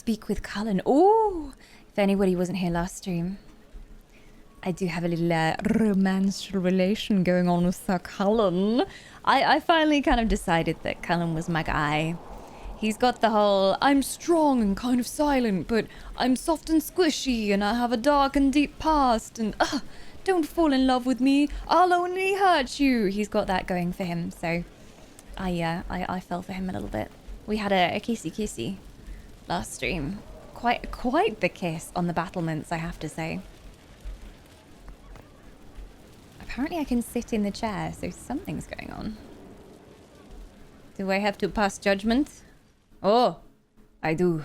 speak with Cullen. Oh, if anybody wasn't here last stream, I do have a little romance relation going on with Sir Cullen. I finally kind of decided that Cullen was my guy. He's got the whole, I'm strong and kind of silent, but I'm soft and squishy, and I have a dark and deep past, and don't fall in love with me, I'll only hurt you. He's got that going for him, so I fell for him a little bit. We had a kissy last stream. Quite the kiss on the battlements, I have to say. Apparently I can sit in the chair, so something's going on. Do I have to pass judgment? Oh, I do.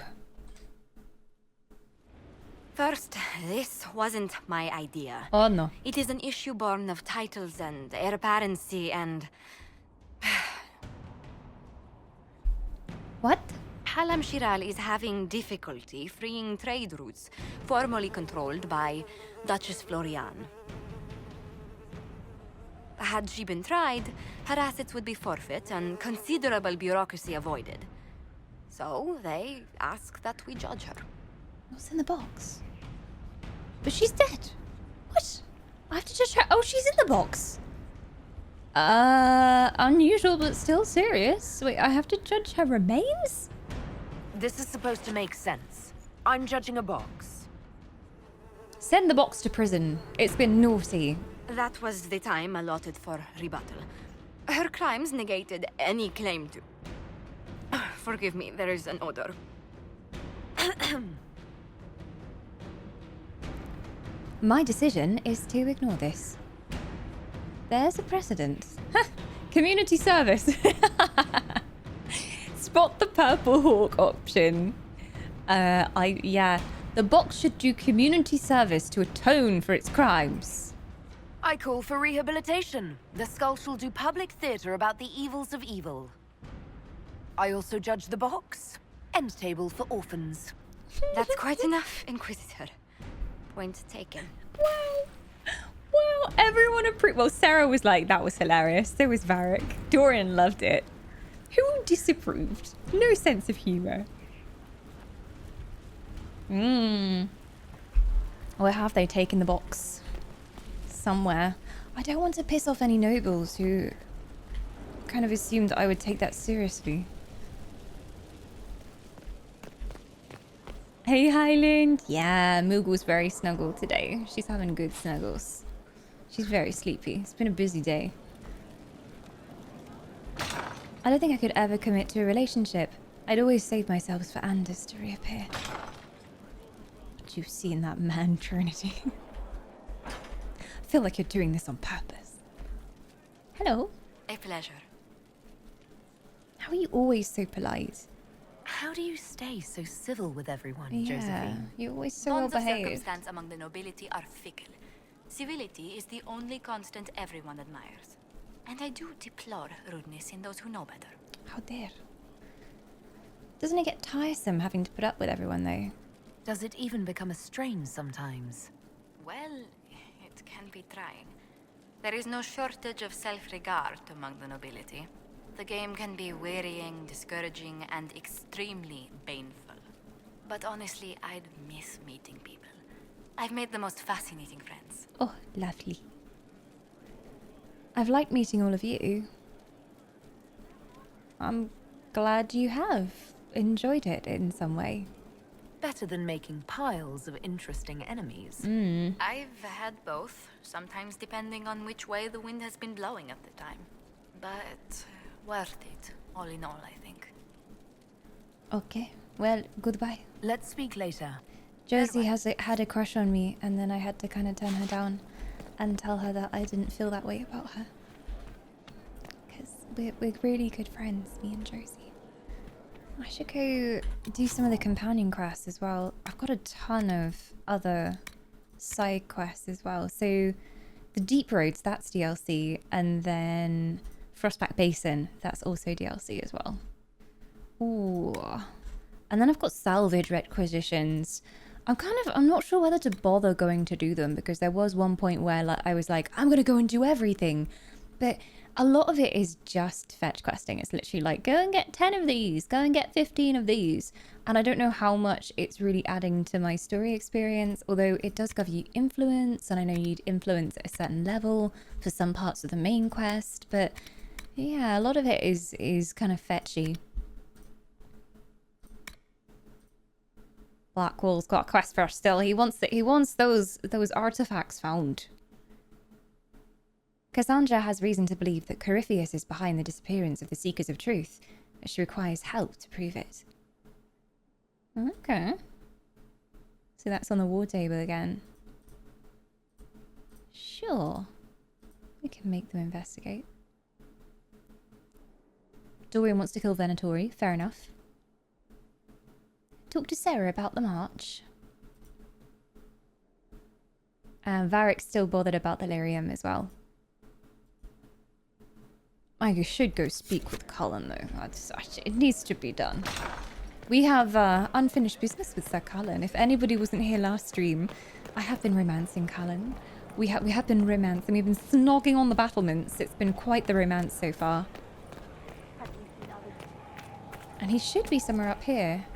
First, this wasn't my idea. Oh no. It is an issue born of titles and heir apparency and... What? Halam Shiral is having difficulty freeing trade routes formerly controlled by Duchess Florianne. Had she been tried, her assets would be forfeit and considerable bureaucracy avoided. So they ask that we judge her. What's in the box? But she's dead. What? I have to judge her. Oh, she's in the box. Unusual, but still serious. Wait, I have to judge her remains? This is supposed to make sense. I'm judging a box. Send the box to prison. It's been naughty. That was the time allotted for rebuttal. Her crimes negated any claim to... Forgive me, there is an odor. My decision is to ignore this. There's a precedent. Community service. Spot the Purple Hawk option. Yeah. The box should do community service to atone for its crimes. I call for rehabilitation. The skull shall do public theatre about the evils of evil. I also judge the box. End table for orphans. That's quite enough, Inquisitor. Point taken. Wow, everyone approved. Well, Sera was like, that was hilarious. So was Varric. Dorian loved it. Who disapproved? No sense of humour. Where have they taken the box? Somewhere. I don't want to piss off any nobles who kind of assumed I would take that seriously. Hey, Highland. Yeah, Moogle's very snuggled today. She's having good snuggles. She's very sleepy. It's been a busy day. I don't think I could ever commit to a relationship. I'd always save myself for Anders to reappear. What you see in that man, Trinity? I feel like you're doing this on purpose. Hello. A pleasure. How are you always so polite? How do you stay so civil with everyone, Yeah, Josephine? you're always so well Bonds of behaved. circumstance among the nobility are fickle. Civility is the only constant everyone admires. And I do deplore rudeness in those who know better. How dare. Doesn't it get tiresome having to put up with everyone, though? Does it even become a strain sometimes? Well, it can be trying. There is no shortage of self-regard among the nobility. The game can be wearying, discouraging, and extremely painful. But honestly, I'd miss meeting people. I've made the most fascinating friends. Oh, lovely. I've liked meeting all of you. I'm glad you have enjoyed it in some way. Better than making piles of interesting enemies. I've had both, sometimes depending on which way the wind has been blowing at the time. But worth it, all in all, I think. Okay, well, goodbye. Let's speak later. Josie had a crush on me, and then I had to kind of turn her down and tell her that I didn't feel that way about her. Because we're really good friends, me and Josie. I should go do some of the companion quests as well. I've got a ton of other side quests as well. So the Deep Roads, that's DLC, and then Frostback Basin, that's also DLC as well. Ooh. And then I've got salvage requisitions. I'm not sure whether to bother going to do them, because there was one point where I was like, I'm going to go and do everything. But A lot of it is just fetch questing. It's literally like, go and get 10 of these, go and get 15 of these. And I don't know how much it's really adding to my story experience, although it does give you influence, and I know you need influence at a certain level for some parts of the main quest, but yeah, a lot of it is kind of fetchy. Blackwall's got a quest for us still. He wants those artifacts found. Cassandra has reason to believe that Corypheus is behind the disappearance of the Seekers of Truth, but she requires help to prove it. Okay. So that's on the war table again. Sure. We can make them investigate. Dorian wants to kill Venatori. Fair enough. Talk to Sera about the march. Varric's still bothered about the lyrium as well. I should go speak with Cullen, though. It needs to be done. We have unfinished business with Sir Cullen. If anybody wasn't here last stream, I have been romancing Cullen. We have been romancing. We've been snogging on the battlements. It's been quite the romance so far. And he should be somewhere up here.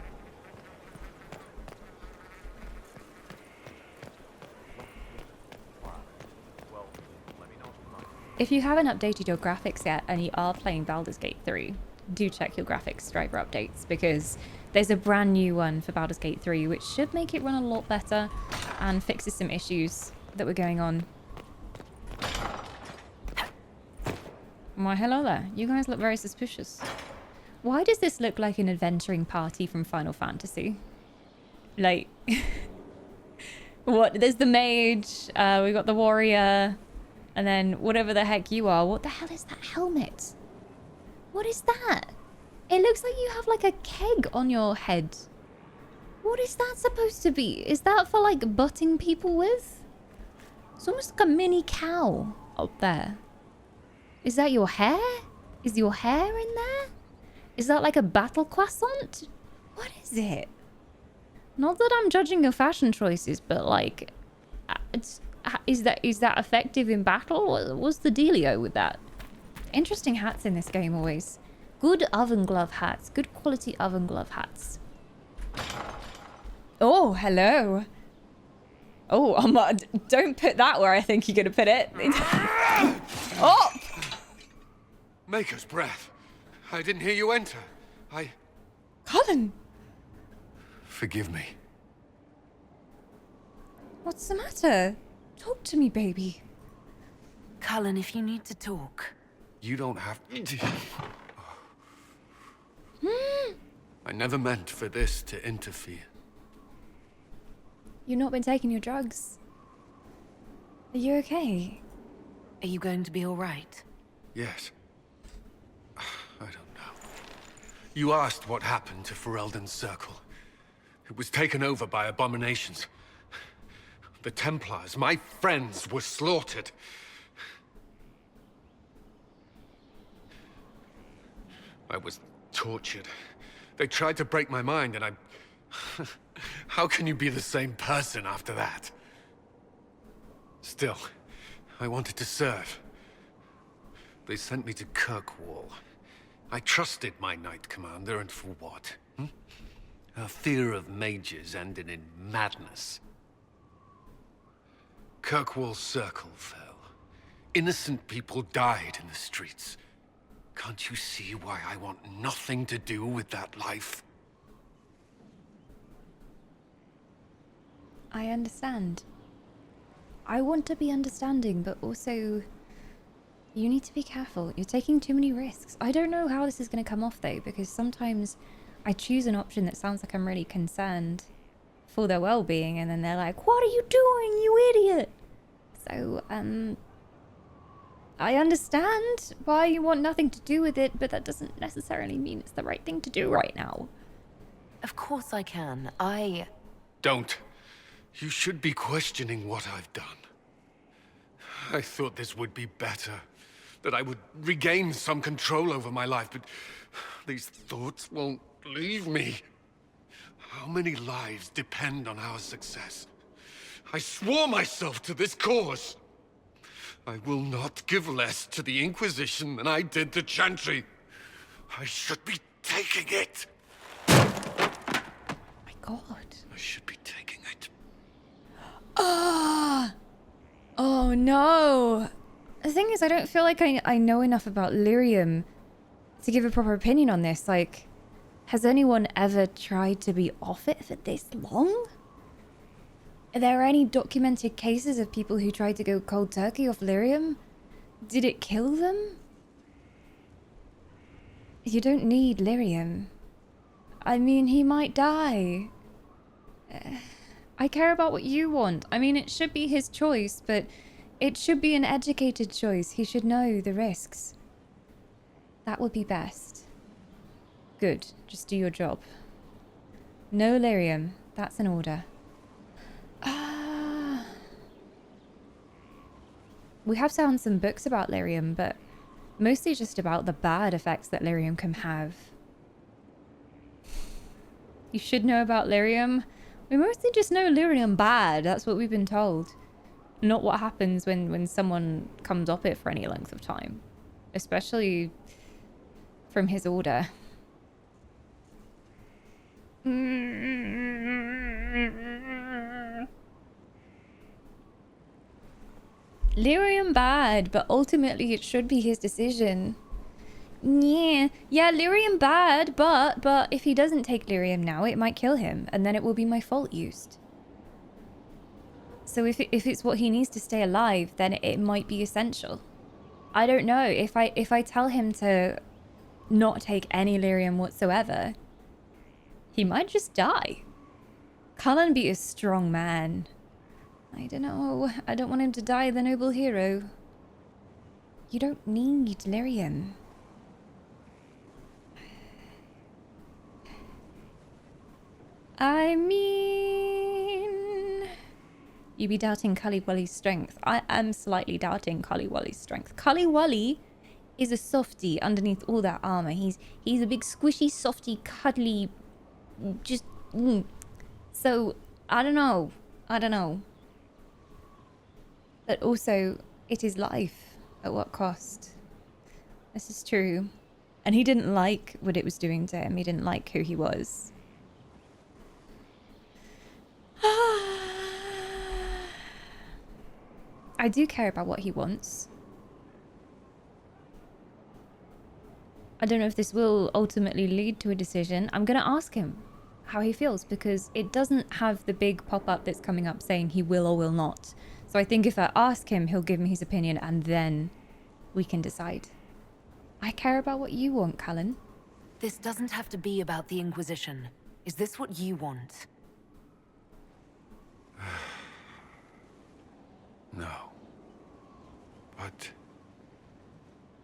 If you haven't updated your graphics yet and you are playing Baldur's Gate 3, do check your graphics driver updates, because there's a brand new one for Baldur's Gate 3 which should make it run a lot better and fixes some issues that were going on. Why, hello there. You guys look very suspicious. Why does this look like an adventuring party from Final Fantasy? Like, what? There's the mage, we got the warrior, and then whatever the heck you are. What the hell is that helmet? What is that? It looks like you have like a keg on your head. What is that supposed to be? Is that for like butting people with? It's almost like a mini cow up there. Is that your hair? Is your hair in there? Is that like a battle croissant? What is it? Not that I'm judging your fashion choices, but like, is that effective in battle? What's the dealio with that? Interesting hats in this game always. Good oven glove hats. Good quality oven glove hats. Oh, hello. Oh, don't put that where I think you're going to put it. Oh! Maker's breath. I didn't hear you enter. Cullen! Forgive me. What's the matter? Talk to me, baby. Cullen, if you need to talk. You don't have to. I never meant for this to interfere. You've not been taking your drugs. Are you okay? Are you going to be all right? Yes. I don't know. You asked what happened to Ferelden's Circle. It was taken over by abominations. The Templars, my friends, were slaughtered. I was tortured. They tried to break my mind, and I... How can you be the same person after that? Still, I wanted to serve. They sent me to Kirkwall. I trusted my Knight Commander, and for what? Her fear of mages ended in madness. Kirkwall's Circle fell. Innocent people died in the streets. Can't you see why I want nothing to do with that life? I understand. I want to be understanding, but also you need to be careful. You're taking too many risks. I don't know how this is going to come off though, because sometimes I choose an option that sounds like I'm really concerned for their well-being, and then they're like, what are you doing, you idiot? So, I understand why you want nothing to do with it, but that doesn't necessarily mean it's the right thing to do right now. Of course I can. Don't. You should be questioning what I've done. I thought this would be better, that I would regain some control over my life, but these thoughts won't leave me. How many lives depend on our success? I swore myself to this cause. I will not give less to the Inquisition than I did to Chantry. I should be taking it. My God. I should be taking it. Ah! Oh no! The thing is, I don't feel like I know enough about lyrium to give a proper opinion on this. Like, has anyone ever tried to be off it for this long? Are there any documented cases of people who tried to go cold turkey off lyrium? Did it kill them? You don't need lyrium. I mean, he might die. I care about what you want. I mean, it should be his choice, but it should be an educated choice. He should know the risks. That would be best. Good. Just do your job. No lyrium. That's an order. We have found some books about lyrium, but mostly just about the bad effects that lyrium can have. You should know about lyrium. We mostly just know lyrium bad. That's what we've been told. Not what happens when someone comes off it for any length of time. Especially from his order. Lyrium bad, but ultimately it should be his decision. Yeah, lyrium bad, but if he doesn't take lyrium now, it might kill him, and then it will be my fault used. So if it's what he needs to stay alive, then it might be essential. I don't know. If I tell him to not take any lyrium whatsoever, he might just die. Cullen be a strong man. I don't know. I don't want him to die the noble hero. You don't need lyrium. I mean... You be doubting Cullywully's strength. I am slightly doubting Cullywully's strength. Cullywully is a softie underneath all that armor. He's a big squishy, softy, cuddly... Just... So, I don't know. But also, it is life. At what cost? This is true. And he didn't like what it was doing to him. He didn't like who he was. I do care about what he wants. I don't know if this will ultimately lead to a decision. I'm going to ask him how he feels, because it doesn't have the big pop-up that's coming up saying he will or will not. So I think if I ask him, he'll give me his opinion, and then we can decide. I care about what you want, Cullen. This doesn't have to be about the Inquisition. Is this what you want? No. But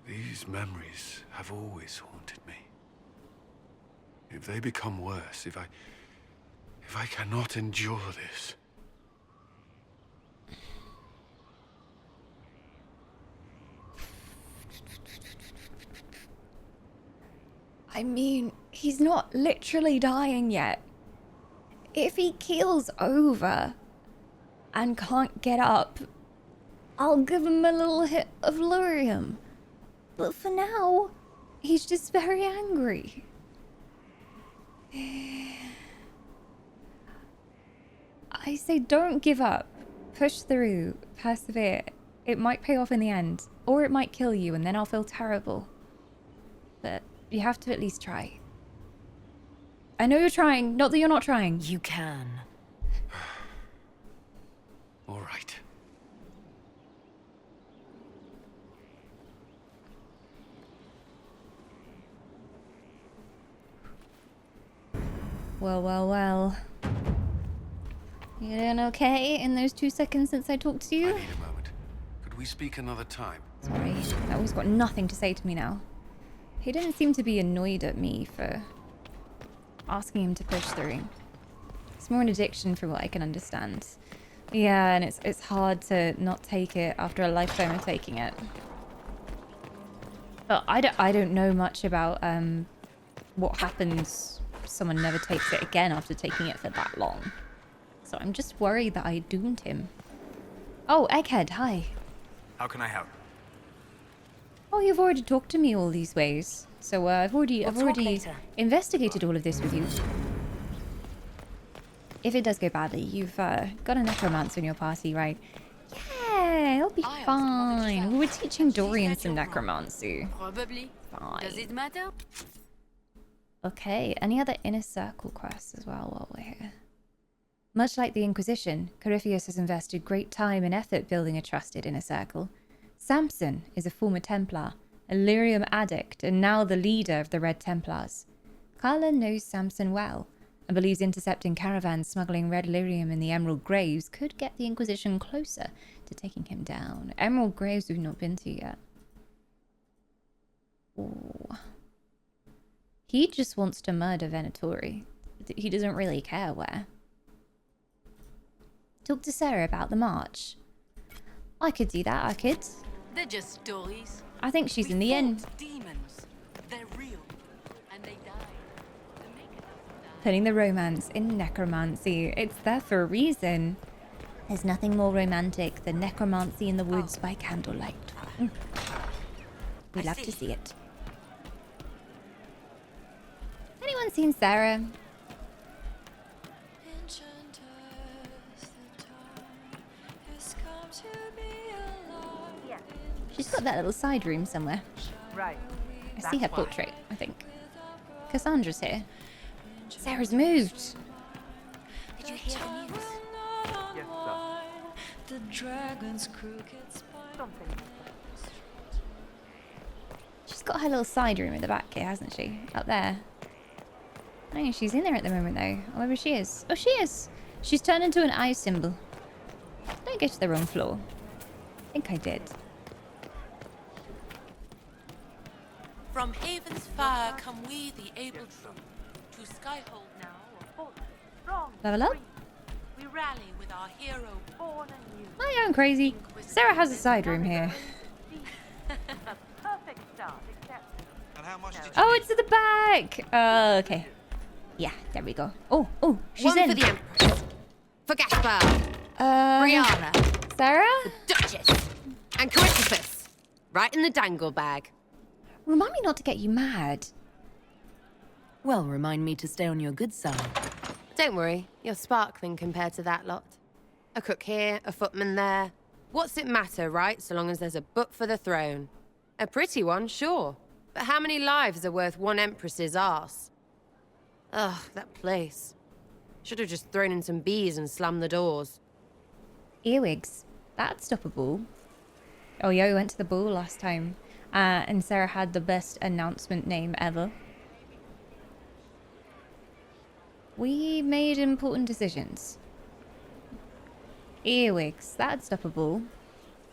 these memories have always haunted me. If they become worse, if I cannot endure this... I mean, he's not literally dying yet. If he keels over and can't get up, I'll give him a little hit of lyrium. But for now, he's just very angry. I say don't give up. Push through. Persevere. It might pay off in the end. Or it might kill you and then I'll feel terrible. But you have to at least try. I know you're trying. Not that you're not trying. You can. All right. Well. You doing okay in those 2 seconds since I talked to you? I need a moment. Could we speak another time? Sorry, that one's got nothing to say to me now. He didn't seem to be annoyed at me for asking him to push through. It's more an addiction from what I can understand. Yeah, and it's hard to not take it after a lifetime of taking it. But I don't know much about what happens if someone never takes it again after taking it for that long. So I'm just worried that I doomed him. Oh, Egghead, hi. How can I help? Oh, you've already talked to me all these ways. So I've already later. investigated all of this with you. If it does go badly, you've got a necromancer in your party, right? Yeah, it'll be fine. We were teaching Dorian some necromancy. Probably. Fine. Does it matter? Okay, any other inner circle quests as well while we're here? Much like the Inquisition, Corypheus has invested great time and effort building a trusted inner circle. Samson is a former Templar, a lyrium addict, and now the leader of the Red Templars. Cullen knows Samson well, and believes intercepting caravans smuggling red lyrium in the Emerald Graves could get the Inquisition closer to taking him down. Emerald Graves we've not been to yet. Ooh. He just wants to murder Venatori. He doesn't really care where. Talk to Sera about the march. I could do that, I could. They're just stories. I think she's in the inn. Demons. They're real. And they die. The maker doesn't die. Putting the romance in necromancy. It's there for a reason. There's nothing more romantic than necromancy in the woods by candlelight. We love to see it. Anyone seen Sera? She's got that little side room somewhere. Right. I see her portrait, I think. Cassandra's here. Sarah's moved. Did you hear the news? Yes, She's got her little side room at the back here, hasn't she? Up there. I don't think she's in there at the moment, though. Or maybe she is. Oh, she is! She's turned into an eye symbol. Don't go to the wrong floor. I think I did. From Haven's fire come we, the able true, to Skyhold now. Level up? We rally with our hero born anew. I am crazy. Sera has a side room here. Perfect start, except And how much did you Oh, it's at the back! Oh, okay. Yeah, there we go. Oh, she's One in. for the Empress. For Gaspar. Brianna. Sera? Duchess. And Corypheus. Right in the dangle bag. Remind me not to get you mad. well, remind me to stay on your good side. Don't worry, you're sparkling compared to that lot. A cook here, a footman there. What's it matter, right, so long as there's a butt for the throne? A pretty one, sure. But how many lives are worth one empress's arse? Ugh, that place. Should have just thrown in some bees and slammed the doors. Earwigs. That's stoppable. Oh, yeah, we went to the ball last time. And Sera had the best announcement name ever. We made important decisions. Earwigs. That's stoppable.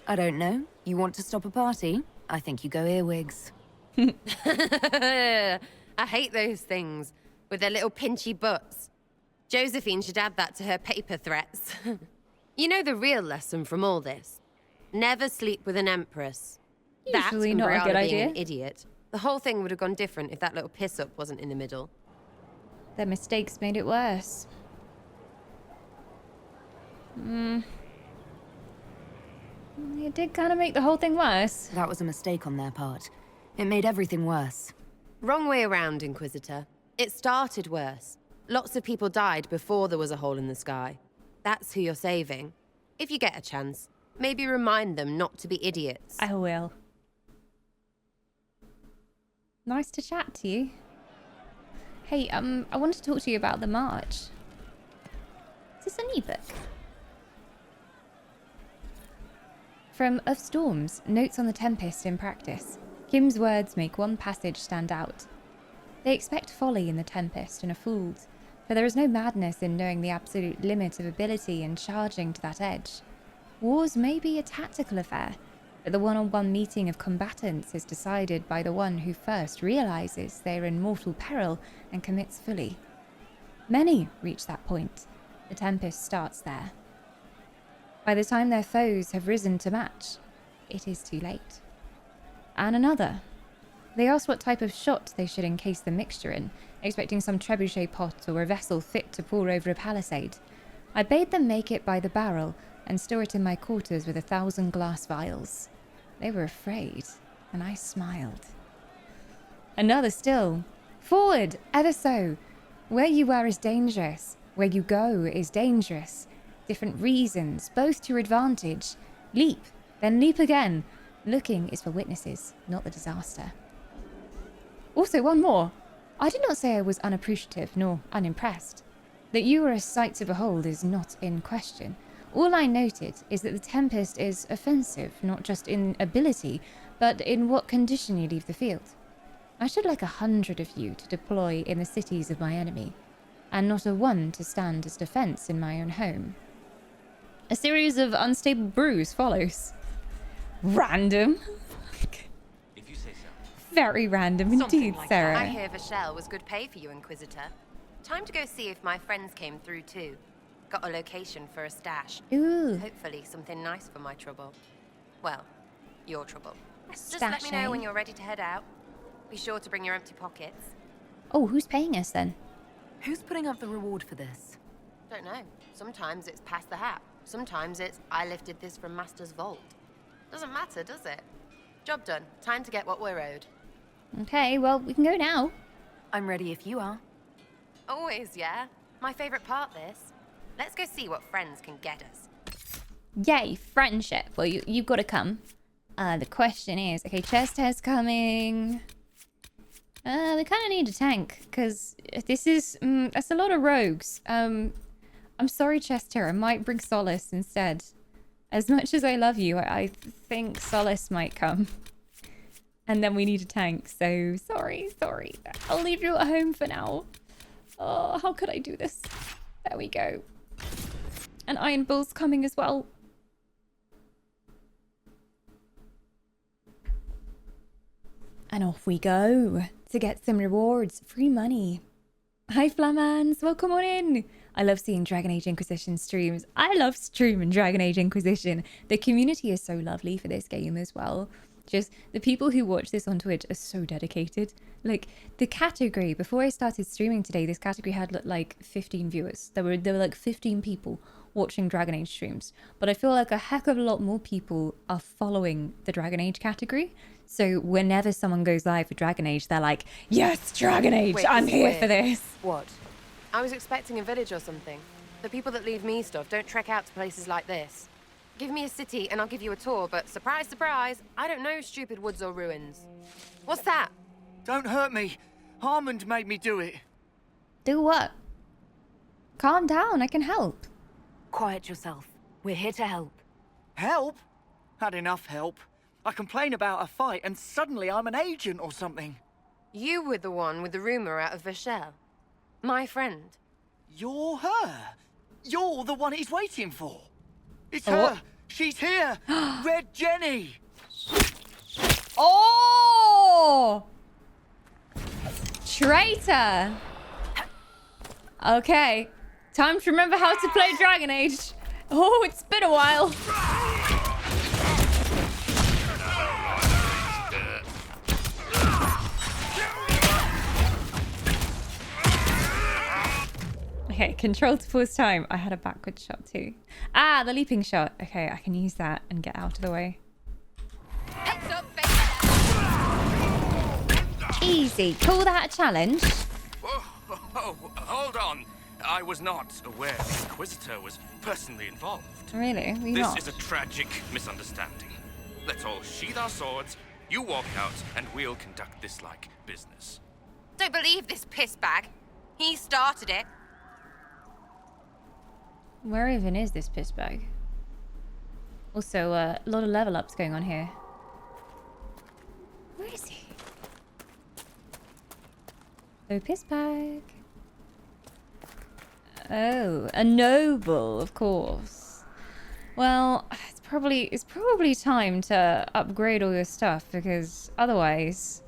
I don't know. You want to stop a party? I think you go earwigs. I hate those things, with their little pinchy butts. Josephine should add that to her paper threats. You know the real lesson from all this? Never sleep with an empress. Usually That not a and good Brianna being idea. an idiot. The whole thing would have gone different if that little piss-up wasn't in the middle. Their mistakes made it worse. It did kind of make the whole thing worse. That was a mistake on their part. It made everything worse. Wrong way around, Inquisitor. It started worse. Lots of people died before there was a hole in the sky. That's who you're saving. If you get a chance, maybe remind them not to be idiots. I will. Nice to chat to you. Hey, I wanted to talk to you about the march. Is this an ebook? From Of Storms, Notes on the Tempest in Practice. Kim's words make one passage stand out. They expect folly in the Tempest and are fooled, for there is no madness in knowing the absolute limit of ability and charging to that edge. Wars may be a tactical affair, but the one-on-one meeting of combatants is decided by the one who first realizes they are in mortal peril and commits fully. Many reach that point. The Tempest starts there. By the time their foes have risen to match, it is too late. And another. They asked what type of shot they should encase the mixture in, expecting some trebuchet pot or a vessel fit to pour over a palisade. I bade them make it by the barrel and store it in my quarters with 1,000 glass vials. They were afraid, and I smiled. Another still. Forward, ever so. Where you are is dangerous. Where you go is dangerous. Different reasons, both to your advantage. Leap, then leap again. Looking is for witnesses, not the disaster. Also, one more. I did not say I was unappreciative nor unimpressed. That you were a sight to behold is not in question. All I noted is that the Tempest is offensive, not just in ability, but in what condition you leave the field. I should like 100 of you to deploy in the cities of my enemy, and not a one to stand as defense in my own home. A series of unstable brews follows. Random. If you say so. Very random indeed, Sera. I hear Vashel was good pay for you, Inquisitor. Time to go see if my friends came through too. Got a location for a stash. Ooh. Hopefully something nice for my trouble. Well, your trouble. Just Stash, let me know when you're ready to head out. Be sure to bring your empty pockets. Oh, who's paying us then? Who's putting up the reward for this? Don't know. Sometimes it's pass the hat. Sometimes it's I lifted this from Master's vault. Doesn't matter, does it? Job done. Time to get what we're owed. Okay, well, we can go now. I'm ready if you are. Always, yeah? My favorite part, this. Let's go see what friends can get us. Yay, friendship. Well, you've got to come. The question is, okay, Chester's coming. We kind of need a tank, because this is, that's a lot of rogues. I'm sorry, Chester, I might bring Solace instead. As much as I love you, I think Solace might come. And then we need a tank, so sorry. I'll leave you at home for now. Oh, how could I do this? There we go. And Iron Bull's coming as well. And off we go to get some rewards. Free money. Hi, Flamans. Welcome on in. I love seeing Dragon Age Inquisition streams. I love streaming Dragon Age Inquisition. The community is so lovely for this game as well. Just the people who watch this on Twitch are so dedicated. Like the category, before I started streaming today, this category had like 15 viewers. There were like 15 people watching Dragon Age streams. But I feel like a heck of a lot more people are following the Dragon Age category. So whenever someone goes live for Dragon Age, they're like, yes, Dragon Age, Wait, I'm here weird. for this. What? I was expecting a village or something. The people that leave me stuff don't trek out to places like this. Give me a city and I'll give you a tour, but surprise, surprise, I don't know stupid woods or ruins. What's that? Don't hurt me. Harmond made me do it. Do what? Calm down, I can help. Quiet yourself. We're here to help. Help? Had enough help. I complain about a fight and suddenly I'm an agent or something. You were the one with the rumor out of Vashel. My friend. You're her. You're the one he's waiting for. It's Oh. her. She's here. Red Jenny. Oh! Traitor! Okay. Time to remember how to play Dragon Age. Oh, it's been a while. Okay, control to pause time. I had a backward shot too. Ah, the leaping shot. Okay, I can use that and get out of the way. Heads up, Easy. Call that a challenge. Oh, hold on. I was not aware the Inquisitor was personally involved. Really? We This not? is a tragic misunderstanding. Let's all sheath our swords, you walk out, and we'll conduct this like business. Don't believe this piss bag. He started it. Where even is this piss bag? Also, a lot of level ups going on here. Where is he? Oh, piss bag. Oh, a noble, of course. Well, it's probably time to upgrade all your stuff because otherwise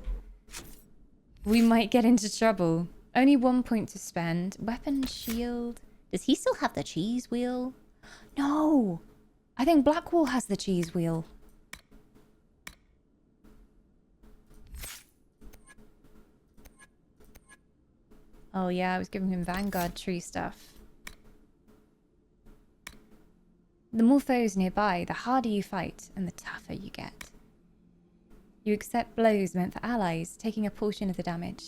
we might get into trouble. Only 1 point to spend. Weapon, shield. Does he still have the cheese wheel? No. I think Blackwall has the cheese wheel. Oh yeah, I was giving him Vanguard tree stuff. The more foes nearby, the harder you fight and the tougher you get. You accept blows meant for allies, taking a portion of the damage.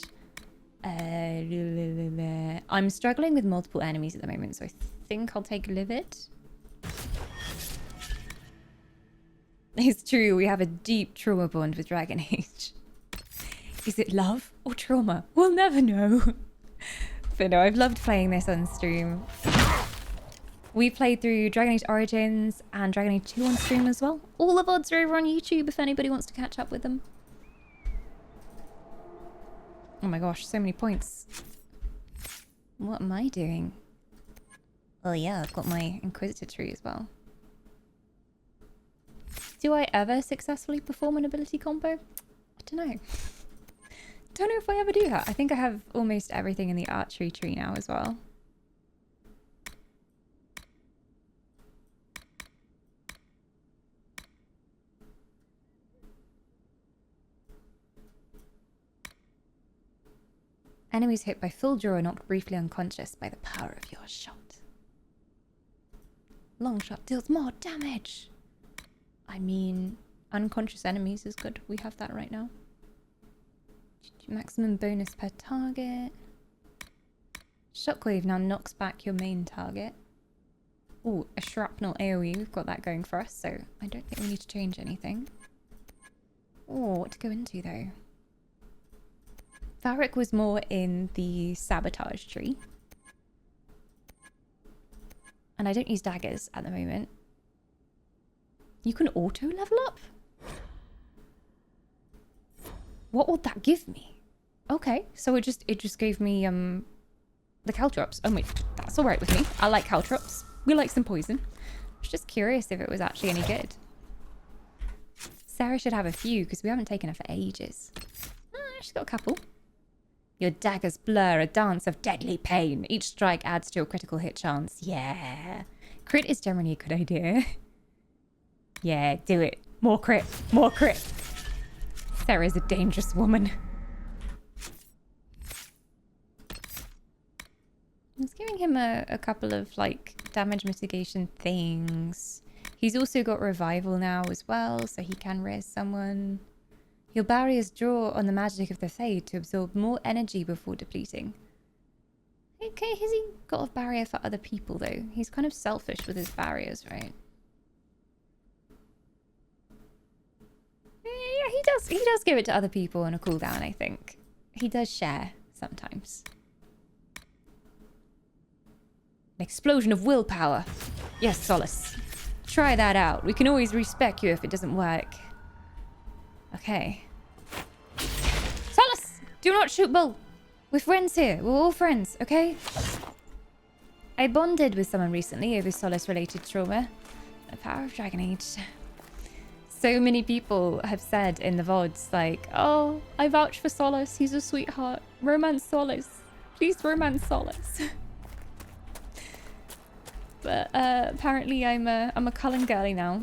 I'm struggling with multiple enemies at the moment, so I think I'll take Livid. It's true, we have a deep trauma bond with Dragon Age. Is it love or trauma? We'll never know. But no, I've loved playing this on stream. We played through Dragon Age Origins and Dragon Age 2 on stream as well. All the VODs are over on YouTube if anybody wants to catch up with them. Oh my gosh, so many points. What am I doing? Oh yeah, I've got my Inquisitor tree as well. Do I ever successfully perform an ability combo? I don't know. Don't know if I ever do that. I think I have almost everything in the archery tree now as well. Enemies hit by full draw are knocked briefly unconscious by the power of your shot. Long shot deals more damage. I mean, unconscious enemies is good. We have that right now. Maximum bonus per target. Shockwave now knocks back your main target. Ooh, a shrapnel AoE. We've got that going for us, so I don't think we need to change anything. Oh, what to go into though? Varric was more in the sabotage tree. And I don't use daggers at the moment. You can auto level up? What would that give me? Okay, so it just gave me the caltrops. Oh wait, that's alright with me. I like caltrops. We like some poison. I was just curious if it was actually any good. Sera should have a few because we haven't taken her for ages. She's got a couple. Your daggers blur a dance of deadly pain. Each strike adds to your critical hit chance. Yeah. Crit is generally a good idea. Yeah, do it. More crit. More crit. Sera's a dangerous woman. I was giving him a couple of, like, damage mitigation things. He's also got revival now as well, so he can res someone. Your barriers draw on the magic of the Fade to absorb more energy before depleting. Okay, has he got a barrier for other people, though? He's kind of selfish with his barriers, right? Yeah, he does give it to other people on a cooldown, I think. He does share sometimes. An explosion of willpower. Yes, Solace. Try that out. We can always respec you if it doesn't work. Okay. Solace! Do not shoot Bull. We're friends here. We're all friends, okay? I bonded with someone recently over Solace-related trauma. The power of Dragon Age. So many people have said in the VODs, like, oh, I vouch for Solace. He's a sweetheart. Romance Solace. Please romance Solace. But apparently I'm a Cullen girly now.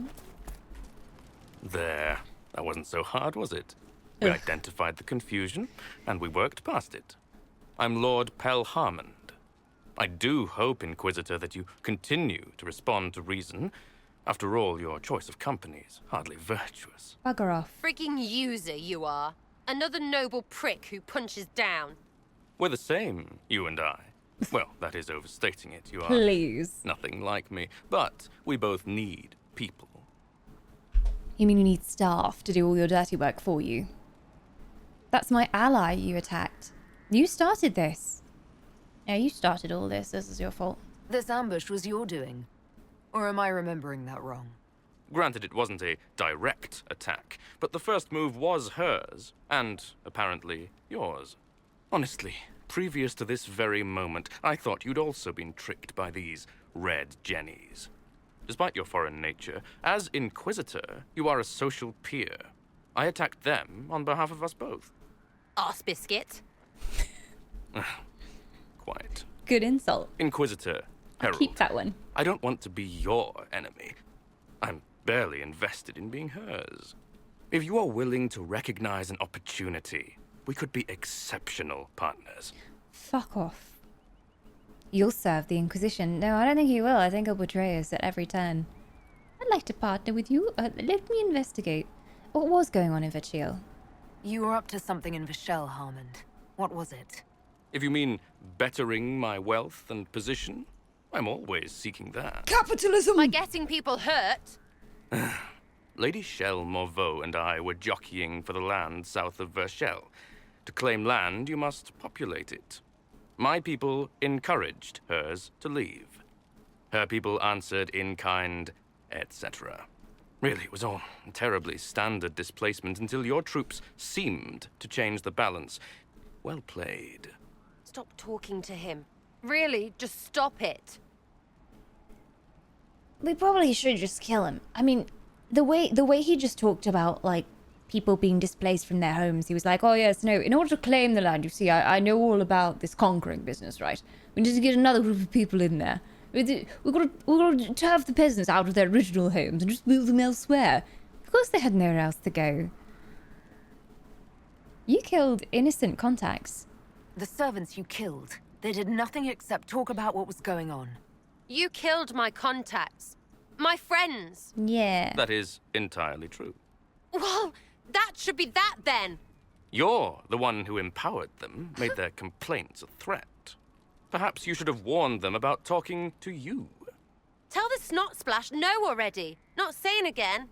There. That wasn't so hard, was it? We identified the confusion, and we worked past it. I'm Lord Pel Harmond. I do hope, Inquisitor, that you continue to respond to reason. After all, your choice of company is hardly virtuous. Bugger off. Freaking user, you are. Another noble prick who punches down. We're the same, you and I. Well, that is overstating it. You are Please. nothing like me, but we both need people. You mean you need staff to do all your dirty work for you? That's my ally you attacked. You started this. Yeah, you started all this. This is your fault. This ambush was your doing. Or am I remembering that wrong? Granted, it wasn't a direct attack, but the first move was hers, and apparently yours. Honestly, previous to this very moment, I thought you'd also been tricked by these red jennies. Despite your foreign nature, as Inquisitor, you are a social peer. I attacked them on behalf of us both. Arse biscuit. Quite. Good insult. Inquisitor, Herald. Keep that one. I don't want to be your enemy. I'm barely invested in being hers. If you are willing to recognize an opportunity, we could be exceptional partners. Fuck off. You'll serve the Inquisition. No, I don't think you will. I think he'll betray us at every turn. I'd like to partner with you. Let me investigate. What was going on in Vitriol? You were up to something in Vishel, Harmond. What was it? If you mean bettering my wealth and position, I'm always seeking that. Capitalism! By getting people hurt? Lady Shell Morveau and I were jockeying for the land south of Verchel. To claim land, you must populate it. My people encouraged hers to leave. Her people answered in kind, etc. Really, it was all terribly standard displacement until your troops seemed to change the balance. Well played. Stop talking to him. Really, just stop it. We probably should just kill him. I mean, the way he just talked about, like, people being displaced from their homes, he was like, oh yes, no, in order to claim the land, you see, I know all about this conquering business, right? We need to get another group of people in there. We've got to turf the peasants out of their original homes and just move them elsewhere. Of course they had nowhere else to go. You killed innocent contacts. The servants you killed, they did nothing except talk about what was going on. You killed my contacts. My friends. Yeah. That is entirely true. Well, that should be that then. You're the one who empowered them, made their complaints a threat. Perhaps you should have warned them about talking to you. Tell the snot splash no already. Not saying again.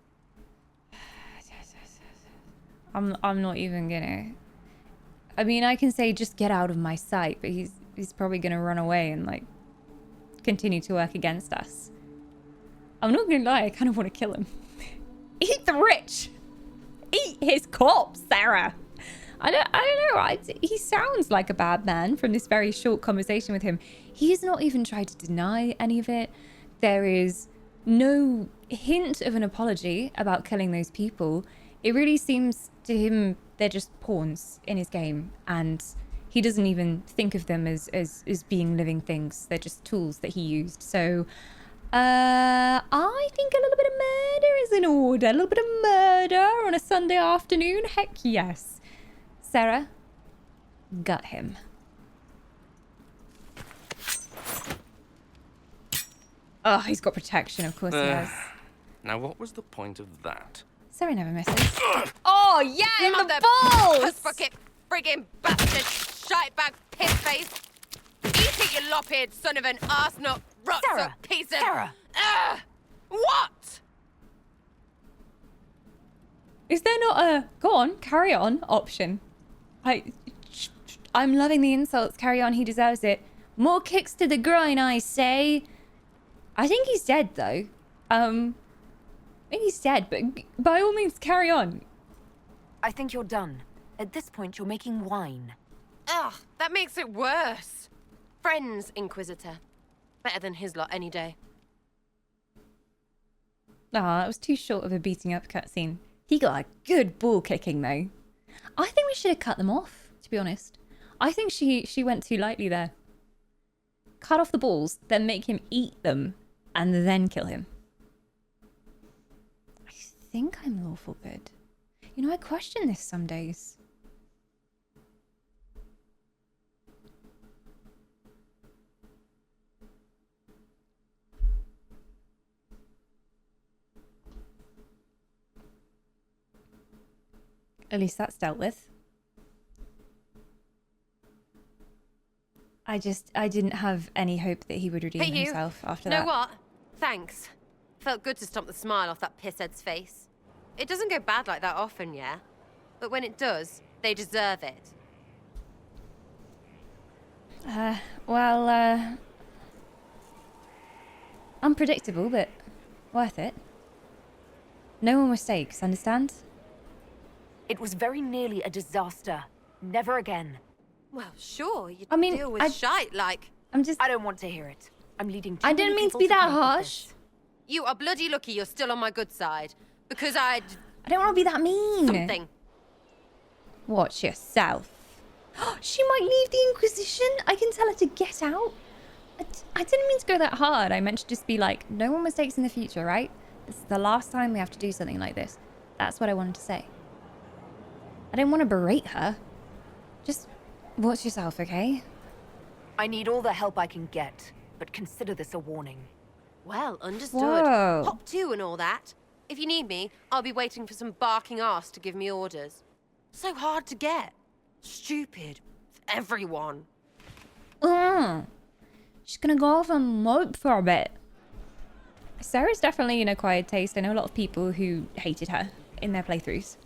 I'm not even gonna. I mean, I can say just get out of my sight, but he's probably gonna run away and like continue to work against us. I'm not gonna lie, I kind of want to kill him. Eat the rich. Eat his corpse, Sera. I don't know. He sounds like a bad man from this very short conversation with him. He's not even tried to deny any of it. There is no hint of an apology about killing those people. It really seems to him they're just pawns in his game, and he doesn't even think of them as being living things. They're just tools that he used. So I think a little bit of murder is in order. A little bit of murder on a Sunday afternoon. Heck yes. Sera, gut him. Oh, he's got protection, of course he has. Now, what was the point of that? Sera never misses. Oh, yeah, in the balls! Puss-bucket, friggin' bastard, shite-bag, piss-face. Eat it, you lop-eared son of an arse-nut, rot-suck piece of... Sera! What? Is there not a go on, carry on option? I'm loving the insults. Carry on, he deserves it. More kicks to the groin, I say. I think he's dead, though. I think he's dead, but by all means, carry on. I think you're done. At this point, you're making wine. Ugh, that makes it worse. Friends, Inquisitor. Better than his lot any day. Ah, that was too short of a beating up cutscene. He got a good ball kicking, though. I think we should have cut them off, to be honest. I think she went too lightly there. Cut off the balls, then make him eat them, and then kill him. I think I'm lawful good. You know, I question this some days. At least that's dealt with. I didn't have any hope that he would redeem himself after that. Know what? Thanks. Felt good to stomp the smile off that pisshead's face. It doesn't go bad like that often, yeah? But when it does, they deserve it. Unpredictable, but worth it. No more mistakes, understand? It was very nearly a disaster. Never again. Well, sure, you I mean, deal with shite like... I don't want to hear it. I'm leading too I didn't many mean to people be that cope with harsh. this. You are bloody lucky you're still on my good side. Because I don't want to be that mean. something. Watch yourself. She might leave the Inquisition. I can tell her to get out. I didn't mean to go that hard. I meant to just be like, no more mistakes in the future, right? This is the last time we have to do something like this. That's what I wanted to say. I didn't want to berate her. Just watch yourself, okay? I need all the help I can get, but consider this a warning. Well, understood. Whoa. Hop 2 and all that. If you need me, I'll be waiting for some barking ass to give me orders. So hard to get. Stupid. Everyone. She's gonna go off and mope for a bit. Sera's definitely an acquired taste. I know a lot of people who hated her in their playthroughs.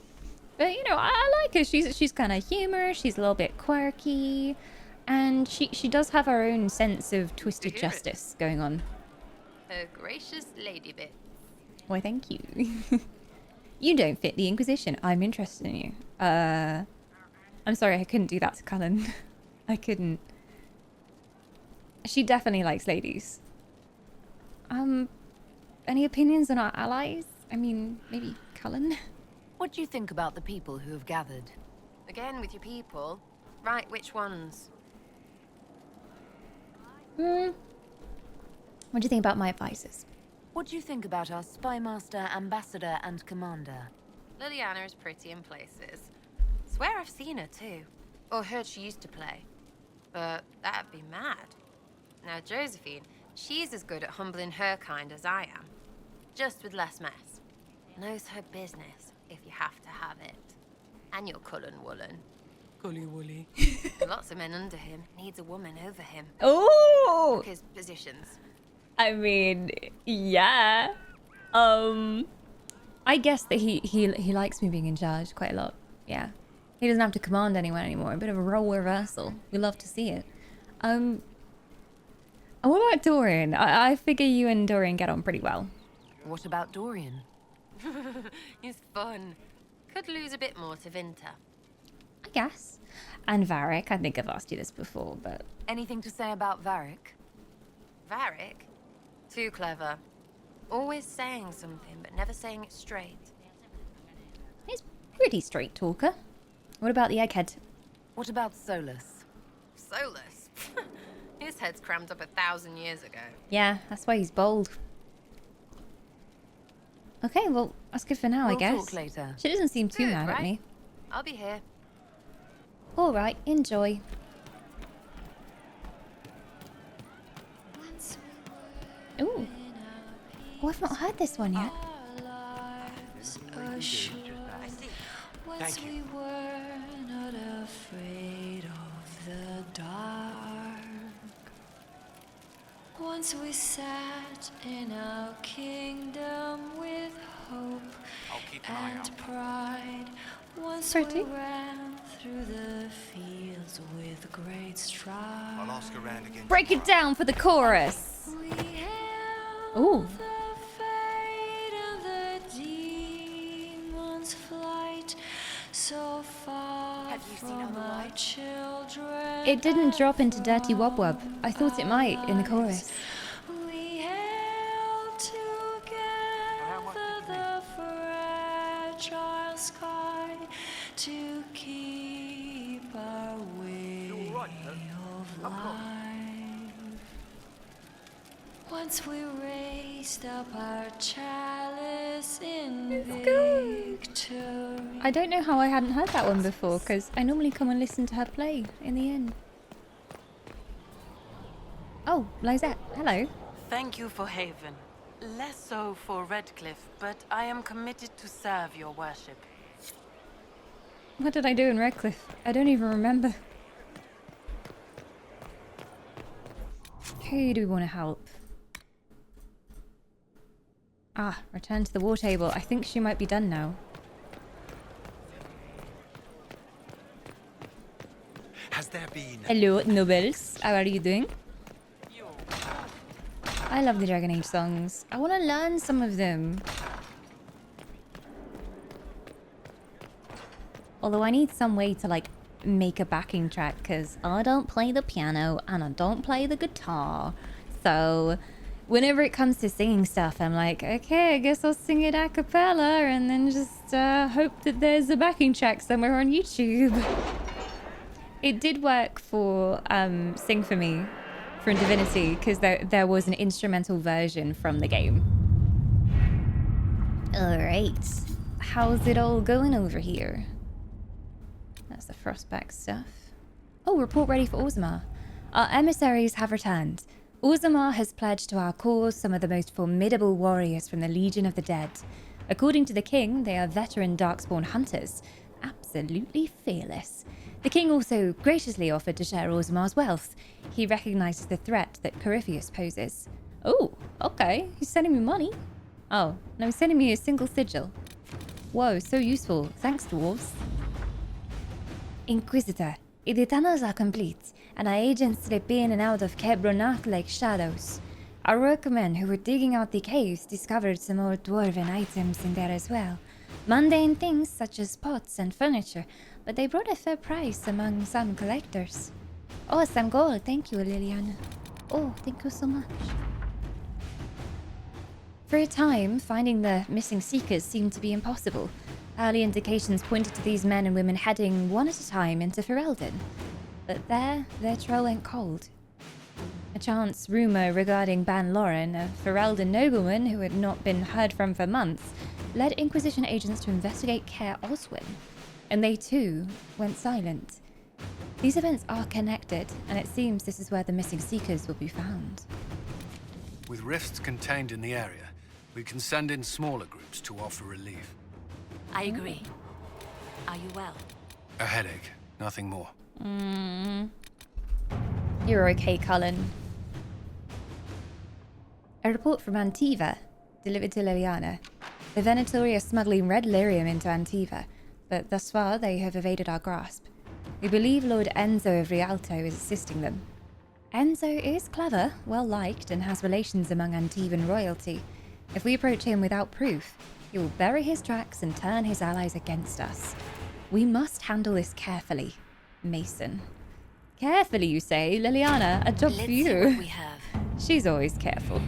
But, you know, I like her. She's kind of humorous. She's a little bit quirky. And she does have her own sense of twisted justice going on. A gracious lady bit. Why, thank you. You don't fit the Inquisition. I'm interested in you. I'm sorry, I couldn't do that to Cullen. I couldn't. She definitely likes ladies. Any opinions on our allies? I mean, maybe Cullen? What do you think about the people who have gathered? Again with your people. Right, which ones? What do you think about my advisors? What do you think about our spymaster, ambassador, and commander? Liliana is pretty in places. Swear I've seen her too. Or heard she used to play. But that'd be mad. Now Josephine, she's as good at humbling her kind as I am. Just with less mess. Knows her business, if you have to have it. And your Cullen Woolen. Gully woolly. Lots of men under him. Needs a woman over him. Oh! Took his positions. I mean, yeah. I guess that he likes me being in charge quite a lot. Yeah. He doesn't have to command anyone anymore. A bit of a role reversal. We love to see it. And what about Dorian? I figure you and Dorian get on pretty well. What about Dorian? He's fun. Could lose a bit more to Vinter. I guess. And Varric. I think I've asked you this before, but... Anything to say about Varric? Varric? Too clever. Always saying something, but never saying it straight. He's pretty straight talker. What about the egghead? What about Solus? Solus? His head's crammed up 1,000 years ago. Yeah, that's why he's bold. Okay, well, that's good for now, I guess. We'll talk later. She doesn't seem too Good, mad at right? me. I'll be here. All right, enjoy. Ooh. Oh, I've not heard this one yet. Once we were not afraid of the dark. Once we sat in our kingdom with hope and pride. Once we ran through the fields with great stride. I'll ask around again. Break it down for the chorus. We hailed Ooh. the fate of the demon's flight. So far Have you seen from Other our White? children. It didn't drop into Dirty Wob Wob. I thought it might in the chorus. We held together the fragile sky to keep our way of life. Once we raised up our chalice in victory. I don't know how I hadn't heard that one before, because I normally come and listen to her play in the end. Oh, Lizette, hello. Thank you for Haven. Less so for Redcliffe, but I am committed to serve your worship. What did I do in Redcliffe? I don't even remember. Who do we want to help? Ah, return to the war table. I think she might be done now. Has there been... Hello, nobles. How are you doing? I love the Dragon Age songs. I want to learn some of them. Although I need some way to, like, make a backing track, because I don't play the piano and I don't play the guitar. So... whenever it comes to singing stuff, I'm like, okay, I guess I'll sing it a cappella and then just hope that there's a backing track somewhere on YouTube. It did work for Sing For Me from Divinity, because there was an instrumental version from the game. Alright, how's it all going over here? That's the Frostback stuff. Oh, report ready for Orzammar. Our emissaries have returned. Orzammar has pledged to our cause some of the most formidable warriors from the Legion of the Dead. According to the king, they are veteran Darkspawn hunters. Absolutely fearless. The king also graciously offered to share Orzamar's wealth. He recognizes the threat that Corypheus poses. Oh, okay. He's sending me money. Oh, no, he's sending me a single sigil. Whoa, so useful. Thanks, dwarves. Inquisitor, the tunnels are complete, and our agents slip in and out of Caer like shadows. Our workmen who were digging out the caves discovered some old dwarven items in there as well. Mundane things such as pots and furniture, but they brought a fair price among some collectors. Oh, some gold. Thank you, Liliana. Oh, thank you so much. For a time, finding the missing seekers seemed to be impossible. Early indications pointed to these men and women heading one at a time into Ferelden. But there, their trail went cold. A chance rumour regarding Ban Lauren, a Ferelden nobleman who had not been heard from for months, led Inquisition agents to investigate Caer Oswin, and they too went silent. These events are connected, and it seems this is where the missing seekers will be found. With rifts contained in the area, we can send in smaller groups to offer relief. I agree. Are you well? A headache, nothing more. You're okay, Cullen. A report from Antiva, delivered to Liliana. The Venatori are smuggling red lyrium into Antiva, but thus far they have evaded our grasp. We believe Lord Enzo of Rialto is assisting them. Enzo is clever, well-liked, and has relations among Antivan royalty. If we approach him without proof, he will bury his tracks and turn his allies against us. We must handle this carefully, Mason. Carefully, you say? Liliana, a job for you. See what we have. She's always careful.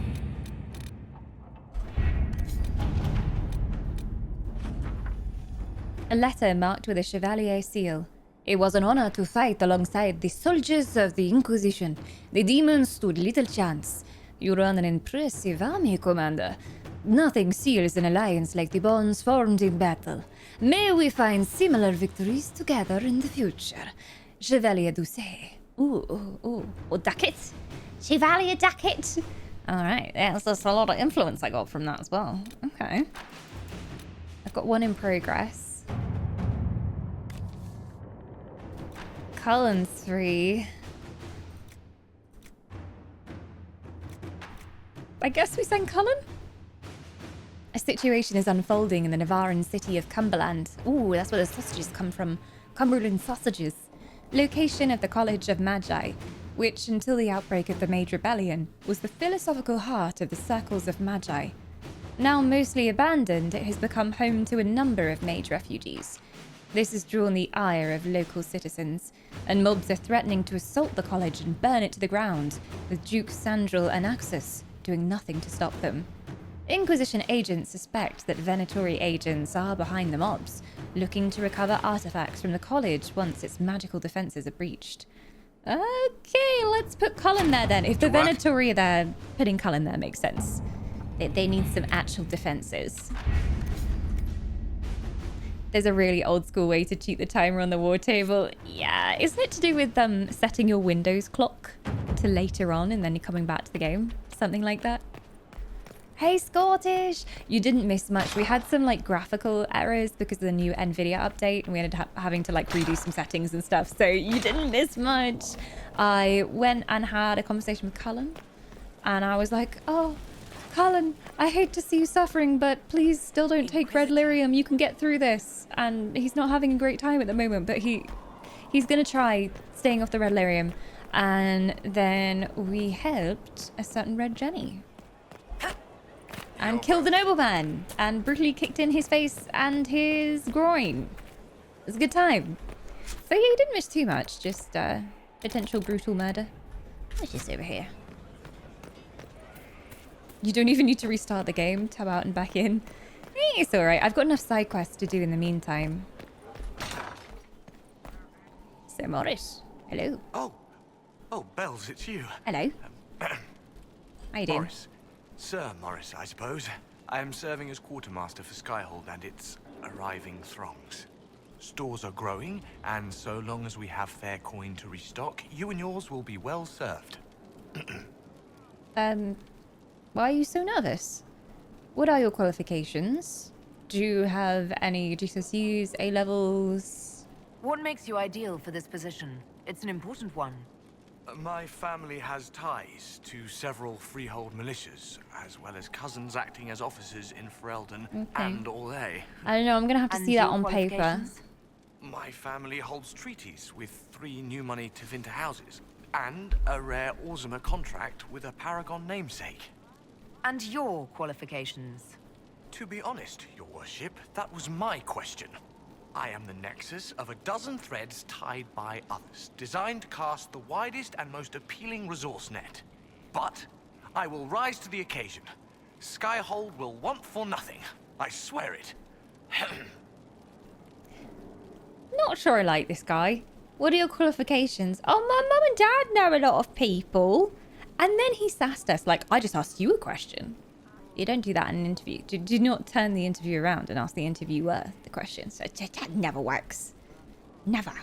A letter marked with a Chevalier seal. It was an honor to fight alongside the soldiers of the Inquisition. The demons stood little chance. You run an impressive army, Commander. Nothing seals an alliance like the bonds formed in battle. May we find similar victories together in the future. Chevalier Doucet. Ooh. Oh, Ducket. Chevalier Ducket. Alright, yeah, that's a lot of influence I got from that as well. Okay. I've got one in progress. Cullen 3. I guess we send Cullen? A situation is unfolding in the Navaran city of Cumberland. Ooh, that's where the sausages come from. Cumberland sausages. Location of the College of Magi, which, until the outbreak of the Mage Rebellion, was the philosophical heart of the Circles of Magi. Now mostly abandoned, it has become home to a number of mage refugees. This has drawn the ire of local citizens, and mobs are threatening to assault the college and burn it to the ground, with Duke Sandral and Axis doing nothing to stop them. Inquisition agents suspect that Venatori agents are behind the mobs, looking to recover artifacts from the college once its magical defenses are breached. Okay, let's put Cullen there then. If the Venatori are there, putting Cullen there makes sense. They need some actual defenses. There's a really old school way to cheat the timer on the war table. Yeah, isn't it to do with setting your Windows clock to later on and then you're coming back to the game? Something like that. Hey, Scottish! You didn't miss much. We had some graphical errors because of the new NVIDIA update, and we ended up having to redo some settings and stuff, so you didn't miss much. I went and had a conversation with Cullen, and I was like, oh, Cullen, I hate to see you suffering, but please still don't take red lyrium. You can get through this. And he's not having a great time at the moment, but he's going to try staying off the red lyrium. And then we helped a certain red Jenny. And killed the nobleman. And brutally kicked in his face and his groin. It was a good time. So yeah, you didn't miss too much. Just potential brutal murder. What's just over here? You don't even need to restart the game. Tab out and back in. It's alright. I've got enough side quests to do in the meantime. Sir Morris. Hello. Oh, Bells, it's you. Hello. How you doing? Morris. Sir Morris, I suppose. I am serving as quartermaster for Skyhold and its arriving throngs. Stores are growing, and so long as we have fair coin to restock, you and yours will be well served. Why are you so nervous? What are your qualifications? Do you have any GCSEs, A-levels? What makes you ideal for this position? It's an important one. My family has ties to several freehold militias, as well as cousins acting as officers in Ferelden and Orlais. I don't know, I'm gonna have to see that on paper. My family holds treaties with 3 new money Tevinter houses, and a rare Orzuma contract with a Paragon namesake. And your qualifications? To be honest, your worship, that was my question. I am the nexus of a dozen threads tied by others, designed to cast the widest and most appealing resource net. But I will rise to the occasion. Skyhold will want for nothing. I swear it. Not sure I like this guy. What are your qualifications? Oh, my mum and dad know a lot of people. And then he sassed us like, I just asked you a question. You don't do that in an interview. Do not turn the interview around and ask the interviewer the question. So that never works. Never.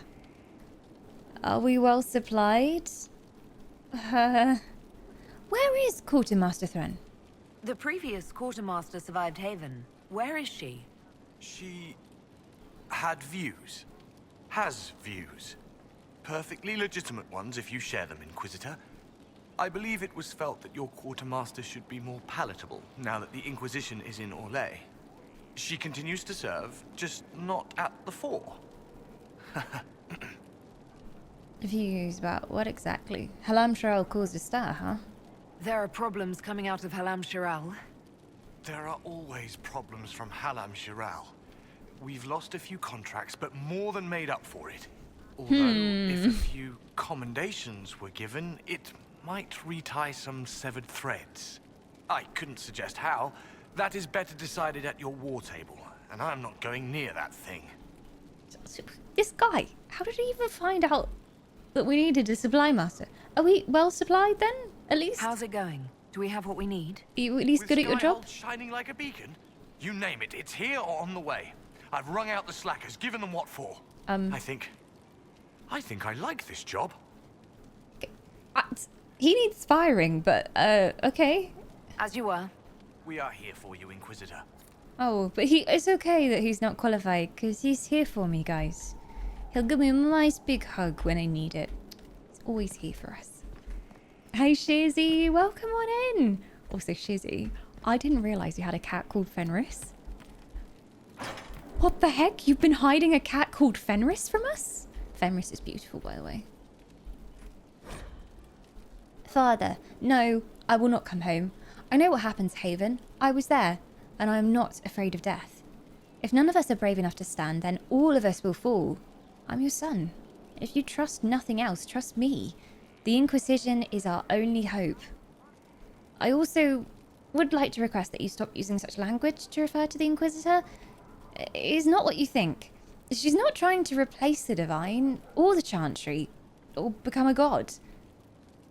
Are we well supplied? Where is Quartermaster Thren? The previous quartermaster survived Haven. Where is she? She had views. Has views. Perfectly legitimate ones if you share them, Inquisitor. I believe it was felt that your quartermaster should be more palatable now that the Inquisition is in Orlais. She continues to serve, just not at the fore. Views about what exactly? Halam Sharel caused a stir, huh? There are problems coming out of Halam Shiral. There are always problems from Halam Shiral. We've lost a few contracts, but more than made up for it. Although, if a few commendations were given, it might retie some severed threads. I couldn't suggest how. That is better decided at your war table, and I'm not going near that thing. This guy, how did he even find out that we needed a supply master? Are we well supplied then, at least? How's it going? Do we have what we need? Are you at least good at your job? Shining like a beacon? You name it, it's here or on the way. I've wrung out the slackers, given them what for. I think I like this job. He needs firing, but, okay. As you were. We are here for you, Inquisitor. Oh, but it's okay that he's not qualified, because he's here for me, guys. He'll give me a nice big hug when I need it. He's always here for us. Hey, Shizzy, welcome on in. Also, Shizzy, I didn't realize you had a cat called Fenris. What the heck? You've been hiding a cat called Fenris from us? Fenris is beautiful, by the way. Father, no, I will not come home. I know what happens, Haven. I was there, and I am not afraid of death. If none of us are brave enough to stand, then all of us will fall. I'm your son. If you trust nothing else, trust me. The Inquisition is our only hope. I also would like to request that you stop using such language to refer to the Inquisitor. It is not what you think. She's not trying to replace the Divine, or the Chantry, or become a god.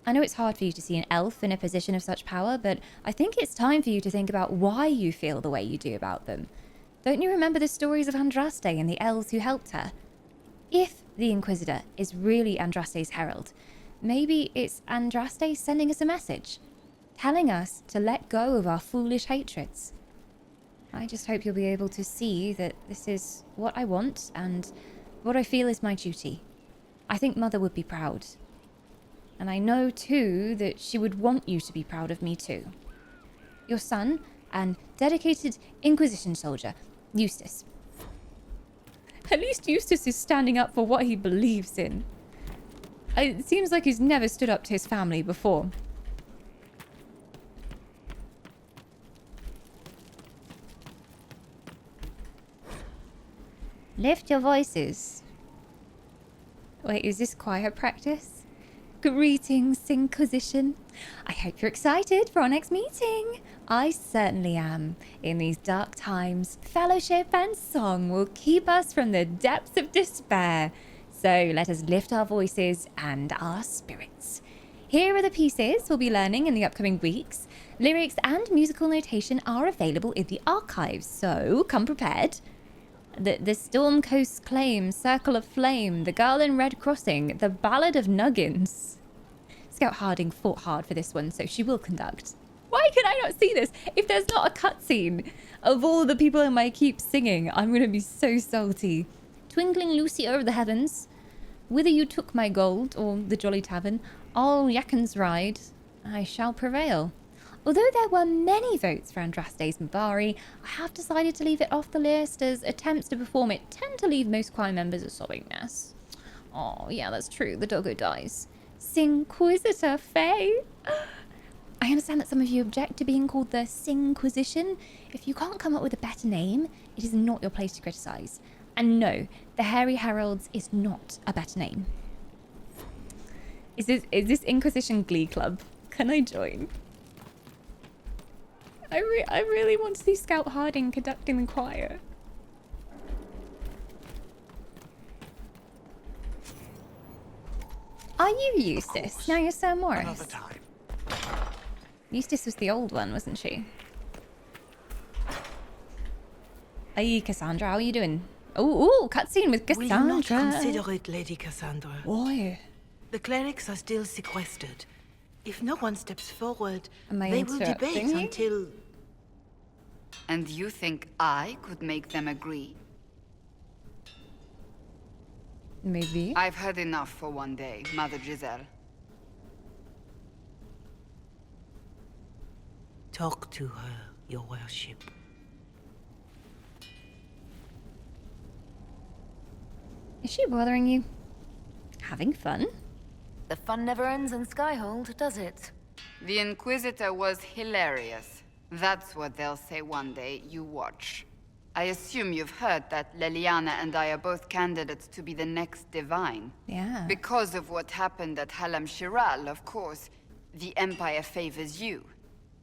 I know it's hard for you to see an elf in a position of such power, but I think it's time for you to think about why you feel the way you do about them. Don't you remember the stories of Andraste and the elves who helped her? If the Inquisitor is really Andraste's herald, maybe it's Andraste sending us a message, telling us to let go of our foolish hatreds. I just hope you'll be able to see that this is what I want and what I feel is my duty. I think Mother would be proud. And I know, too, that she would want you to be proud of me, too. Your son and dedicated Inquisition soldier, Eustace. At least Eustace is standing up for what he believes in. It seems like he's never stood up to his family before. Lift your voices. Wait, is this choir practice? Greetings, Inquisition. I hope you're excited for our next meeting. I certainly am. In these dark times, fellowship and song will keep us from the depths of despair. So let us lift our voices and our spirits. Here are the pieces we'll be learning in the upcoming weeks. Lyrics and musical notation are available in the archives, so come prepared. The Storm Coast Claim, Circle of Flame, The Girl in Red Crossing, The Ballad of Nuggins. Scout Harding fought hard for this one, so she will conduct. Why can I not see this if there's not a cutscene? Of all the people in my keep singing, I'm gonna be so salty. Twinkling Lucy over the heavens, whither you took my gold, or the Jolly Tavern, all Yakins ride, I shall prevail. Although there were many votes for Andraste's Mabari, I have decided to leave it off the list, as attempts to perform it tend to leave most choir members a sobbing mess. Oh, yeah, that's true. The doggo dies. Sinquisitor Faye. I understand that some of you object to being called the Sinquisition. If you can't come up with a better name, it is not your place to criticize. And no, the Hairy Heralds is not a better name. Is this Inquisition Glee Club? Can I join? I really want to see Scout Harding conducting the choir. Are you Eustace? Now you're Sir Morris. Another time. Eustace was the old one, wasn't she? Hey, Cassandra, how are you doing? Oh, cutscene with Cassandra. Will you not consider it, Lady Cassandra? Why? The clerics are still sequestered. If no one steps forward, Am I they will interrupting debate you? until... And you think I could make them agree? Maybe. I've heard enough for one day, Mother Giselle. Talk to her, your worship. Is she bothering you? Having fun? The fun never ends in Skyhold, does it? The Inquisitor was hilarious. That's what they'll say one day. You watch. I assume you've heard that Leliana and I are both candidates to be the next Divine. Yeah. Because of what happened at Halam Shiral, of course, the Empire favors you.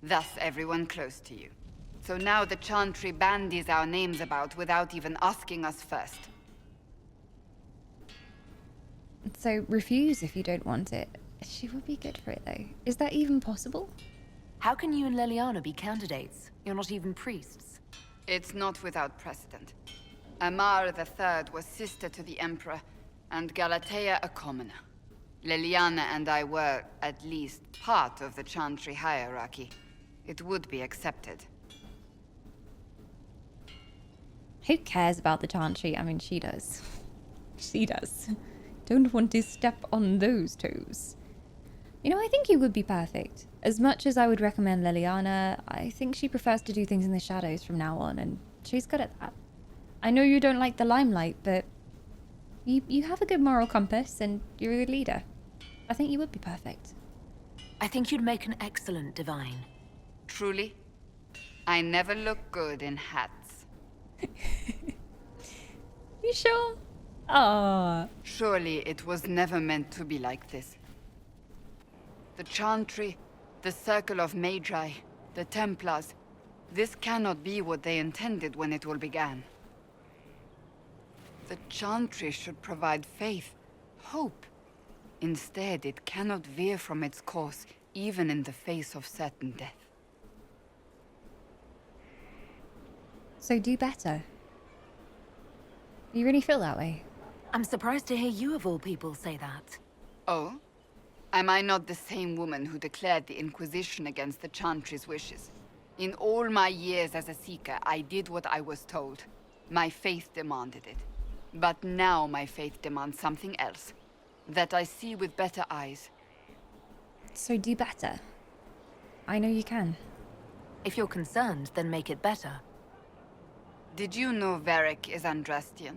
Thus, everyone close to you. So now the Chantry bandies our names about without even asking us first. So refuse if you don't want it. She would be good for it, though. Is that even possible? How can you and Leliana be candidates? You're not even priests. It's not without precedent. Amar III was sister to the Emperor, and Galatea a commoner. Leliana and I were, at least, part of the Chantry hierarchy. It would be accepted. Who cares about the Chantry? I mean, she does. She does. Don't want to step on those toes. You know, I think you would be perfect. As much as I would recommend Leliana, I think she prefers to do things in the shadows from now on, and she's good at that. I know you don't like the limelight, but you have a good moral compass, and you're a good leader. I think you would be perfect. I think you'd make an excellent Divine. Truly? I never look good in hats. You sure? Ah. Surely it was never meant to be like this. The Chantry, the Circle of Magi, the Templars. This cannot be what they intended when it all began. The Chantry should provide faith, hope. Instead, it cannot veer from its course, even in the face of certain death. So do better. You really feel that way? I'm surprised to hear you of all people say that. Oh? Am I not the same woman who declared the Inquisition against the Chantry's wishes? In all my years as a Seeker, I did what I was told. My faith demanded it. But now my faith demands something else. That I see with better eyes. So do better. I know you can. If you're concerned, then make it better. Did you know Varric is Andrastian?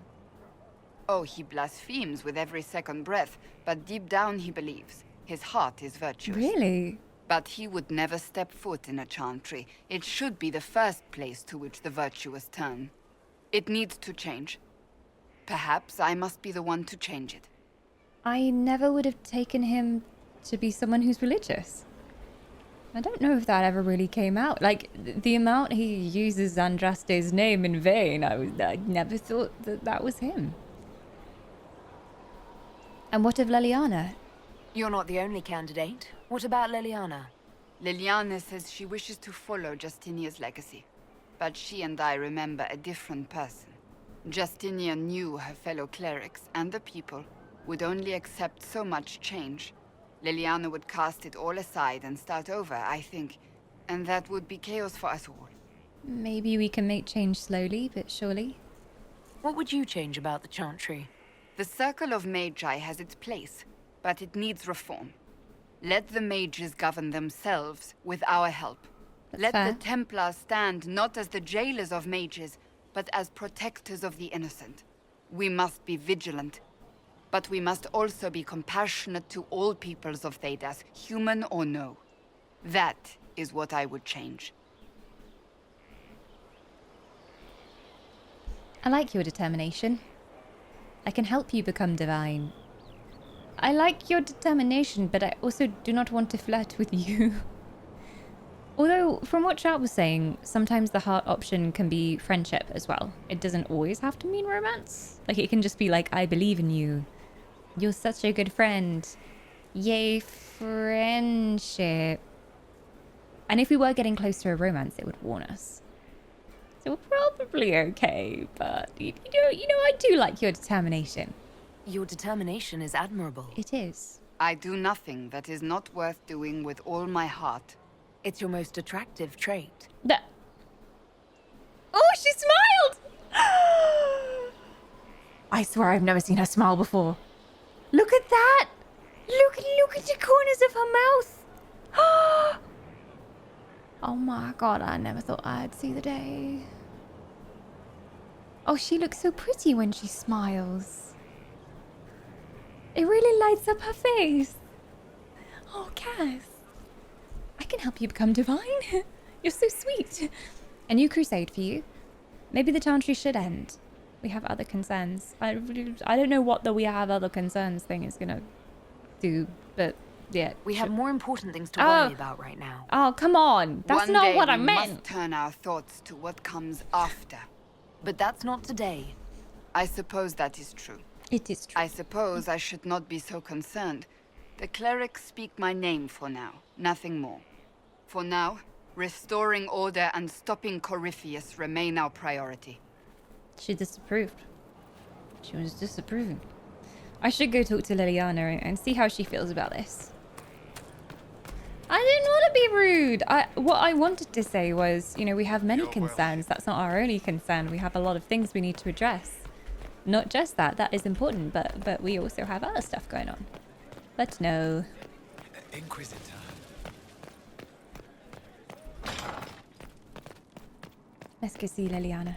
Oh, he blasphemes with every second breath, but deep down he believes. His heart is virtuous. Really? But he would never step foot in a Chantry. It should be the first place to which the virtuous turn. It needs to change. Perhaps I must be the one to change it. I never would have taken him to be someone who's religious. I don't know if that ever really came out. Like, the amount he uses Andraste's name in vain, I never thought that was him. And what of Leliana? You're not the only candidate. What about Leliana? Liliana says she wishes to follow Justinia's legacy. But she and I remember a different person. Justinia knew her fellow clerics and the people would only accept so much change. Liliana would cast it all aside and start over, I think. And that would be chaos for us all. Maybe we can make change slowly, but surely. What would you change about the Chantry? The Circle of Magi has its place, but it needs reform. Let the mages govern themselves with our help. Let fair. the Templars stand not as the jailers of mages, but as protectors of the innocent. We must be vigilant, but we must also be compassionate to all peoples of Thedas, human or no. That is what I would change. I like your determination. I can help you become divine. I like your determination, but I also do not want to flirt with you. Although, from what Sharp was saying, sometimes the heart option can be friendship as well. It doesn't always have to mean romance. Like, it can just be like, I believe in you. You're such a good friend. Yay, friendship. And if we were getting close to a romance, it would warn us. So we're probably okay, but you know, I do like your determination. Your determination is admirable. It is. I do nothing that is not worth doing with all my heart. It's your most attractive trait. Oh, she smiled! I swear I've never seen her smile before. Look at that! Look at the corners of her mouth! Oh my god, I never thought I'd see the day. Oh, she looks so pretty when she smiles. It really lights up her face. Oh, Cass. I can help you become divine. You're so sweet. A new crusade for you. Maybe the Chantry should end. We have other concerns. I don't know what the we have other concerns thing is gonna do, but yeah. We have more important things to worry about right now. Oh, come on. That's One not day what I we meant. must turn our thoughts to what comes after. But that's not today. I suppose that is true. It is true. I suppose I should not be so concerned. The clerics speak my name for now, nothing more. For now, restoring order and stopping Corypheus remain our priority. She disapproved. She was disapproving. I should go talk to Liliana and see how she feels about this. I didn't want to be rude. What I wanted to say was, you know, we have many concerns. That's not our only concern. We have a lot of things we need to address. Not just that. That is important, but we also have other stuff going on. But no. Inquisitor. Let's go see Liliana.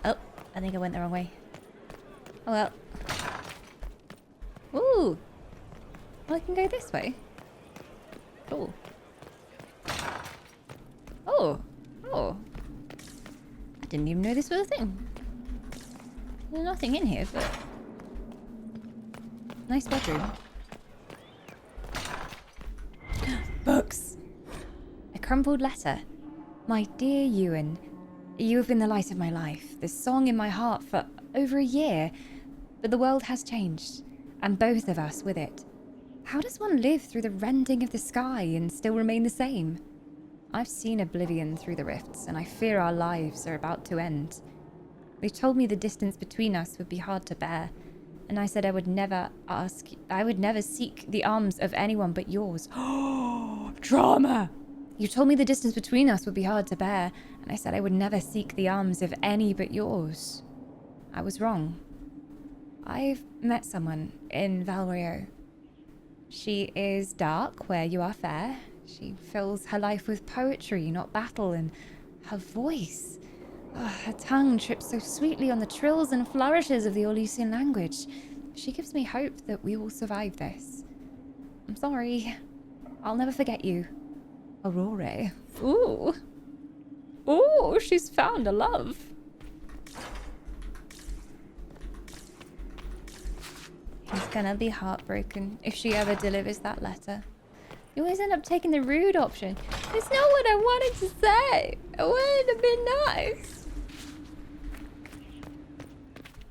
Oh, I think I went the wrong way. Oh well. Ooh. Well, I can go this way. Cool. Oh. Oh. I didn't even know this was a thing. There's nothing in here, but... Nice bedroom. Books. A crumpled letter. My dear Ewan, you have been the light of my life, the song in my heart for over a year. But the world has changed, and both of us with it. How does one live through the rending of the sky and still remain the same? I've seen oblivion through the rifts, and I fear our lives are about to end. They told me the distance between us would be hard to bear, and I said I would never seek the arms of anyone but yours. Oh, drama! You told me the distance between us would be hard to bear, and I said I would never seek the arms of any but yours. I was wrong. I've met someone in Valrio. She is dark where you are fair. She fills her life with poetry, not battle, and her voice. Her tongue trips so sweetly on the trills and flourishes of the Orlusian language. She gives me hope that we will survive this. I'm sorry. I'll never forget you. Aurora. Ooh. Ooh, she's found a love. He's gonna be heartbroken if she ever delivers that letter. You always end up taking the rude option. It's not what I wanted to say. I wanted to be nice.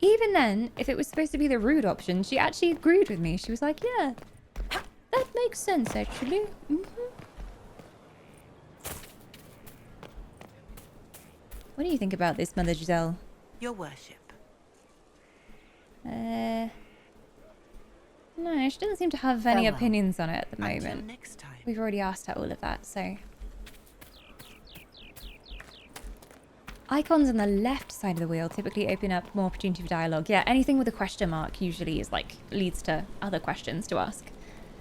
Even then, if it was supposed to be the rude option, she actually agreed with me. She was like, yeah, that makes sense, actually. What do you think about this, Mother Giselle? Your worship. No, she doesn't seem to have any Farewell. opinions on it at the Until moment. next time. We've already asked her all of that, so... Icons on the left side of the wheel typically open up more opportunity for dialogue. Yeah, anything with a question mark usually is like, leads to other questions to ask.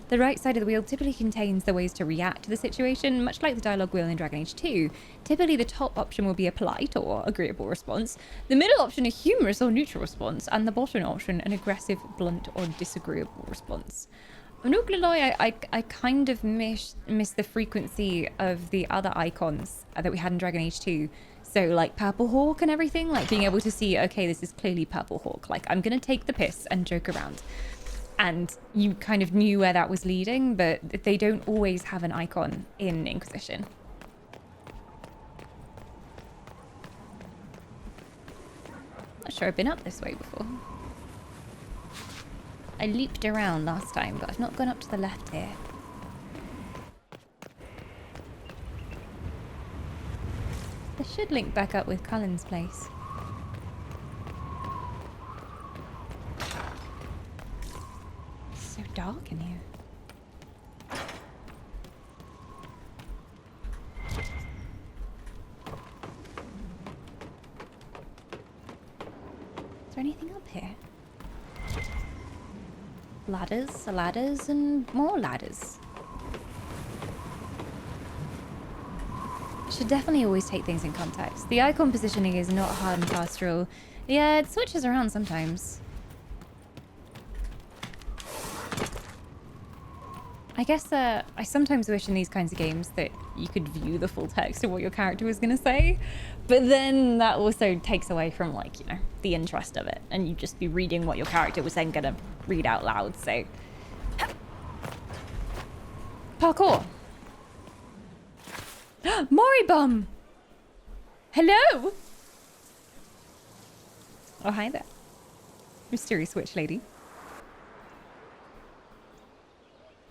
The right side of the wheel typically contains the ways to react to the situation, much like the dialogue wheel in Dragon Age 2. Typically, the top option will be a polite or agreeable response, the middle option a humorous or neutral response, and the bottom option an aggressive, blunt, or disagreeable response. I'm not gonna lie, I kind of miss the frequency of the other icons that we had in Dragon Age 2. So, like, Purple Hawk and everything, like, being able to see, okay, this is clearly Purple Hawk. Like, I'm gonna take the piss and joke around. And you kind of knew where that was leading, but they don't always have an icon in Inquisition. Not sure I've been up this way before. I leaped around last time, but I've not gone up to the left here. This should link back up with Cullen's place. It's so dark in here. Is there anything up here? Ladders, ladders, and more ladders. Should definitely always take things in context. The icon positioning is not hard and fast rule. Yeah, it switches around sometimes. I guess I sometimes wish in these kinds of games that you could view the full text of what your character was going to say, but then that also takes away from, like, you know, the interest of it, and you just be reading what your character was then going to read out loud, so... Parkour! Moribum! Hello! Oh, hi there. Mysterious witch lady.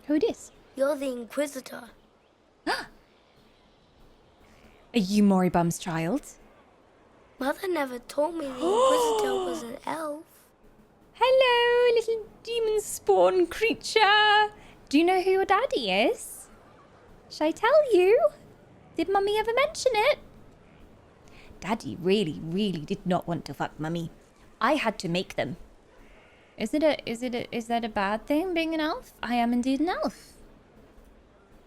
Who it is? You're the Inquisitor. Are you Moribum's child? Mother never told me the Inquisitor was an elf. Hello, little demon spawn creature. Do you know who your daddy is? Shall I tell you? Did Mummy ever mention it? Daddy really did not want to fuck Mummy. I had to make them. Is that a bad thing, being an elf? I am indeed an elf.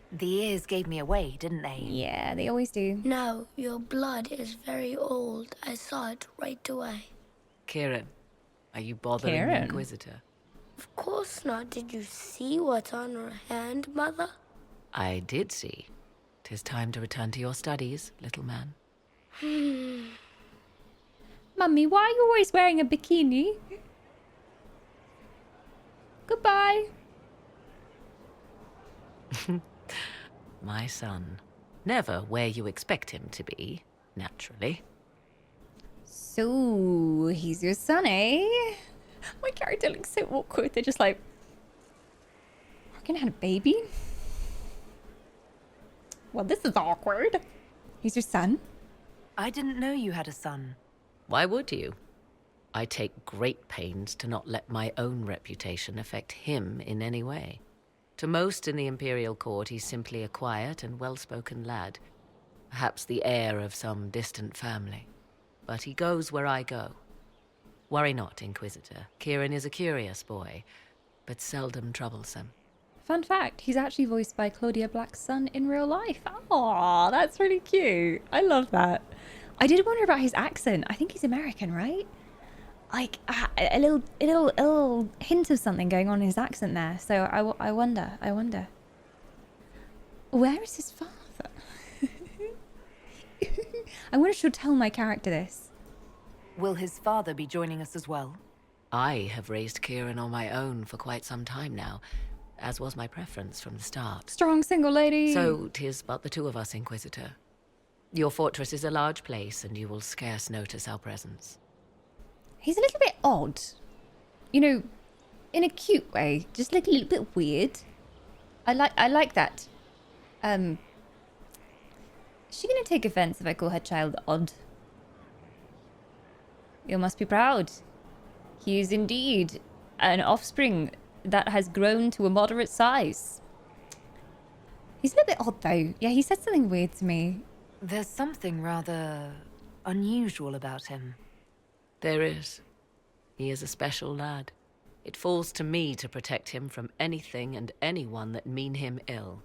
The ears gave me away, didn't they? Yeah, they always do. No, your blood is very old. I saw it right away. Kieran, are you bothering the Inquisitor? Of course not. Did you see what's on her hand, Mother? I did see. 'Tis time to return to your studies, little man. Mummy, why are you always wearing a bikini? Goodbye. My son. Never where you expect him to be, naturally. So, he's your son, eh? My character looks so awkward. They're just like, we're gonna have a baby? Well, this is awkward. He's your son? I didn't know you had a son. Why would you? I take great pains to not let my own reputation affect him in any way. To most in the Imperial Court, he's simply a quiet and well-spoken lad. Perhaps the heir of some distant family. But he goes where I go. Worry not, Inquisitor. Kieran is a curious boy, but seldom troublesome. Fun fact, he's actually voiced by Claudia Black's son in real life. Aw, that's really cute. I love that. I did wonder about his accent. I think he's American, right? Like, a little hint of something going on in his accent there. So I wonder. Where is his father? I wonder if she'll tell my character this. Will his father be joining us as well? I have raised Kieran on my own for quite some time now, as was my preference from the start. Strong single lady. So 'tis but the two of us, Inquisitor. Your fortress is a large place, and you will scarce notice our presence. He's a little bit odd. You know, in a cute way. Just like a little bit weird. I like that. Is she gonna take offense if I call her child odd? You must be proud. He is indeed an offspring that has grown to a moderate size. He's a little bit odd though. Yeah, he said something weird to me. There's something rather unusual about him. There is. He is a special lad. It falls to me to protect him from anything and anyone that mean him ill.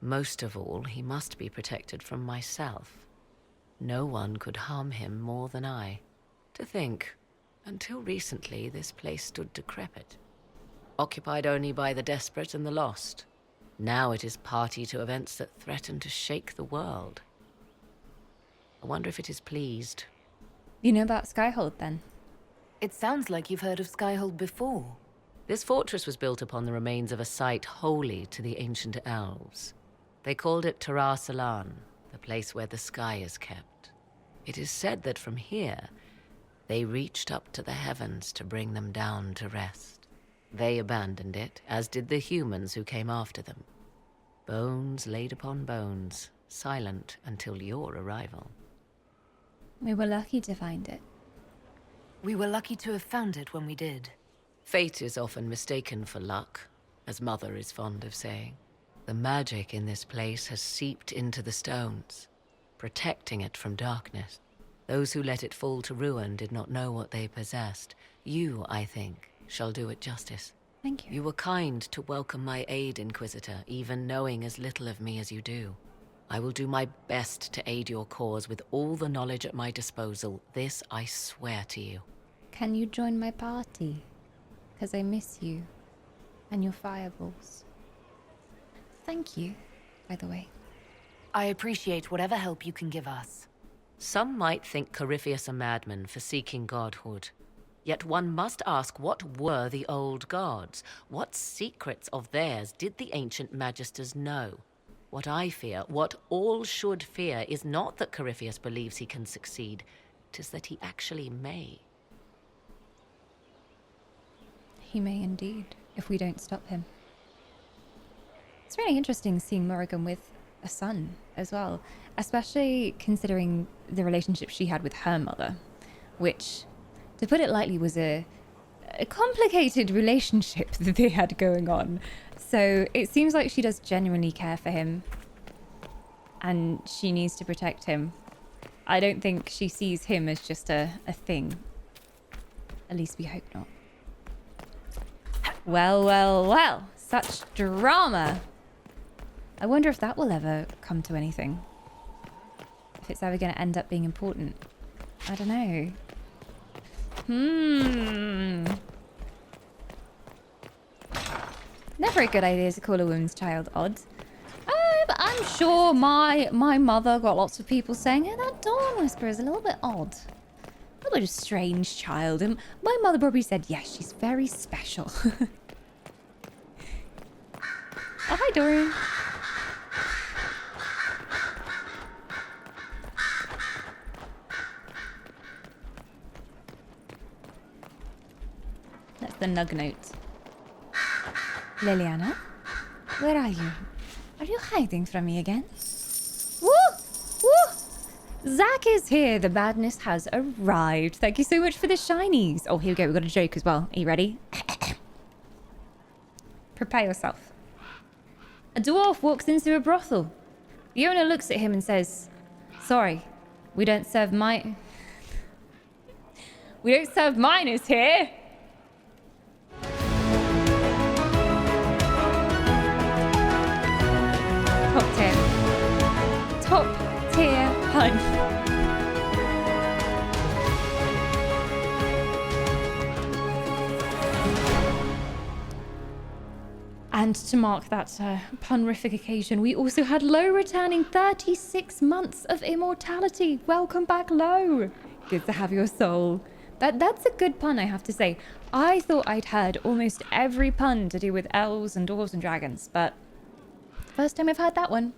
Most of all, he must be protected from myself. No one could harm him more than I. To think, until recently this place stood decrepit, occupied only by the desperate and the lost. Now it is party to events that threaten to shake the world. I wonder if it is pleased. You know about Skyhold then? It sounds like you've heard of Skyhold before. This fortress was built upon the remains of a site holy to the ancient elves. They called it Terra Salan, the place where the sky is kept. It is said that from here, they reached up to the heavens to bring them down to rest. They abandoned it, as did the humans who came after them. Bones laid upon bones, silent until your arrival. We were lucky to find it. We were lucky to have found it when we did. Fate is often mistaken for luck, as Mother is fond of saying. The magic in this place has seeped into the stones, protecting it from darkness. Those who let it fall to ruin did not know what they possessed. You, I think, shall do it justice. Thank you. You were kind to welcome my aid, Inquisitor, even knowing as little of me as you do. I will do my best to aid your cause with all the knowledge at my disposal. This I swear to you. Can you join my party? Because I miss you and your fireballs. Thank you, by the way. I appreciate whatever help you can give us. Some might think Corypheus a madman for seeking godhood. Yet one must ask, what were the old gods? What secrets of theirs did the ancient magisters know? What I fear, what all should fear, is not that Corypheus believes he can succeed. 'Tis that he actually may. He may indeed, if we don't stop him. It's really interesting seeing Morrigan with a son as well, especially considering the relationship she had with her mother, which, to put it lightly, was a complicated relationship that they had going on. So it seems like she does genuinely care for him, and she needs to protect him. I don't think she sees him as just a thing. At least we hope not. Well, well, well. Such drama. I wonder if that will ever come to anything. If it's ever going to end up being important. I don't know. Never a good idea to call a woman's child odd. But I'm sure my mother got lots of people saying, hey, that Dawn Whisperer is a little bit odd. A little bit of a strange child. And my mother probably said, yes, she's very special. Oh, hi, Dorian. That's the nug note. Liliana? Where are you? Are you hiding from me again? Woo! Woo! Zach is here. The madness has arrived. Thank you so much for the shinies. Oh, here we go. We've got a joke as well. Are you ready? Prepare yourself. A dwarf walks into a brothel. The owner looks at him and says, sorry, we don't serve minors here. Top tier pun. And to mark that punrific occasion, we also had Lo returning 36 months of immortality. Welcome back, Lo. Good to have your soul. That's a good pun, I have to say. I thought I'd heard almost every pun to do with elves and dwarves and dragons, but first time I've heard that one.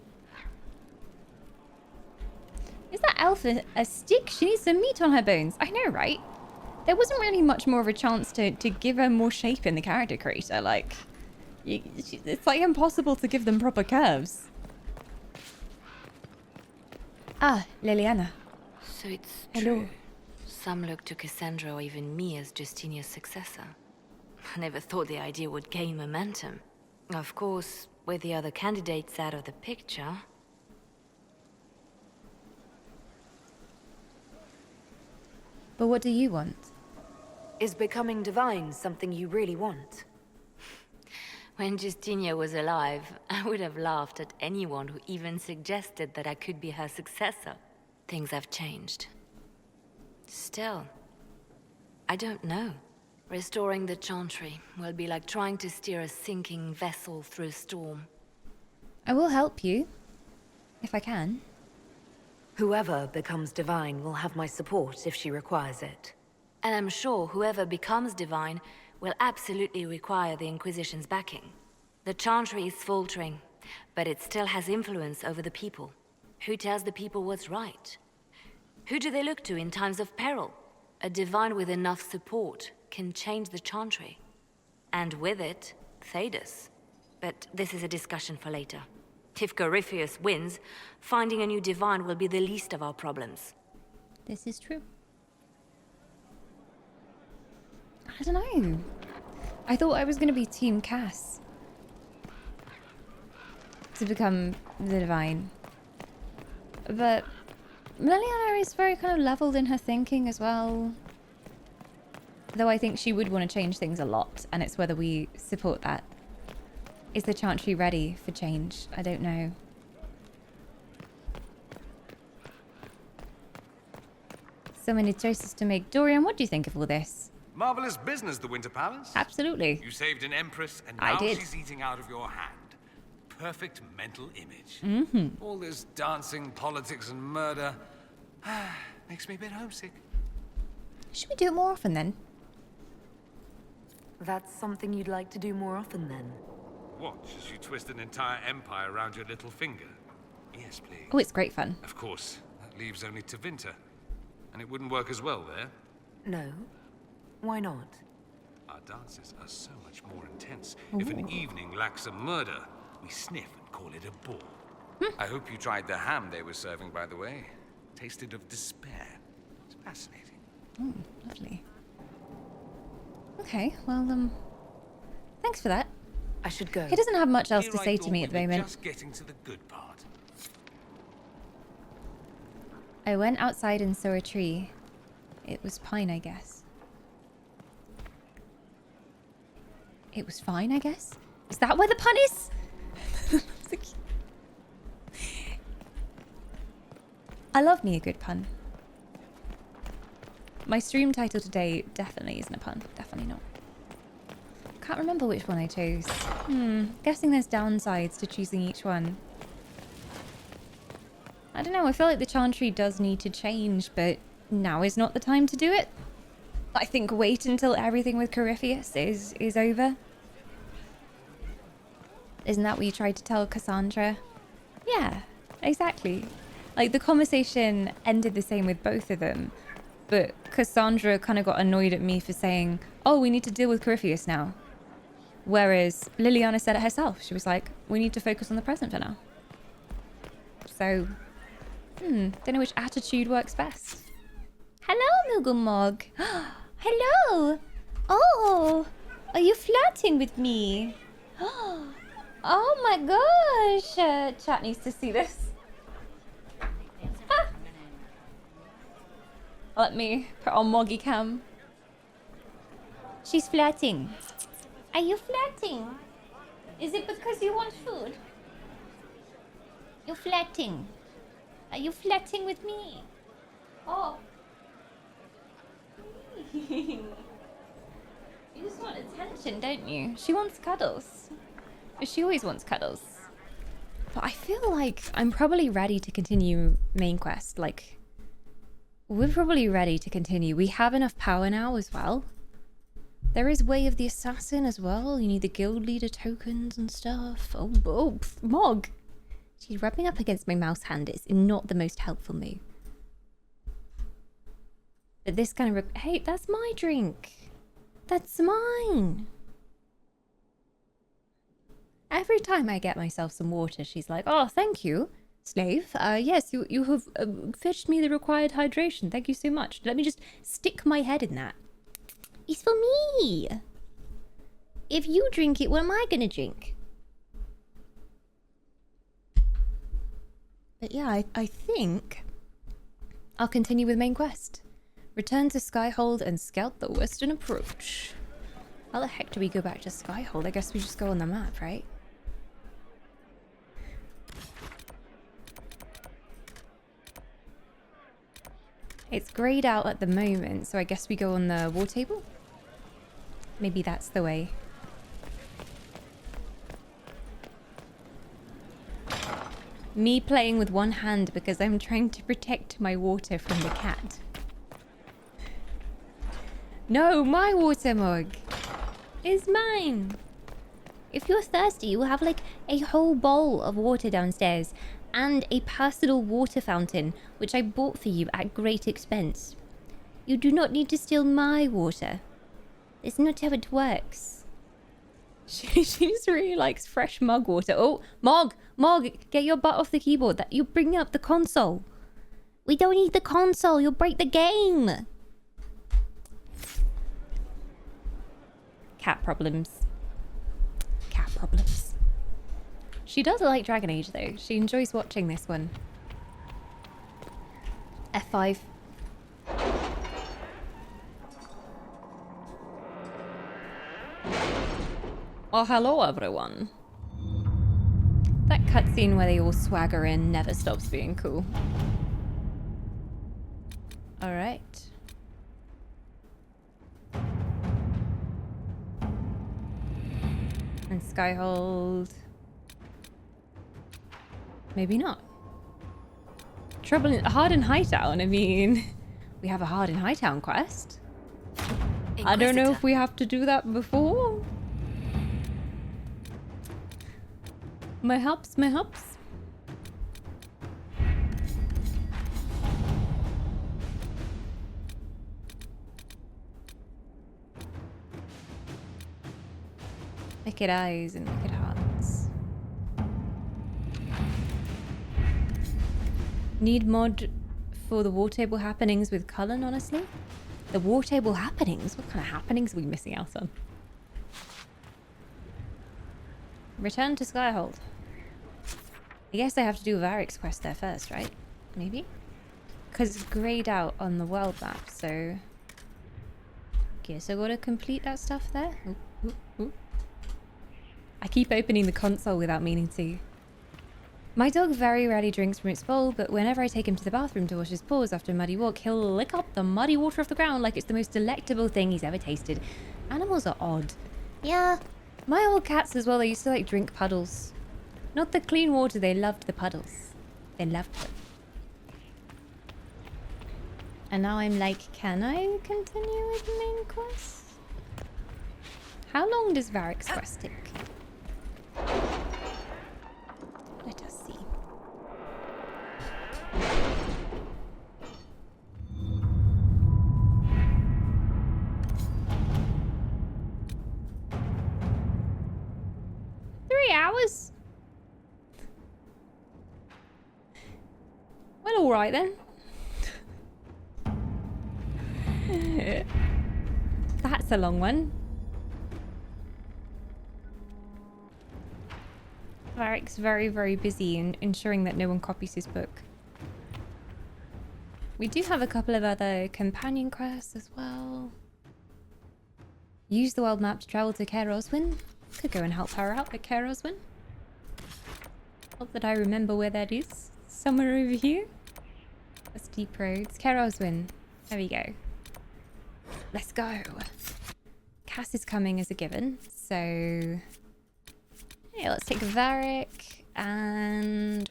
Is that elf a stick? She needs some meat on her bones. I know, right? There wasn't really much more of a chance to give her more shape in the character creator, like... It's like impossible to give them proper curves. Ah, Liliana. So it's Hello. true. Some look to Cassandra or even me as Justinia's successor. I never thought the idea would gain momentum. Of course, With the other candidates out of the picture... But what do you want? Is becoming divine something you really want? When Justinia was alive, I would have laughed at anyone who even suggested that I could be her successor. Things have changed. Still, I don't know. Restoring the Chantry will be like trying to steer a sinking vessel through a storm. I will help you, if I can. Whoever becomes divine will have my support if she requires it. And I'm sure whoever becomes divine will absolutely require the Inquisition's backing. The Chantry is faltering, but it still has influence over the people. Who tells the people what's right? Who do they look to in times of peril? A divine with enough support can change the Chantry. And with it, Thedas. But this is a discussion for later. If Corypheus wins, finding a new divine will be the least of our problems. This is true. I don't know. I thought I was going to be Team Cass to become the divine. But Liliana is very kind of leveled in her thinking as well. Though I think she would want to change things a lot, and it's whether we support that. Is the Chantry ready for change? I don't know. So many choices to make. Dorian, what do you think of all this? Marvelous business, the Winter Palace. Absolutely. You saved an empress, and I now did. she's eating out of your hand. Perfect mental image. Mm-hmm. All this dancing, politics, and murder makes me a bit homesick. Should we do it more often then? That's something you'd like to do more often then? Watch as you twist an entire empire around your little finger. Yes, please. Oh, it's great fun. Of course, that leaves only Tevinter. And it wouldn't work as well there. No. Why not? Our dances are so much more intense. Ooh. If an evening lacks a murder, we sniff and call it a ball. I hope you tried the ham they were serving, by the way. Tasted of despair. It's fascinating. Oh, lovely. Okay, well, thanks for that. I should go. He doesn't have much else Here to I say thought to me we at the were moment. Just getting to the good part. I went outside and saw a tree. It was pine, I guess. It was fine, I guess? Is that where the pun is? I love me a good pun. My stream title today definitely isn't a pun. Definitely not. Can't remember which one I chose. Guessing there's downsides to choosing each one. I don't know, I feel like the Chantry does need to change, but now is not the time to do it. I think wait until everything with Corypheus is over. Isn't that what you tried to tell Cassandra? Yeah, exactly. Like, the conversation ended the same with both of them, but Cassandra kind of got annoyed at me for saying, oh, we need to deal with Corypheus now. Whereas Liliana said it herself. She was like, we need to focus on the present for now. So, don't know which attitude works best. Hello, Mugumog. Hello. Oh, are you flirting with me? Oh my gosh. Chat needs to see this. Let me put on Moggy Cam. She's flirting. Are you flirting? Is it because you want food? You're flirting. Are you flirting with me? Oh. You just want attention, don't you? She wants cuddles. She always wants cuddles. But I feel like I'm probably ready to continue main quest. Like, we're probably ready to continue. We have enough power now as well. There is Way of the Assassin as well. You need the guild leader tokens and stuff. Oh, Mog. She's rubbing up against my mouse hand. It's not the most helpful move. But this kind of... Hey, that's my drink. That's mine. Every time I get myself some water, she's like, oh, thank you, slave. Yes, you have fetched me the required hydration. Thank you so much. Let me just stick my head in that. It's for me. If you drink it, what am I going to drink? But yeah, I think I'll continue with main quest. Return to Skyhold and scout the western approach. How the heck do we go back to Skyhold? I guess we just go on the map, right? It's grayed out at the moment, so I guess we go on the war table? Maybe that's the way. Me playing with one hand because I'm trying to protect my water from the cat. No, my water mug is mine. If you're thirsty, you will have like a whole bowl of water downstairs and a personal water fountain, which I bought for you at great expense. You do not need to steal my water. It's not how it works. She just really likes fresh mug water. Oh, Mog, get your butt off the keyboard. That you're bringing up the console. We don't need the console. You'll break the game. Cat problems. Cat problems. She does like Dragon Age though. She enjoys watching this one. F5. Oh, hello everyone. That cutscene where they all swagger in never stops being cool. Alright. And Skyhold. Maybe not. Trouble in Hard in Hightown, I mean... We have a Hard in Hightown quest. I don't know if we have to do that before. Mayhaps. Wicked eyes and wicked hearts. Need mod for the war table happenings with Cullen, honestly. The war table happenings? What kind of happenings are we missing out on? Return to Skyhold. I guess I have to do Varric's quest there first, right? Maybe? Because it's grayed out on the world map, so... Guess I gotta complete that stuff there. Ooh. I keep opening the console without meaning to. My dog very rarely drinks from its bowl, but whenever I take him to the bathroom to wash his paws after a muddy walk, he'll lick up the muddy water off the ground like it's the most delectable thing he's ever tasted. Animals are odd. Yeah. My old cats as well, they used to like drink puddles. Not the clean water, they loved the puddles. They loved them. And now I'm like, can I continue with the main quest? How long does Varric's quest take? Let us see. Hours? Well, alright then. That's a long one. Varric's very, very busy in ensuring that no one copies his book. We do have a couple of other companion quests as well. Use the world map to travel to Caer Oswin. Could go and help her out at Caer Oswin. Not that I remember where that is. Somewhere over here. That's deep roads. Caer Oswin. There we go. Let's go. Cass is coming as a given. So... yeah, let's take Varric and...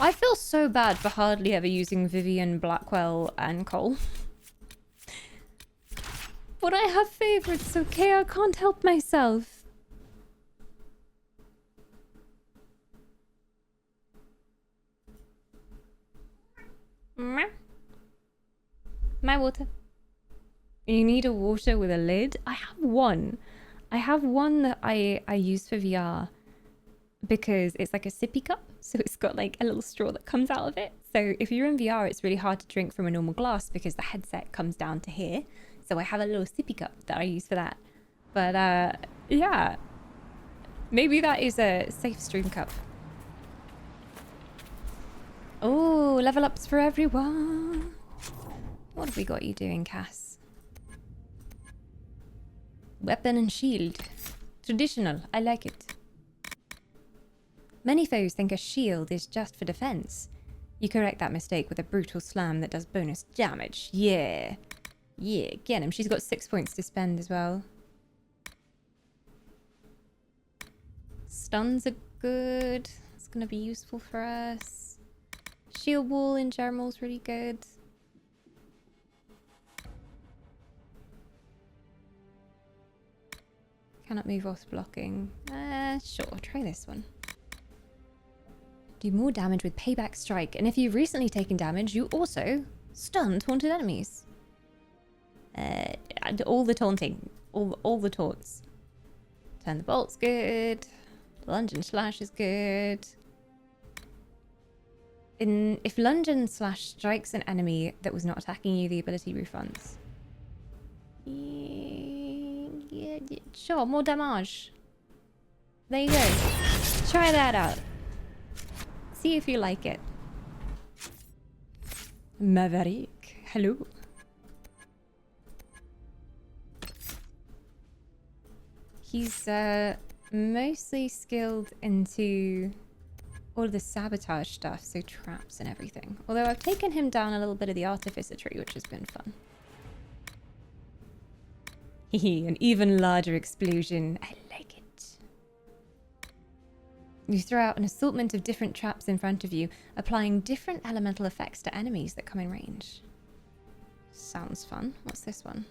I feel so bad for hardly ever using Vivian, Blackwell and Cole. But I have favorites, okay? I can't help myself. My water. You need a water with a lid? I have one. I have one that I use for VR because it's like a sippy cup. So it's got like a little straw that comes out of it. So if you're in VR, it's really hard to drink from a normal glass because the headset comes down to here. So I have a little sippy cup that I use for that. But yeah, maybe that is a safe stream cup. Oh, level ups for everyone. What have we got you doing, Cass? Weapon and shield. Traditional. I like it. Many foes think a shield is just for defense. You correct that mistake with a brutal slam that does bonus damage. Yeah. Yeah, get him. She's got 6 points to spend as well. Stuns are good. It's going to be useful for us. Shield wall in general is really good. Cannot move whilst blocking. Sure, try this one. Do more damage with payback strike, and if you've recently taken damage, you also stun taunted enemies. And all the taunting, all the taunts. Turn the bolt's good. Lunge and slash is good. If lunge and slash strikes an enemy that was not attacking you, the ability refunds. Yeah, sure, more damage. There you go. Try that out. See if you like it. Maverick, hello. He's mostly skilled into all of the sabotage stuff, so traps and everything. Although I've taken him down a little bit of the artificer tree, which has been fun. Hehe, an even larger explosion. I like it. You throw out an assortment of different traps in front of you, applying different elemental effects to enemies that come in range. Sounds fun. What's this one?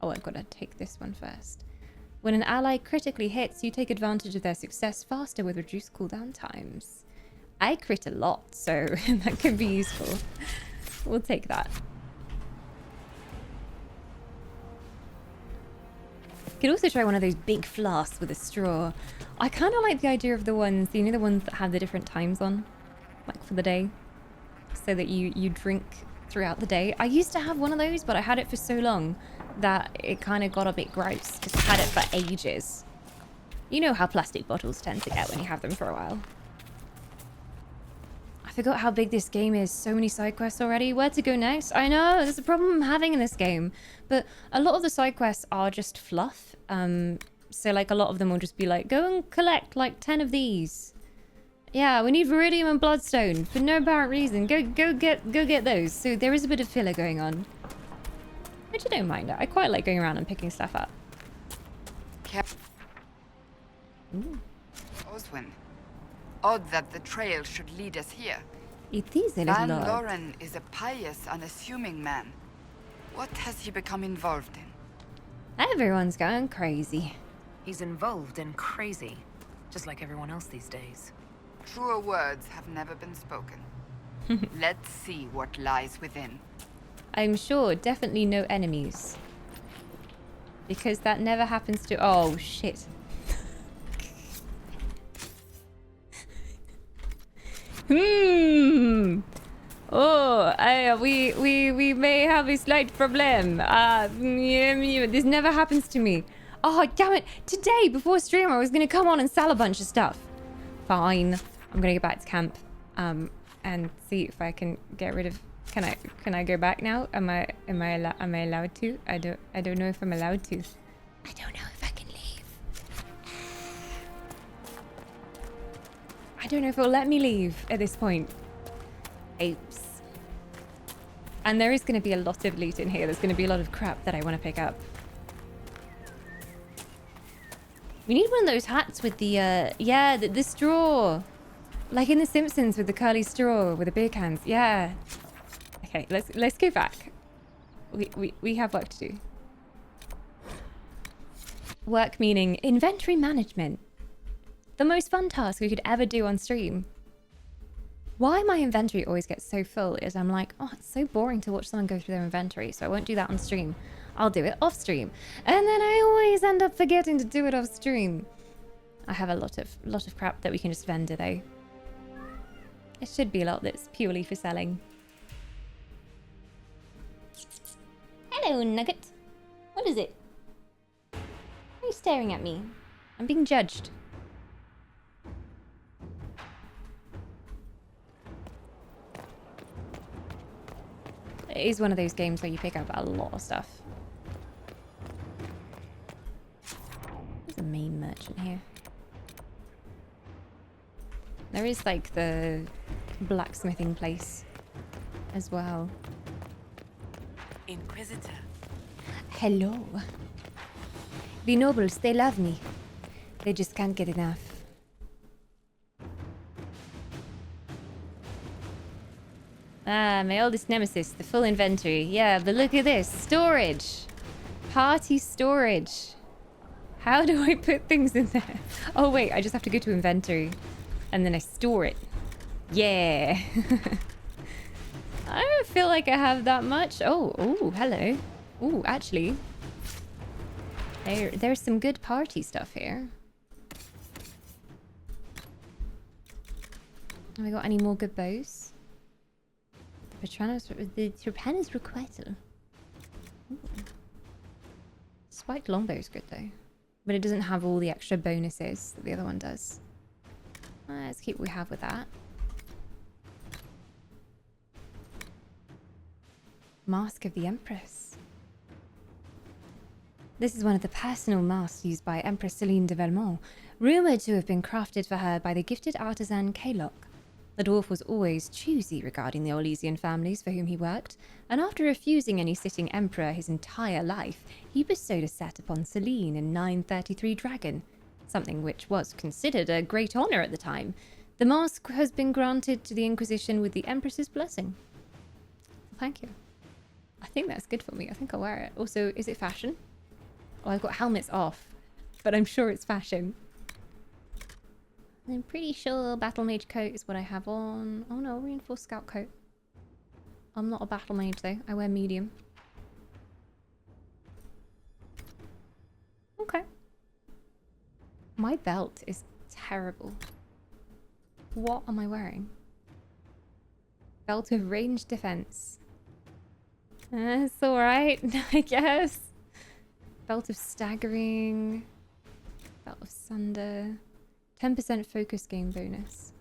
Oh, I've got to take this one first. When an ally critically hits, you take advantage of their success faster with reduced cooldown times. I crit a lot, so that could be useful. We'll take that. Could also try one of those big flasks with a straw. I kind of like the idea of the ones, you know, the ones that have the different times on, like for the day, so that you drink throughout the day. I used to have one of those, but I had it for so long that it kind of got a bit gross because I had it for ages. You know how plastic bottles tend to get when you have them for a while. I forgot how big this game is. So many side quests already. Where to go next? I know, there's a problem I'm having in this game. But a lot of the side quests are just fluff. So like a lot of them will just be like, go and collect like 10 of these. Yeah, we need Viridium and Bloodstone for no apparent reason. Go get those. So there is a bit of filler going on. Which I don't mind it. I quite like going around and picking stuff up. Oswin. Odd that the trail should lead us here. It is a little Van odd. Loren is a pious, unassuming man. What has he become involved in? Everyone's going crazy. He's involved in crazy, just like everyone else these days. Truer words have never been spoken. Let's see what lies within. I'm sure definitely no enemies. Because that never happens to... Oh, shit. Oh, we may have a slight problem. This never happens to me. Oh, damn it. Today, before stream, I was going to come on and sell a bunch of stuff. Fine. I'm going to go back to camp and see if I can get rid of... Can I go back now? Am I allowed to? I don't know if I'm allowed to. I don't know if I can leave. I don't know if it'll let me leave at this point. Oops. And there is going to be a lot of loot in here. There's going to be a lot of crap that I want to pick up. We need one of those hats with the, the straw. Like in The Simpsons with the curly straw with the beer cans. Yeah. Okay, let's go back. We have work to do. Work meaning inventory management. The most fun task we could ever do on stream. Why my inventory always gets so full is I'm like, oh, it's so boring to watch someone go through their inventory, so I won't do that on stream. I'll do it off stream. And then I always end up forgetting to do it off stream. I have a lot of crap that we can just vendor though. It should be a lot that's purely for selling. Hello, Nugget. What is it? Why are you staring at me? I'm being judged. It is one of those games where you pick up a lot of stuff. There's a main merchant here. There is like the blacksmithing place as well. Inquisitor. Hello. The nobles, they love me. They just can't get enough. Ah, my oldest nemesis, the full inventory. Yeah, but look at this. Storage. Party storage. How do I put things in there? Oh, wait, I just have to go to inventory. And then I store it. Yeah. I don't feel like I have that much. Oh, hello. Oh, actually. There's some good party stuff here. Have we got any more good bows? The Trepanner's Requital. Spiked longbow's good though. But it doesn't have all the extra bonuses that the other one does. Let's keep what we have with that. Mask of the Empress. This is one of the personal masks used by Empress Celine de Valmont, rumoured to have been crafted for her by the gifted artisan Caer. The dwarf was always choosy regarding the Orlesian families for whom he worked, and after refusing any sitting emperor his entire life, he bestowed a set upon Celine in 933 Dragon, something which was considered a great honour at the time. The mask has been granted to the Inquisition with the Empress's blessing. Thank you. I think that's good for me. I think I'll wear it. Also, is it fashion? Oh, I've got helmets off, but I'm sure it's fashion. I'm pretty sure battle mage coat is what I have on. Oh no, reinforced scout coat. I'm not a battle mage though. I wear medium. Okay. My belt is terrible. What am I wearing? Belt of ranged defense. It's alright, I guess. Belt of staggering. Belt of sunder. 10% focus gain bonus.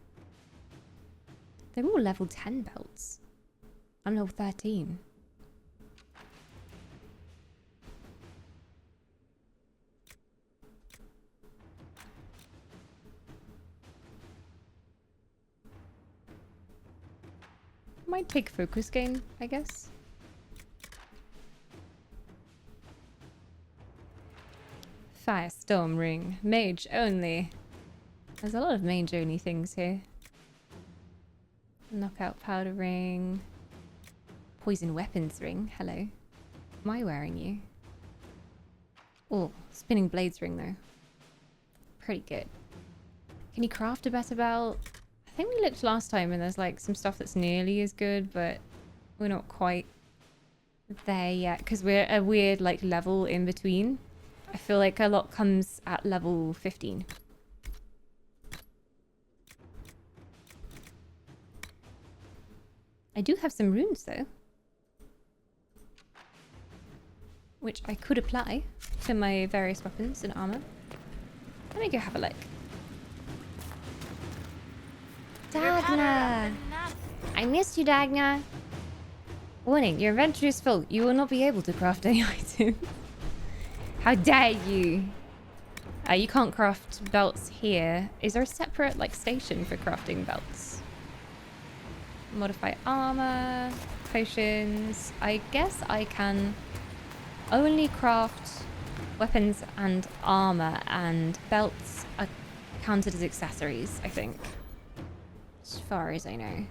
They're all level 10 belts. I'm level 13. Might take focus gain, I guess. Firestorm ring. Mage only. There's a lot of mage only things here. Knockout powder ring. Poison weapons ring. Hello. Am I wearing you? Oh, spinning blades ring though. Pretty good. Can you craft a better belt? I think we looked last time and there's like some stuff that's nearly as good, but we're not quite there yet because we're a weird like level in between. I feel like a lot comes at level 15. I do have some runes though, which I could apply to my various weapons and armor. Let me go have a look. Dagna! I missed you, Dagna! Warning, your inventory is full. You will not be able to craft any items. How dare you! You can't craft belts here. Is there a separate like station for crafting belts? Modify armor, potions. I guess I can only craft weapons and armor, and belts are counted as accessories, I think. As far as I know.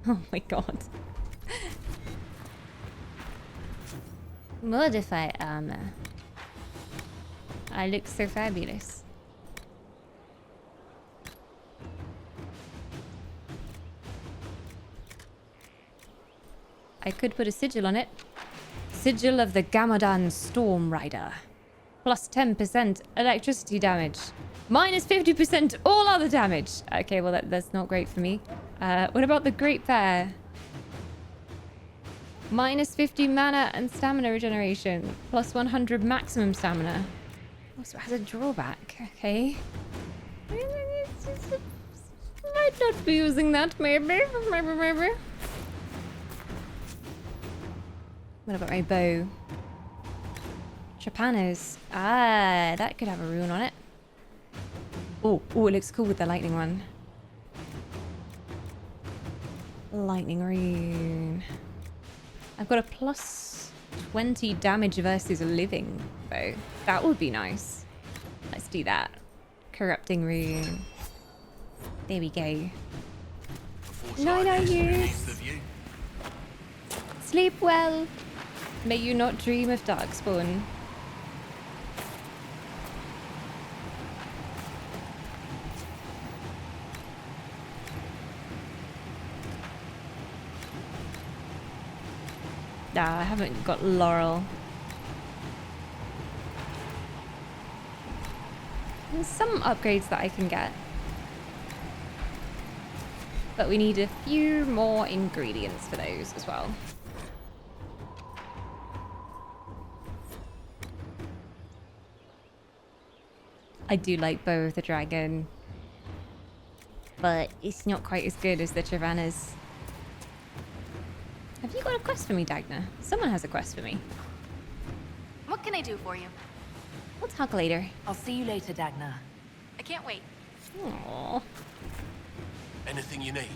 Oh my god. Modify armor. I look so fabulous. I could put a sigil on it. Sigil of the Gamadan Storm Rider. Plus 10% electricity damage. Minus 50% all other damage. Okay, well that's not great for me. What about the Great Bear? Minus 50 mana and stamina regeneration. Plus 100 maximum stamina. Also has a drawback. Okay. Might not be using that, maybe. What about my bow? Trapanners. Ah, that could have a rune on it. Oh, it looks cool with the lightning one. Lightning rune. I've got a plus 20 damage versus living bow. That would be nice. Let's do that. Corrupting rune. There we go. No use. Sleep well. May you not dream of darkspawn. Nah, I haven't got Laurel. There's some upgrades that I can get. But we need a few more ingredients for those as well. I do like Bow of the Dragon. But it's not quite as good as the Travanas. Have you got a quest for me, Dagna? Someone has a quest for me. What can I do for you? We'll talk later. I'll see you later, Dagna. I can't wait. Aww. Anything you need?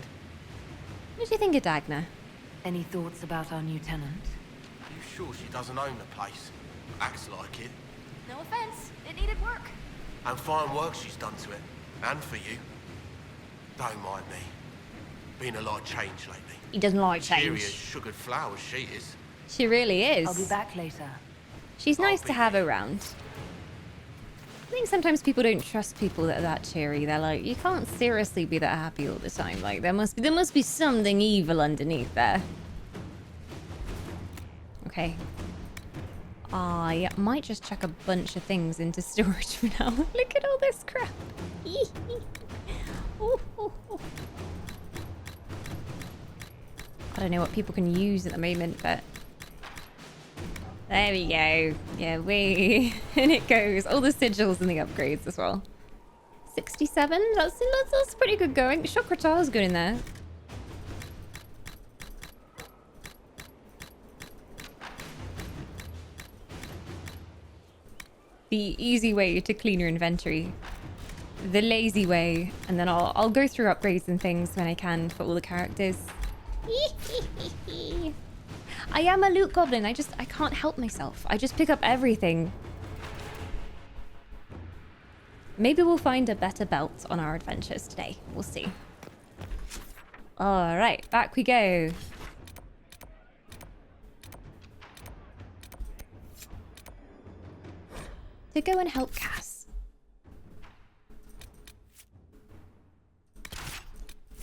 What do you think of Dagna? Any thoughts about our new tenant? You sure she doesn't own the place? Acts like it. No offense, it needed work. And fine work she's done to it. And for you. Don't mind me. Been a lot of change lately. He doesn't like change. Cheery as sugared flowers, she is. She really is. I'll be back later. She's nice to have around. I think sometimes people don't trust people that are that cheery. They're like, you can't seriously be that happy all the time. Like there must be something evil underneath there. Okay. I might just chuck a bunch of things into storage for now. Look at all this crap. I don't know what people can use at the moment, but there we go. Yeah, and it goes. All the sigils and the upgrades as well. 67. That's pretty good going. Chokratar's good in there. The easy way to clean your inventory. The lazy way, and then I'll go through upgrades and things when I can for all the characters. I am a loot goblin. I can't help myself. I just pick up everything. Maybe we'll find a better belt on our adventures today. We'll see. All right, back we go. To go and help Cass.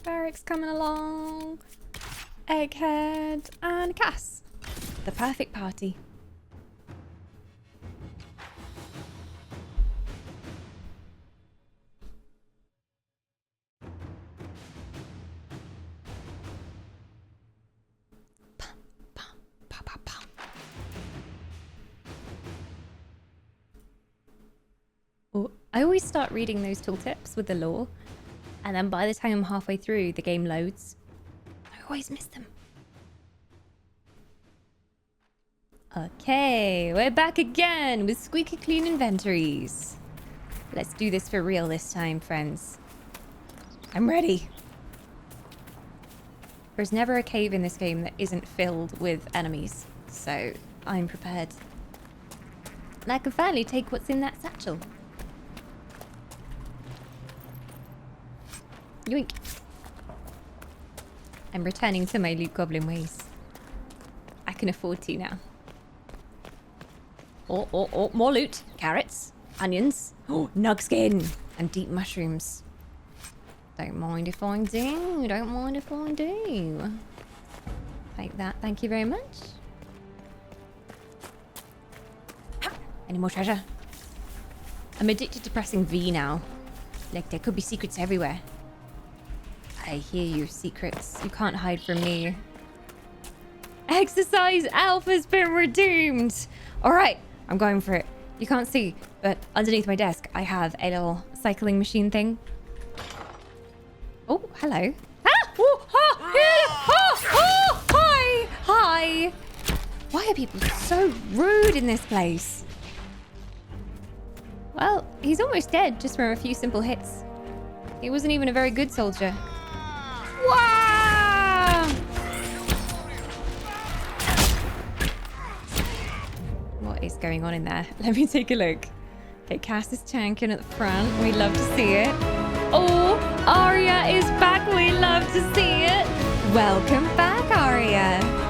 Barrick's coming along. Egghead and Cass. The perfect party. Oh, I always start reading those tooltips with the lore, and then by the time I'm halfway through, the game loads. I always miss them. Okay, we're back again with squeaky clean inventories. Let's do this for real this time, friends. I'm ready. There's never a cave in this game that isn't filled with enemies, so I'm prepared. And I can finally take what's in that satchel. Yoink. I'm returning to my loot goblin ways. I can afford to now. Oh, more loot. Carrots, onions, nugskin, and deep mushrooms. Don't mind if I do. Don't mind if I do. Take that. Thank you very much. Any more treasure? I'm addicted to pressing V now. Like, there could be secrets everywhere. I hear your secrets. You can't hide from me. Exercise Alpha's been redeemed. All right, I'm going for it. You can't see, but underneath my desk, I have a little cycling machine thing. Oh, hello. Ah! Oh, ah! Ah! Ah! Hi! Hi! Why are people so rude in this place? Well, he's almost dead just from a few simple hits. He wasn't even a very good soldier. Wow! What is going on in there? Let me take a look. Okay, Cass is tanking at the front. We love to see it. Oh, Arya is back. We love to see it. Welcome back, Arya.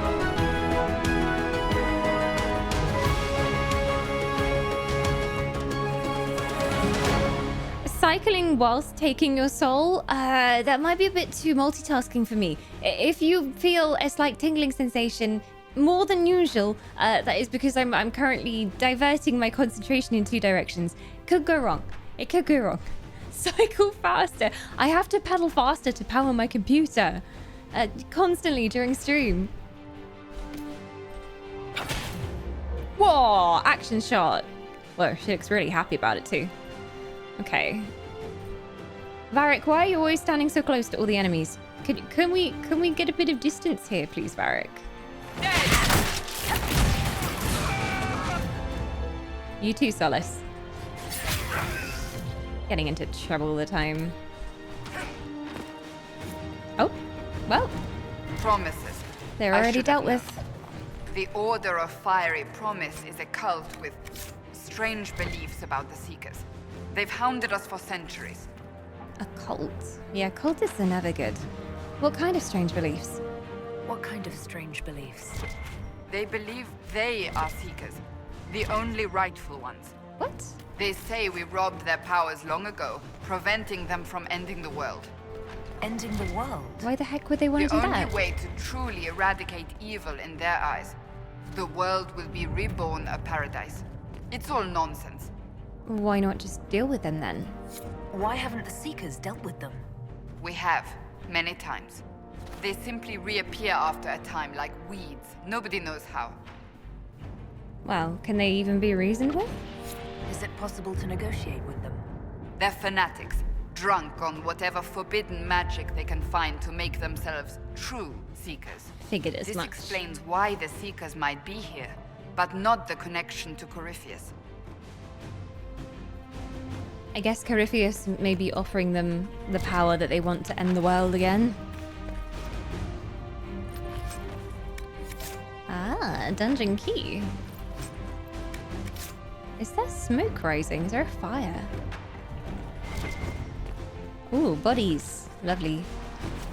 Cycling whilst taking your soul, that might be a bit too multitasking for me. If you feel a slight tingling sensation more than usual, that is because I'm currently diverting my concentration in two directions. Could go wrong. It could go wrong. Cycle faster. I have to pedal faster to power my computer constantly during stream. Whoa, action shot. Whoa, she looks really happy about it too. Okay. Varric, why are you always standing so close to all the enemies? Can we get a bit of distance here, please, Varric? You too, Solace. Getting into trouble all the time. Oh, well. Promises. They're already dealt with. The Order of Fiery Promise is a cult with strange beliefs about the Seekers. They've hounded us for centuries. A cult? Yeah, cultists are never good. What kind of strange beliefs? What kind of strange beliefs? They believe they are Seekers, the only rightful ones. What? They say we robbed their powers long ago, preventing them from ending the world. Ending the world? Why the heck would they want to do that? The only way to truly eradicate evil in their eyes, the world will be reborn a paradise. It's all nonsense. Why not just deal with them then? Why haven't the Seekers dealt with them? We have, many times. They simply reappear after a time like weeds. Nobody knows how. Well, can they even be reasoned with? Is it possible to negotiate with them? They're fanatics, drunk on whatever forbidden magic they can find to make themselves true Seekers. Figured as This much. explains why the Seekers might be here, but not the connection to Corypheus. I guess Corypheus may be offering them the power that they want to end the world again. Ah, dungeon key. Is there smoke rising? Is there a fire? Ooh, bodies. Lovely.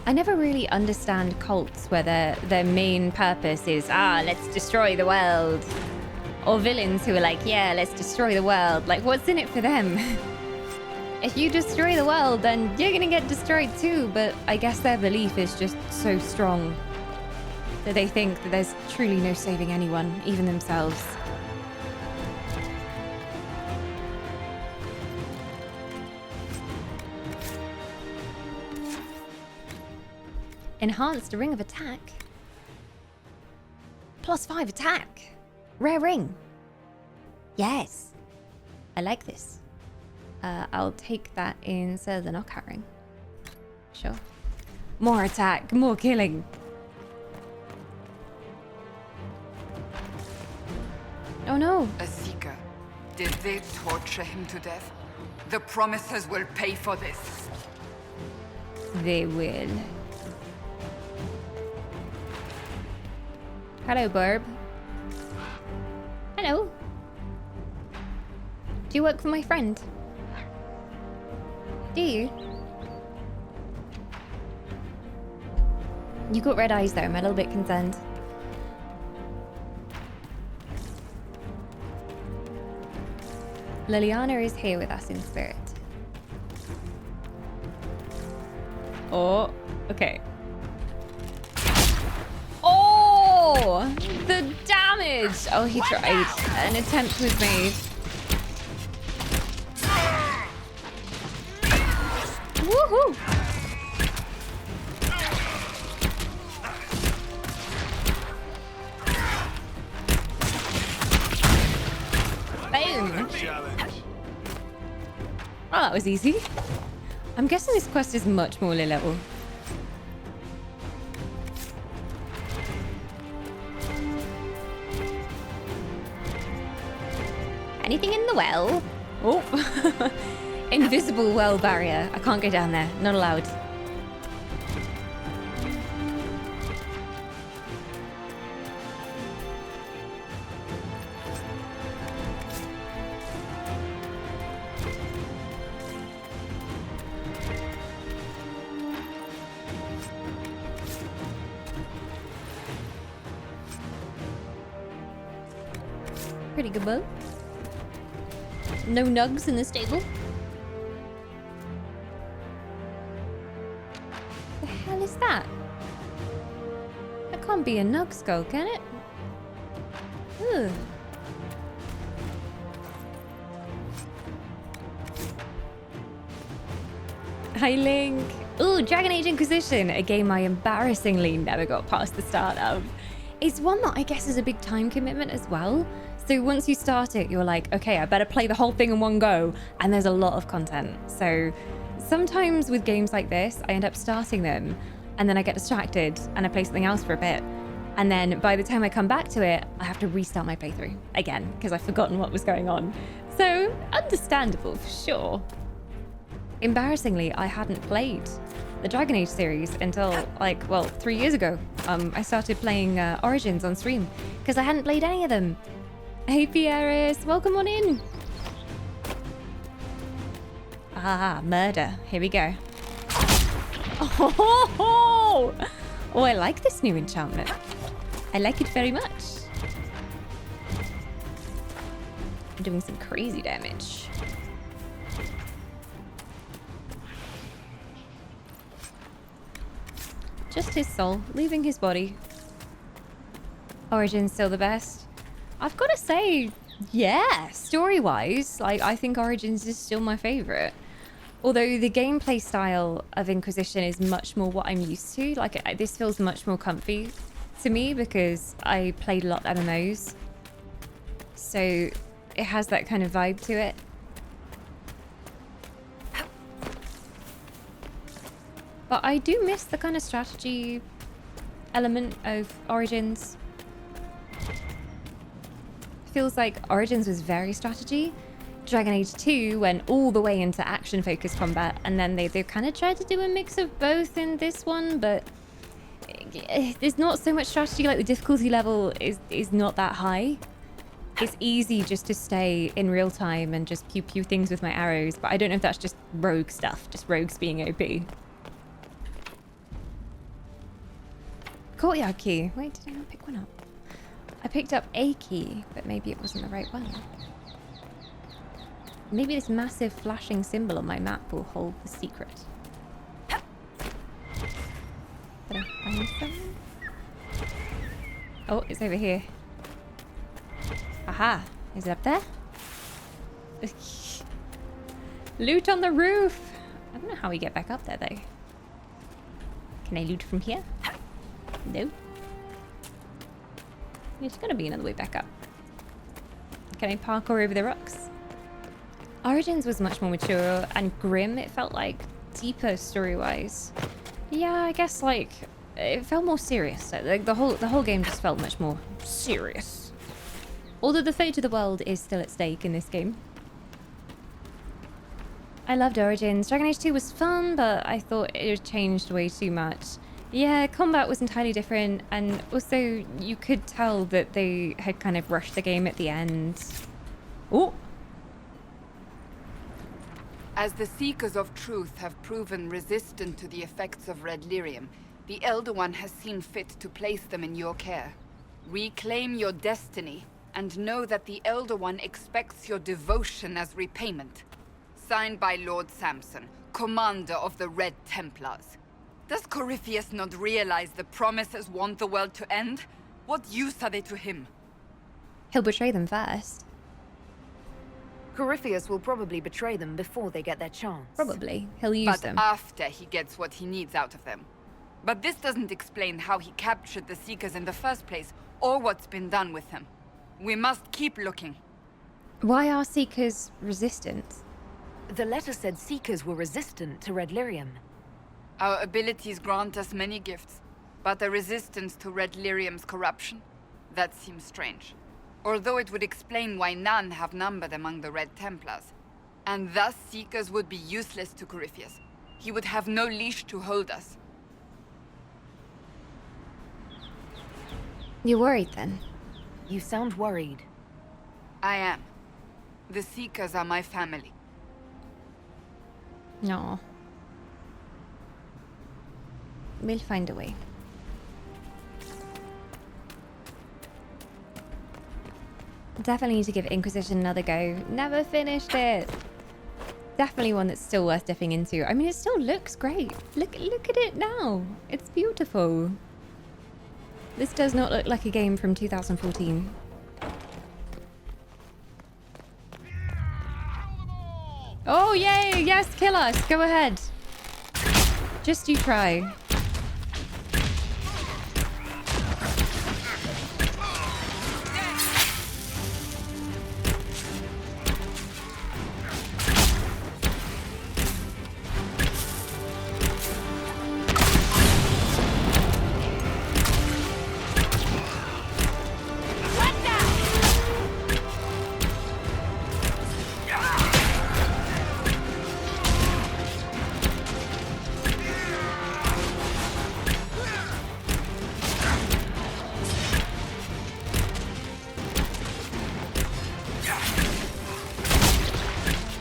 I never really understand cults where their main purpose is, let's destroy the world. Or villains who are like, yeah, let's destroy the world. Like, what's in it for them? If you destroy the world, then you're gonna get destroyed too, but I guess their belief is just so strong that they think that there's truly no saving anyone, even themselves. Enhanced ring of attack. +5 attack. Rare ring. Yes. I like this. I'll take that instead of the knockout ring. Sure. More attack, more killing. Oh no. A Seeker. Did they torture him to death? The Promisers will pay for this. They will. Hello, Barb. Hello. Do you work for my friend? Do you? You got red eyes though, I'm a little bit concerned. Liliana is here with us in spirit. Oh, okay. Oh, the damage! Oh, he tried. An attempt was made. Woohoo! Boom! Oh, that was easy. I'm guessing this quest is much more low level. Anything in the well? Oh. Invisible well barrier. I can't go down there. Not allowed. Pretty good bow. No nugs in the stable. The hell is that? That can't be a nug skull, can it? Ugh. Hi, Link. Ooh, Dragon Age Inquisition, a game I embarrassingly never got past the start of. It's one that I guess is a big time commitment as well. So once you start it, you're like, okay, I better play the whole thing in one go. And there's a lot of content. So sometimes with games like this, I end up starting them and then I get distracted and I play something else for a bit. And then by the time I come back to it, I have to restart my playthrough again because I've forgotten what was going on. So understandable for sure. Embarrassingly, I hadn't played the Dragon Age series until 3 years ago. I started playing Origins on stream because I hadn't played any of them. Hey Pieris, welcome on in. Ah, murder. Here we go. Oh, I like this new enchantment. I like it very much. I'm doing some crazy damage. Just his soul, leaving his body. Origin's still the best. I've got to say, yeah, story-wise, I think Origins is still my favorite. Although the gameplay style of Inquisition is much more what I'm used to. This feels much more comfy to me because I played a lot of MMOs. So it has that kind of vibe to it. But I do miss the kind of strategy element of Origins. Feels like Origins was very strategy. Dragon Age 2 went all the way into action-focused combat, and then they kind of tried to do a mix of both in this one, but there's not so much strategy. Like, the difficulty level is not that high. It's easy just to stay in real time and just pew things with my arrows, but I don't know if that's just rogue stuff, just rogues being OP. Courtyard key. Wait, did I not pick one up? I picked up a key, but maybe it wasn't the right one. Maybe this massive flashing symbol on my map will hold the secret. Did I find something? Oh, it's over here. Aha! Is it up there? Loot on the roof! I don't know how we get back up there, though. Can I loot from here? No. There's gotta be another way back up. Can I parkour over the rocks? Origins was much more mature and grim, it felt like. Deeper story-wise. Yeah, I guess, it felt more serious. The whole game just felt much more serious. Although the fate of the world is still at stake in this game. I loved Origins. Dragon Age 2 was fun, but I thought it had changed way too much. Yeah, combat was entirely different, and also you could tell that they had kind of rushed the game at the end. Oh! As the Seekers of Truth have proven resistant to the effects of red lyrium, the Elder One has seen fit to place them in your care. Reclaim your destiny, and know that the Elder One expects your devotion as repayment. Signed by Lord Samson, Commander of the Red Templars. Does Corypheus not realize the promises want the world to end? What use are they to him? He'll betray them first. Corypheus will probably betray them before they get their chance. Probably. He'll use them. But after he gets what he needs out of them. But this doesn't explain how he captured the Seekers in the first place, or what's been done with them. We must keep looking. Why are Seekers resistant? The letter said Seekers were resistant to red lyrium. Our abilities grant us many gifts, but a resistance to red lyrium's corruption? That seems strange. Although it would explain why none have numbered among the Red Templars. And thus Seekers would be useless to Corypheus. He would have no leash to hold us. You're worried then? You sound worried. I am. The Seekers are my family. No. We'll find a way. Definitely need to give Inquisition another go. Never finished it. Definitely one that's still worth dipping into. I mean, it still looks great. Look at it now. It's beautiful. This does not look like a game from 2014. Oh, yay! Yes, kill us! Go ahead. Just you try.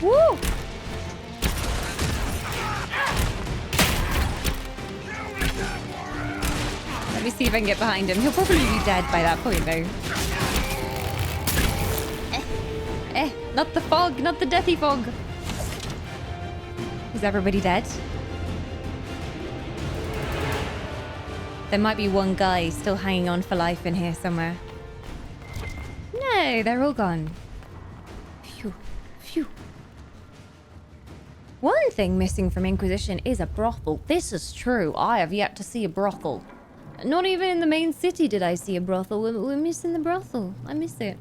Woo! Let me see if I can get behind him. He'll probably be dead by that point, though. Not the fog, not the deathy fog. Is everybody dead? There might be one guy still hanging on for life in here somewhere. No, they're all gone. Phew, phew. One thing missing from Inquisition is a brothel. This is true. I have yet to see a brothel. Not even in the main city did I see a brothel. We're missing the brothel. I miss it.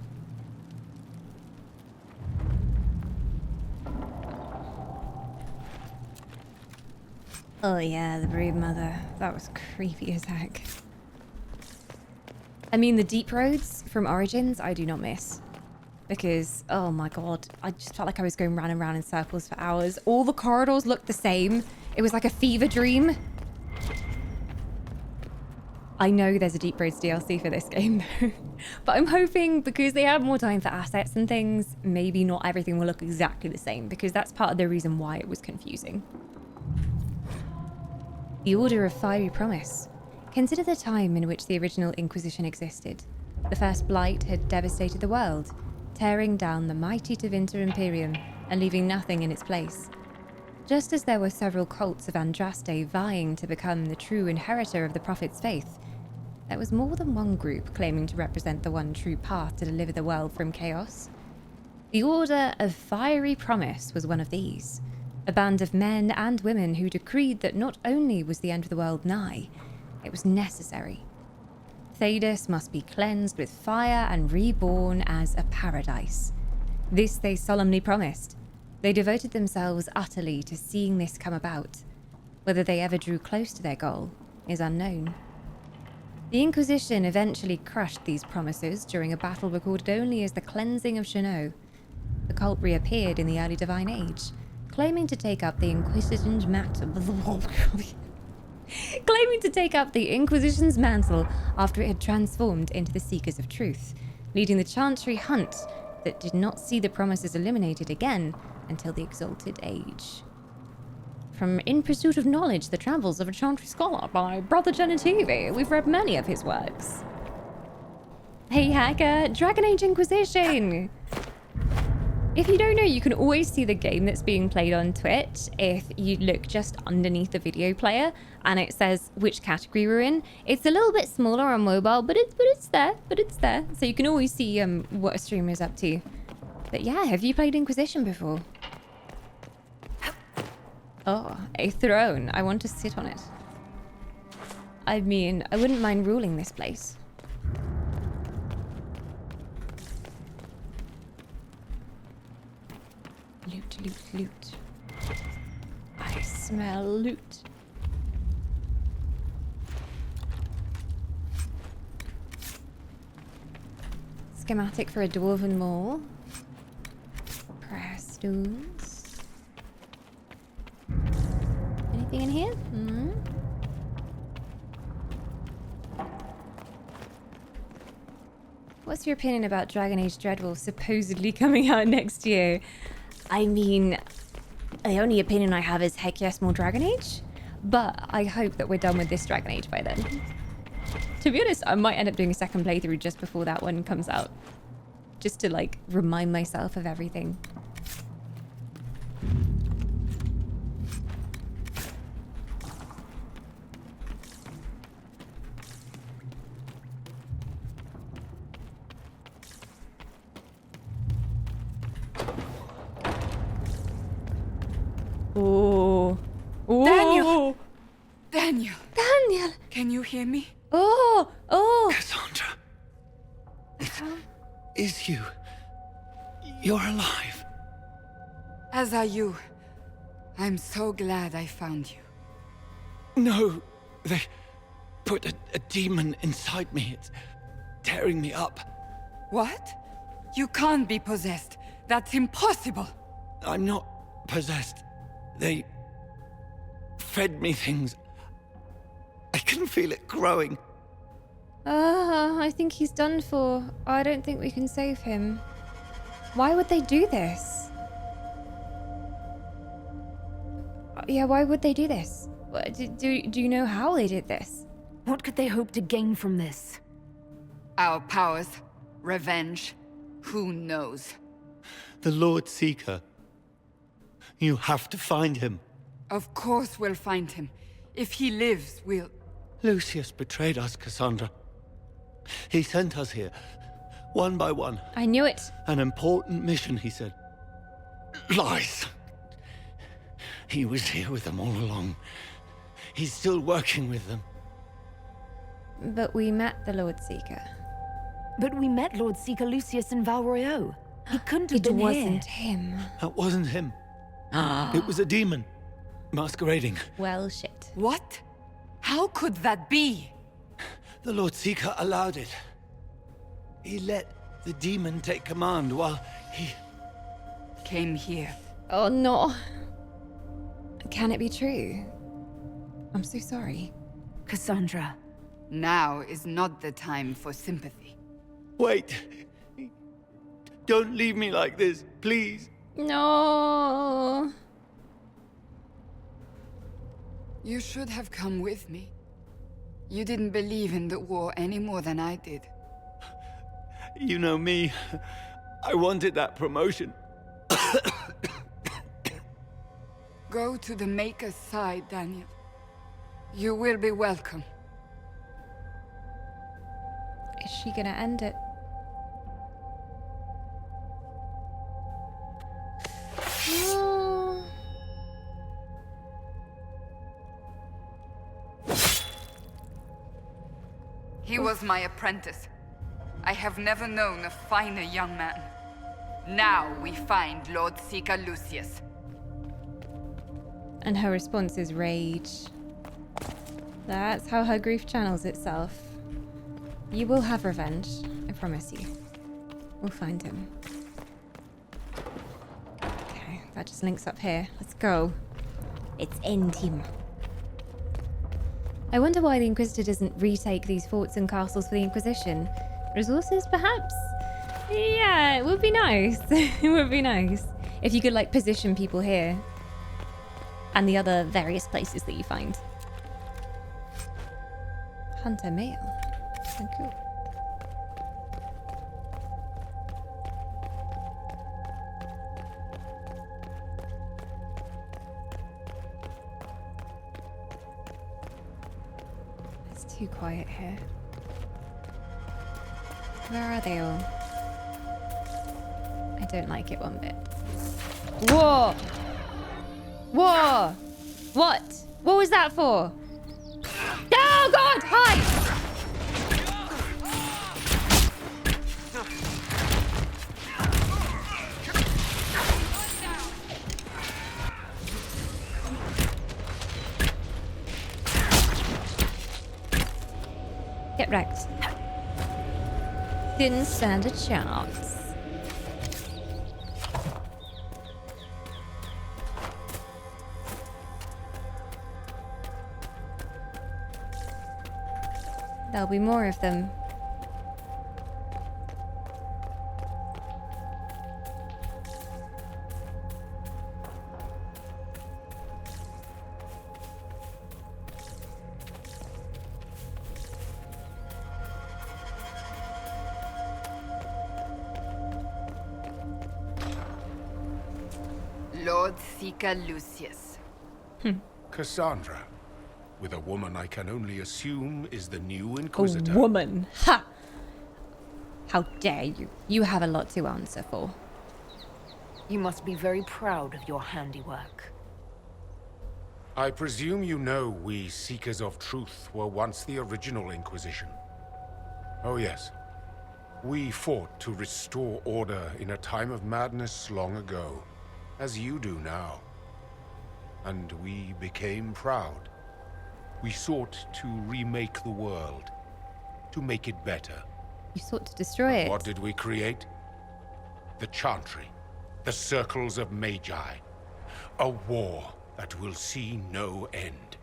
Oh yeah, the Brave Mother. That was creepy as heck. I mean, the deep roads from Origins, I do not miss. Because, oh my god, I just felt like I was going round and round in circles for hours. All the corridors looked the same. It was like a fever dream. I know there's a Deep Roads DLC for this game, though. But I'm hoping, because they have more time for assets and things, maybe not everything will look exactly the same, because that's part of the reason why it was confusing. The Order of Fiery Promise. Consider the time in which the original Inquisition existed. The First Blight had devastated the world, tearing down the mighty Tevinter Imperium and leaving nothing in its place. Just as there were several cults of Andraste vying to become the true inheritor of the Prophet's faith, there was more than one group claiming to represent the one true path to deliver the world from chaos. The Order of Fiery Promise was one of these, a band of men and women who decreed that not only was the end of the world nigh, it was necessary. Thedas must be cleansed with fire and reborn as a paradise. This they solemnly promised. They devoted themselves utterly to seeing this come about. Whether they ever drew close to their goal is unknown. The Inquisition eventually crushed these promises during a battle recorded only as the Cleansing of Chenot. The cult reappeared in the early Divine Age, claiming to take up the Inquisition's mantle after it had transformed into the Seekers of Truth, leading the Chantry hunt that did not see the promises illuminated again until the Exalted Age. From In Pursuit of Knowledge, The Travels of a Chantry Scholar by Brother Genitivi, we've read many of his works. Hey hacker, Dragon Age Inquisition! If you don't know, you can always see the game that's being played on Twitch if you look just underneath the video player and it says which category we're in. It's a little bit smaller on mobile, but it's there. So you can always see what a streamer is up to. But yeah, have you played Inquisition before? Oh, a throne. I want to sit on it. I mean, I wouldn't mind ruling this place. Loot, loot, loot. I smell loot. schematic for a dwarven mall. Prayer stones. Anything in here? Hmm. What's your opinion about Dragon Age Dreadwolf supposedly coming out next year? I mean, the only opinion I have is heck yes, more Dragon Age. But I hope that we're done with this Dragon Age by then. To be honest, I might end up doing a second playthrough just before that one comes out. Just to, like, remind myself of everything. Oh. Oh. Daniel! Daniel! Daniel! Can you hear me? Oh! Oh! Cassandra! It is you. You're alive. As are you. I'm so glad I found you. No, they put a demon inside me. It's tearing me up. What? You can't be possessed. That's impossible. I'm not possessed. They fed me things. I can feel it growing. I think he's done for. I don't think we can save him. Why would they do this? Yeah, why would they do this? Do you know how they did this? What could they hope to gain from this? Our powers, revenge, who knows? The Lord Seeker. You have to find him. Of course we'll find him. If he lives, we'll... Lucius betrayed us, Cassandra. He sent us here, one by one. I knew it. An important mission, he said. Lies. He was here with them all along. He's still working with them. But we met the Lord Seeker. But we met Lord Seeker Lucius in Val Royeaux. He couldn't have been here. It wasn't him. That wasn't him. It was a demon, masquerading. Well, shit. What? How could that be? The Lord Seeker allowed it. He let the demon take command while he... came here. Oh, no. Can it be true? I'm so sorry. Cassandra. Now is not the time for sympathy. Wait. Don't leave me like this, please. No. You should have come with me. You didn't believe in the war any more than I did. You know me. I wanted that promotion. Go to the Maker's side, Daniel. You will be welcome. Is she gonna end it? He was my apprentice. I have never known a finer young man. Now we find Lord Seeker Lucius. And her response is rage. That's how her grief channels itself. You will have revenge, I promise you. We'll find him. Okay, that just links up here. Let's go. Let's end him. I wonder why the Inquisitor doesn't retake these forts and castles for the Inquisition. Resources, perhaps? Yeah, it would be nice. It would be nice. If you could, like, position people here. And the other various places that you find. Hunter mail. So cool. It's too quiet here. Where are they all? I don't like it one bit. Whoa! Whoa! What? What was that for? Oh God! Hide! Get wrecked. Didn't stand a chance. There'll be more of them. Lord Seeker Lucius. Cassandra, with a woman I can only assume is the new Inquisitor. A woman. Ha! How dare you? You have a lot to answer for. You must be very proud of your handiwork. I presume you know we Seekers of Truth were once the original Inquisition. Oh yes. We fought to restore order in a time of madness long ago, as you do now. And we became proud. We sought to remake the world, to make it better. You sought to destroy it. What did we create? The Chantry, the Circles of Magi. A war that will see no end.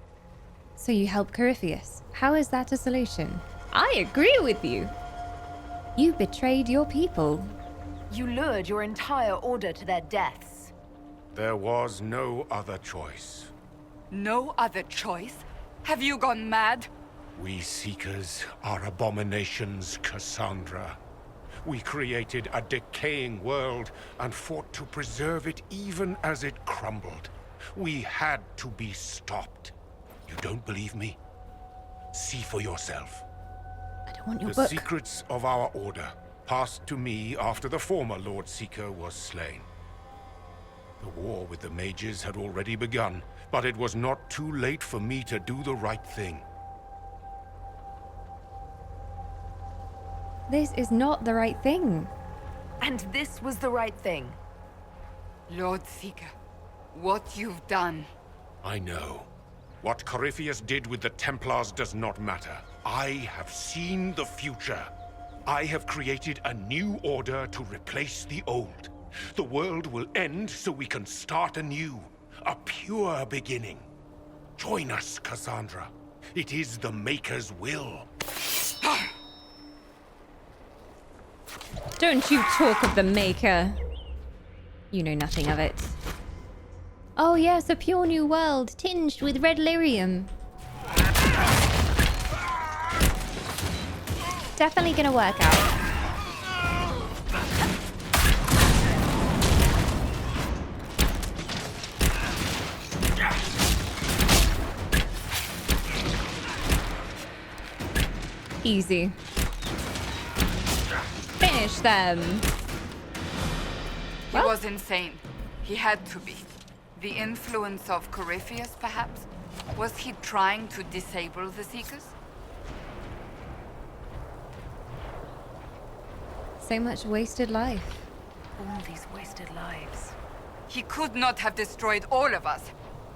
So you help Corypheus. How is that a solution? I agree with you. You betrayed your people. You lured your entire order to their deaths. There was no other choice. No other choice? Have you gone mad? We Seekers are abominations, Cassandra. We created a decaying world and fought to preserve it even as it crumbled. We had to be stopped. You don't believe me? See for yourself. I don't want your The book. secrets of our order, passed to me after the former Lord Seeker was slain. The war with the mages had already begun, but it was not too late for me to do the right thing. This is not the right thing. And this was the right thing. Lord Seeker, what you've done. I know. What Corypheus did with the Templars does not matter. I have seen the future. I have created a new order to replace the old. The world will end so we can start anew. A pure beginning. Join us, Cassandra. It is the Maker's will. Don't you talk of the Maker. You know nothing of it. Oh yes, a pure new world, tinged with red lyrium. Definitely gonna work out. Easy. Finish them. He was insane. He had to be. The influence of Corypheus, perhaps? Was he trying to disable the Seekers? So much wasted life. All these wasted lives. He could not have destroyed all of us.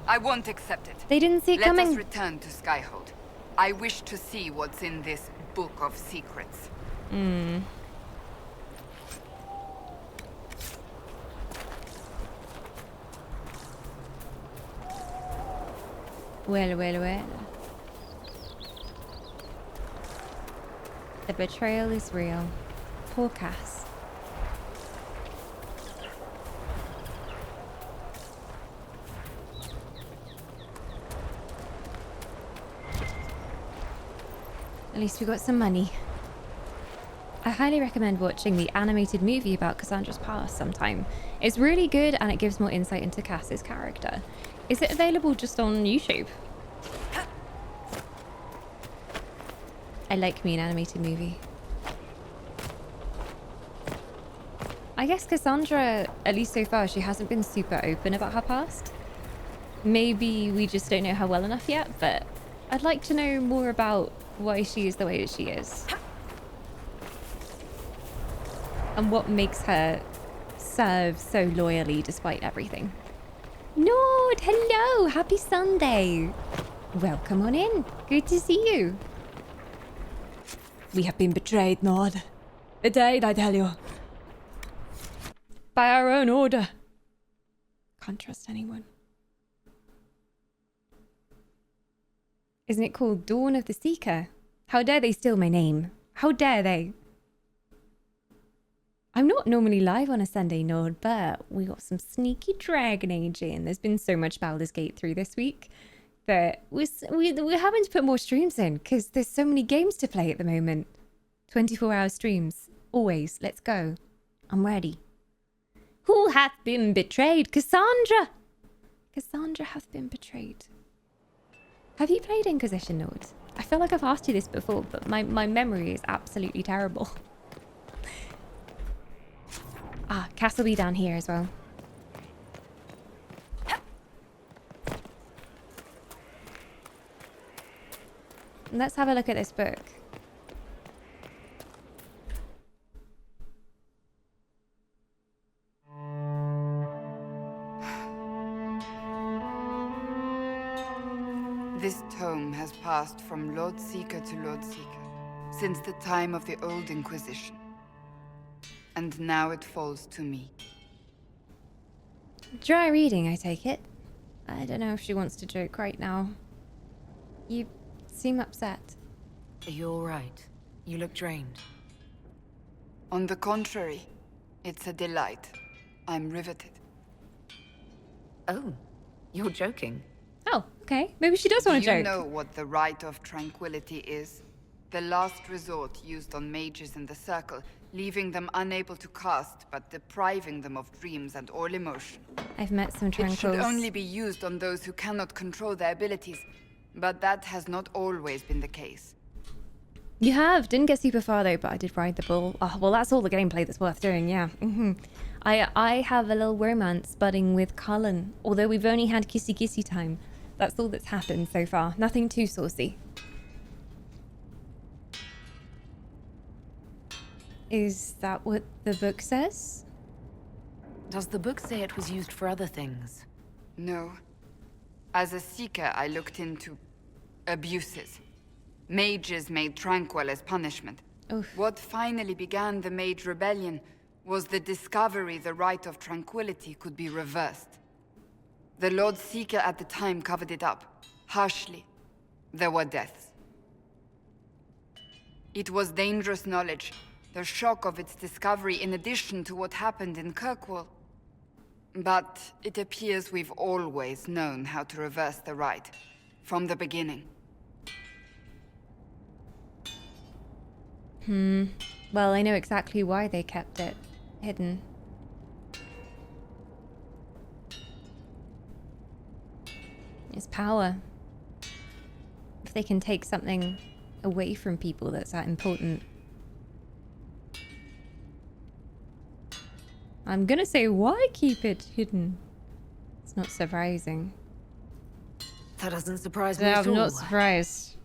I won't accept it. They didn't see it coming. Let us return to Skyhold. I wish to see what's in this book of secrets. Well, well, well. The betrayal is real. Poor Cass. At least we got some money. I highly recommend watching the animated movie about Cassandra's past sometime. It's really good and it gives more insight into Cass's character. Is it available just on YouTube? I like me an animated movie. I guess Cassandra, at least so far, she hasn't been super open about her past. Maybe we just don't know her well enough yet, but I'd like to know more about why she is the way that she is. And what makes her serve so loyally despite everything. Nord, hello! Happy Sunday! Welcome on in. Good to see you. We have been betrayed, Nord. A date, I tell you. By our own order. Can't trust anyone. Isn't it called Dawn of the Seeker? How dare they steal my name? How dare they? I'm not normally live on a Sunday, Nord, but we got some sneaky Dragon Age in. There's been so much Baldur's Gate 3 this week that we're having to put more streams in because there's so many games to play at the moment. 24-hour streams. Always. Let's go. I'm ready. Who hath been betrayed? Cassandra! Cassandra hath been betrayed. Have you played Inquisition, Nord? I feel like I've asked you this before, but my memory is absolutely terrible. Ah, Cass will be down here as well. Let's have a look at this book. This tome has passed from Lord Seeker to Lord Seeker since the time of the Old Inquisition. And now it falls to me. Dry reading, I take it. I don't know if she wants to joke right now. You seem upset. Are you all right? You look drained. On the contrary, it's a delight. I'm riveted. Oh, you're joking. Oh, okay. Maybe she does want to joke. You know what the Rite of Tranquility is? The last resort used on mages in the Circle, leaving them unable to cast, but depriving them of dreams and all emotion. I've met some tranquils. It should only be used on those who cannot control their abilities, but that has not always been the case. You have. Didn't get super far though, but I did ride the bull. Oh, well, that's all the gameplay that's worth doing, yeah. I have a little romance budding with Cullen, although we've only had kissy-kissy time. That's all that's happened so far. Nothing too saucy. Is that what the book says? Does the book say it was used for other things? No. As a seeker, I looked into abuses. Mages made tranquil as punishment. Oof. What finally began the Mage Rebellion was the discovery the Rite of Tranquility could be reversed. The Lord Seeker at the time covered it up, harshly. There were deaths. It was dangerous knowledge, the shock of its discovery in addition to what happened in Kirkwall. But it appears we've always known how to reverse the Rite, from the beginning. Well, I know exactly why they kept it hidden. It's power. If they can take something away from people that's that important. I'm gonna say, why keep it hidden? It's not surprising. That doesn't surprise me No, at all. I'm not surprised.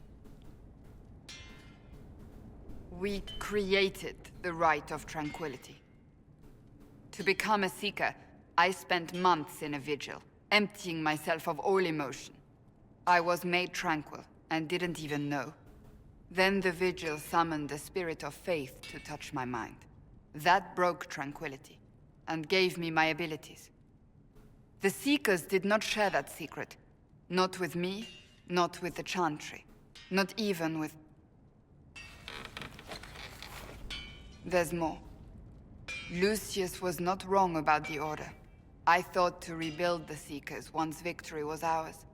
We created the Rite of Tranquility. To become a Seeker, I spent months in a vigil, emptying myself of all emotion. I was made tranquil, and didn't even know. Then the vigil summoned a spirit of faith to touch my mind. That broke tranquility, and gave me my abilities. The Seekers did not share that secret. Not with me, not with the Chantry, not even with... There's more. Lucius was not wrong about the Order. I thought to rebuild the Seekers once victory was ours.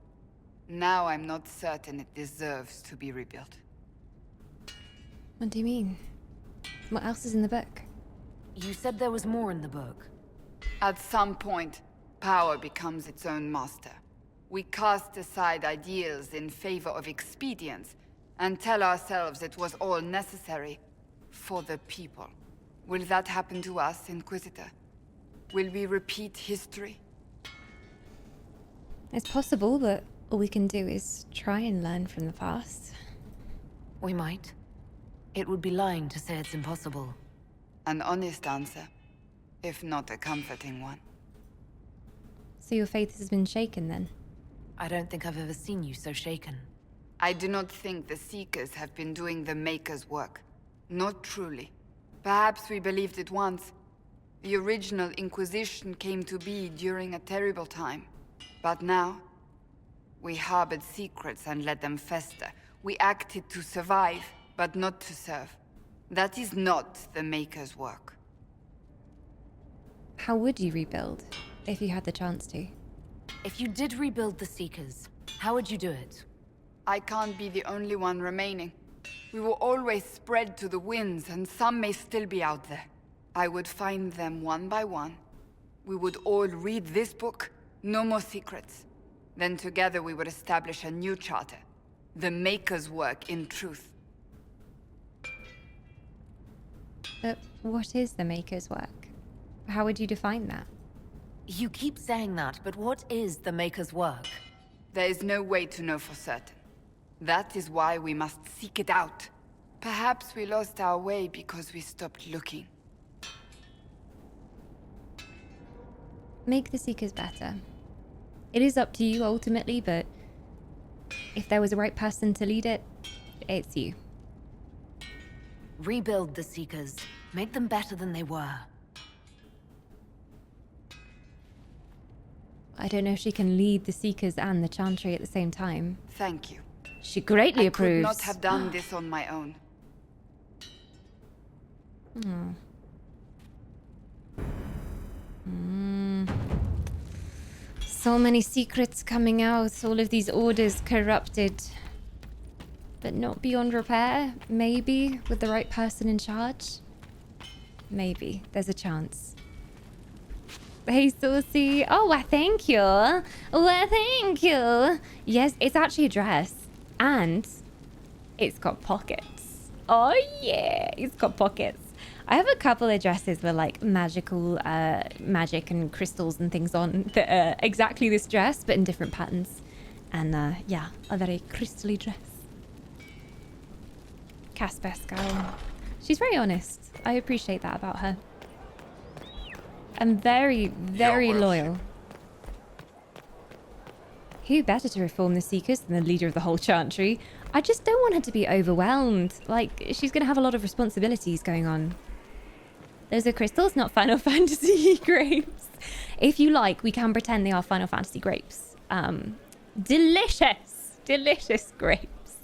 Now I'm not certain it deserves to be rebuilt. What do you mean? What else is in the book? You said there was more in the book. At some point, power becomes its own master. We cast aside ideals in favor of expedience, and tell ourselves it was all necessary for the people. Will that happen to us, Inquisitor? Will we repeat history? It's possible, but all we can do is try and learn from the past. We might. It would be lying to say it's impossible. An honest answer, if not a comforting one. So your faith has been shaken then? I don't think I've ever seen you so shaken. I do not think the Seekers have been doing the Maker's work. Not truly. Perhaps we believed it once. The original Inquisition came to be during a terrible time. But now, we harbored secrets and let them fester. We acted to survive, but not to serve. That is not the Maker's work. How would you rebuild if you had the chance to? If you did rebuild the Seekers, how would you do it? I can't be the only one remaining. We will always spread to the winds, and some may still be out there. I would find them one by one. We would all read this book, no more secrets. Then together we would establish a new charter. The Maker's work in truth. But what is the Maker's work? How would you define that? You keep saying that, but what is the Maker's work? There is no way to know for certain. That is why we must seek it out. Perhaps we lost our way because we stopped looking. Make the Seekers better. It is up to you ultimately, but if there was a right person to lead it, it's you. Rebuild the Seekers. Make them better than they were. I don't know if she can lead the Seekers and the Chantry at the same time. Thank you. She greatly approves. I could not have done this on my own. So many secrets coming out, all of these orders corrupted. But not beyond repair, maybe, with the right person in charge. Maybe, there's a chance. Hey, Saucy. Oh, well, thank you. Well, thank you. Yes, it's actually a dress. And it's got pockets. Oh, yeah, it's got pockets. I have a couple of dresses with, like, magical magic and crystals and things on that are exactly this dress, but in different patterns. And, yeah, a very crystally dress. Casper Skyhold. She's very honest. I appreciate that about her. And very, very loyal. Who better to reform the Seekers than the leader of the whole Chantry? I just don't want her to be overwhelmed. Like, she's going to have a lot of responsibilities going on. Those are crystals, not Final Fantasy grapes. If you like, we can pretend they are Final Fantasy grapes. Delicious! Delicious grapes.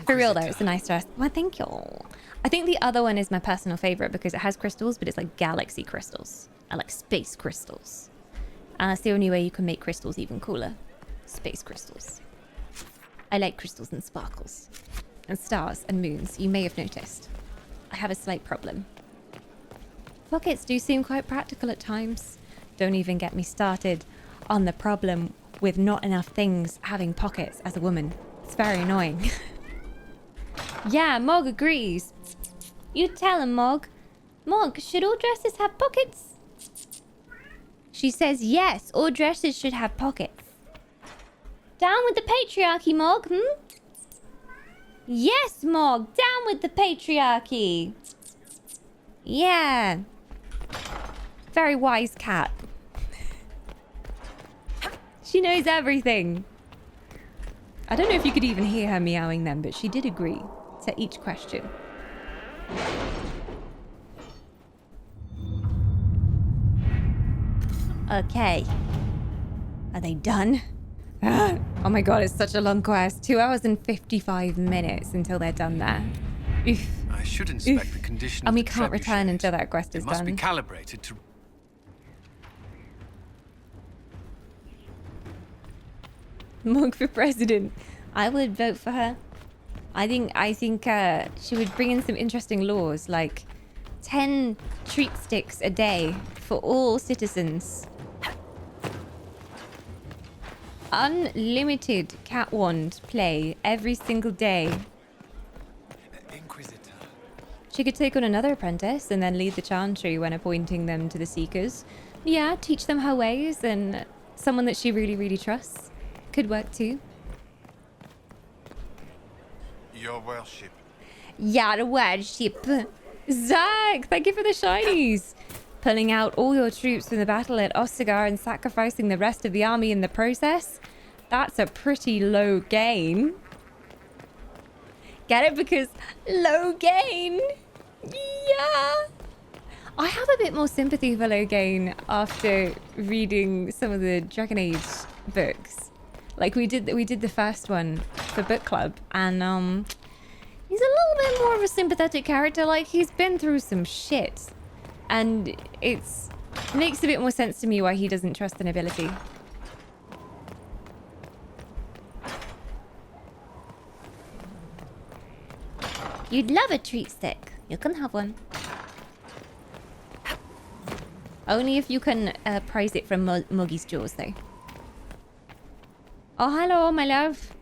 For real though, it's a nice dress. Well, thank you. I think the other one is my personal favorite because it has crystals, but it's like galaxy crystals. I like space crystals. And that's the only way you can make crystals even cooler. Space crystals. I like crystals and sparkles. And stars and moons, you may have noticed. I have a slight problem. Pockets do seem quite practical at times. Don't even get me started on the problem with not enough things having pockets as a woman. It's very annoying. Yeah, Mog agrees. You tell him, Mog. Mog, should all dresses have pockets? She says yes, all dresses should have pockets. Down with the patriarchy, Mog, Yes, Mog, down with the patriarchy. Yeah. Very wise cat. She knows everything. I don't know if you could even hear her meowing then, but she did agree to each question. Okay. Are they done? Oh my god, it's such a long quest. 2 hours and 55 minutes until they're done there. Oof. I should inspect the condition And of we the can't return trebuchets. until that quest is It must done. be calibrated to... Mog for president. I would vote for her. I think she would bring in some interesting laws, like 10 treat sticks a day for all citizens. Unlimited cat wand play every single day. Inquisitor. She could take on another apprentice and then lead the Chantry when appointing them to the Seekers. Yeah, teach them her ways, and someone that she really, really trusts could work too. Your worship. Your worship. Zach, thank you for the shinies. Pulling out all your troops from the battle at Ostagar and sacrificing the rest of the army in the process? That's a pretty low gain. Get it? Because low gain. Yeah. I have a bit more sympathy for Logain after reading some of the Dragon Age books. Like we did the first one for book club, and he's a little bit more of a sympathetic character. Like he's been through some shit, and it makes a bit more sense to me why he doesn't trust the nobility. You'd love a treat stick. You can have one. Only if you can prize it from Muggy's jaws, though. Oh, hello, my love.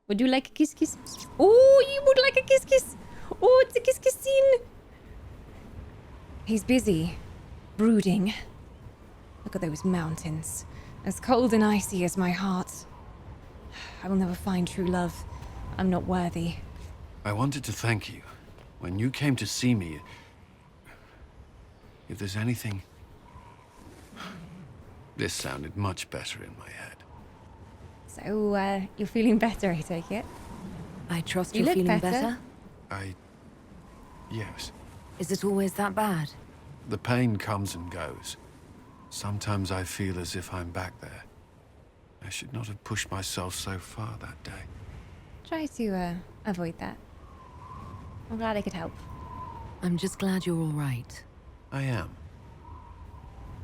Would you like a kiss kiss? Oh, you would like a kiss kiss. Oh, it's a kiss kiss scene. He's busy, brooding. Look at those mountains, as cold and icy as my heart. I will never find true love. I'm not worthy. I wanted to thank you. When you came to see me, if there's anything... This sounded much better in my head. So, you're feeling better, I take it? I trust you're feeling better? Yes. Is it always that bad? The pain comes and goes. Sometimes I feel as if I'm back there. I should not have pushed myself so far that day. Try to, avoid that. I'm glad I could help. I'm just glad you're all right. I am.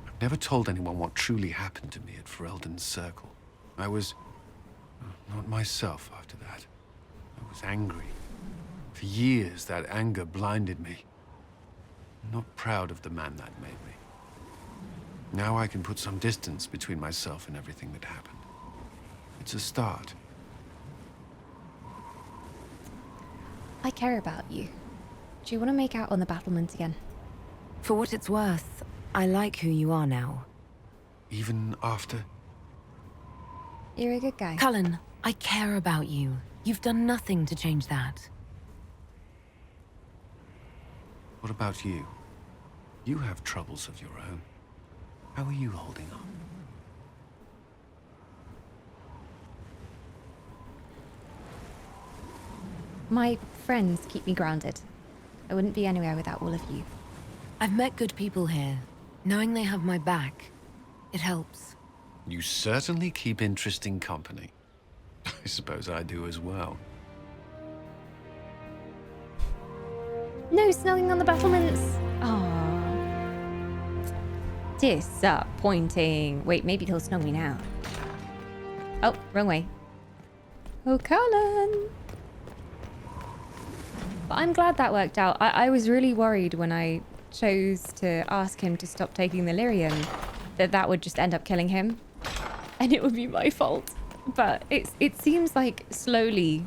I've never told anyone what truly happened to me at Ferelden's Circle. I was... not myself after that. I was angry. For years, that anger blinded me. I'm not proud of the man that made me. Now I can put some distance between myself and everything that happened. It's a start. I care about you. Do you want to make out on the battlement again? For what it's worth, I like who you are now. Even after? You're a good guy. Cullen, I care about you. You've done nothing to change that. What about you? You have troubles of your own. How are you holding on? My friends keep me grounded. I wouldn't be anywhere without all of you. I've met good people here. Knowing they have my back, it helps. You certainly keep interesting company. I suppose I do as well. No snuggling on the battlements. Aww. Disappointing. Wait, maybe he'll snug me now. Oh, wrong way. Oh, Cullen. But I'm glad that worked out. I was really worried when I chose to ask him to stop taking the Lyrian that would just end up killing him. And it would be my fault. But it seems like slowly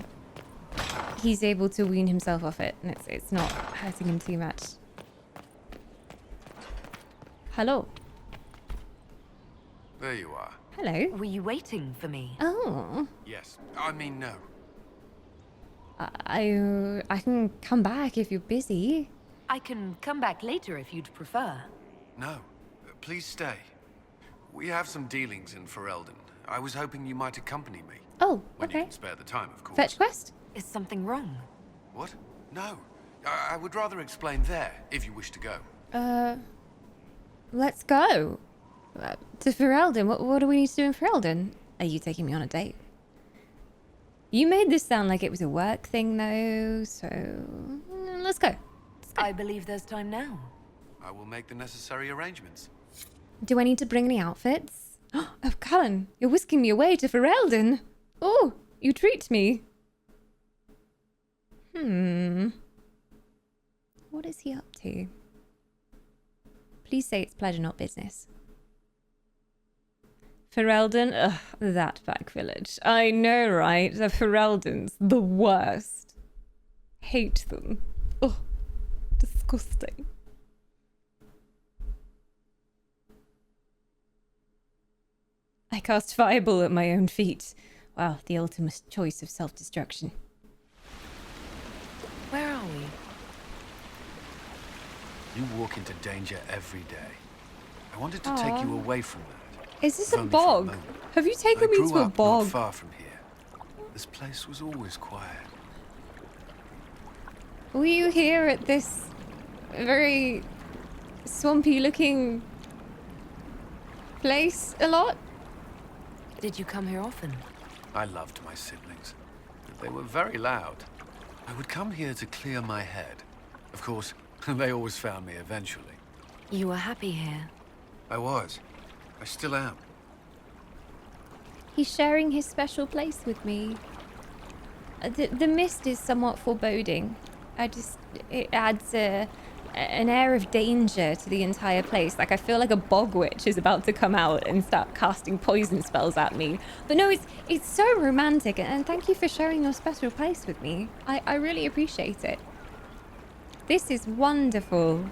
he's able to wean himself off it, and it's not hurting him too much. Hello. There you are. Hello. Were you waiting for me? Oh. Yes. I mean, no. I can come back if you're busy. I can come back later if you'd prefer. No. Please stay. We have some dealings in Ferelden. I was hoping you might accompany me. Oh, when okay. You can spare the time, of course. Fetch quest? Is something wrong? What? No. I would rather explain there, if you wish to go. Let's go. To Ferelden. What do we need to do in Ferelden? Are you taking me on a date? You made this sound like it was a work thing, though, so... let's go. I believe there's time now. I will make the necessary arrangements. Do I need to bring any outfits? Oh, Cullen, you're whisking me away to Ferelden. Oh, you treat me. What is he up to? Please say it's pleasure, not business. Ferelden? Ugh, that back village. I know, right? The Fereldens, the worst. Hate them. Ugh, disgusting. I cast fireball at my own feet. Wow, the ultimate choice of self-destruction. Where are we? You walk into danger every day. I wanted to take you away from that. Is this a bog? Have you taken me to a bog? Not far from here. This place was always quiet. Were you here at this very swampy-looking place a lot? Did you come here often? I loved my siblings, but they were very loud. I would come here to clear my head. Of course, they always found me eventually. You were happy here. I was. I still am. He's sharing his special place with me. The mist is somewhat foreboding. It adds an air of danger to the entire place. Like, I feel like a bog witch is about to come out and start casting poison spells at me. But no, it's so romantic, and thank you for sharing your special place with me. I really appreciate it. This is wonderful.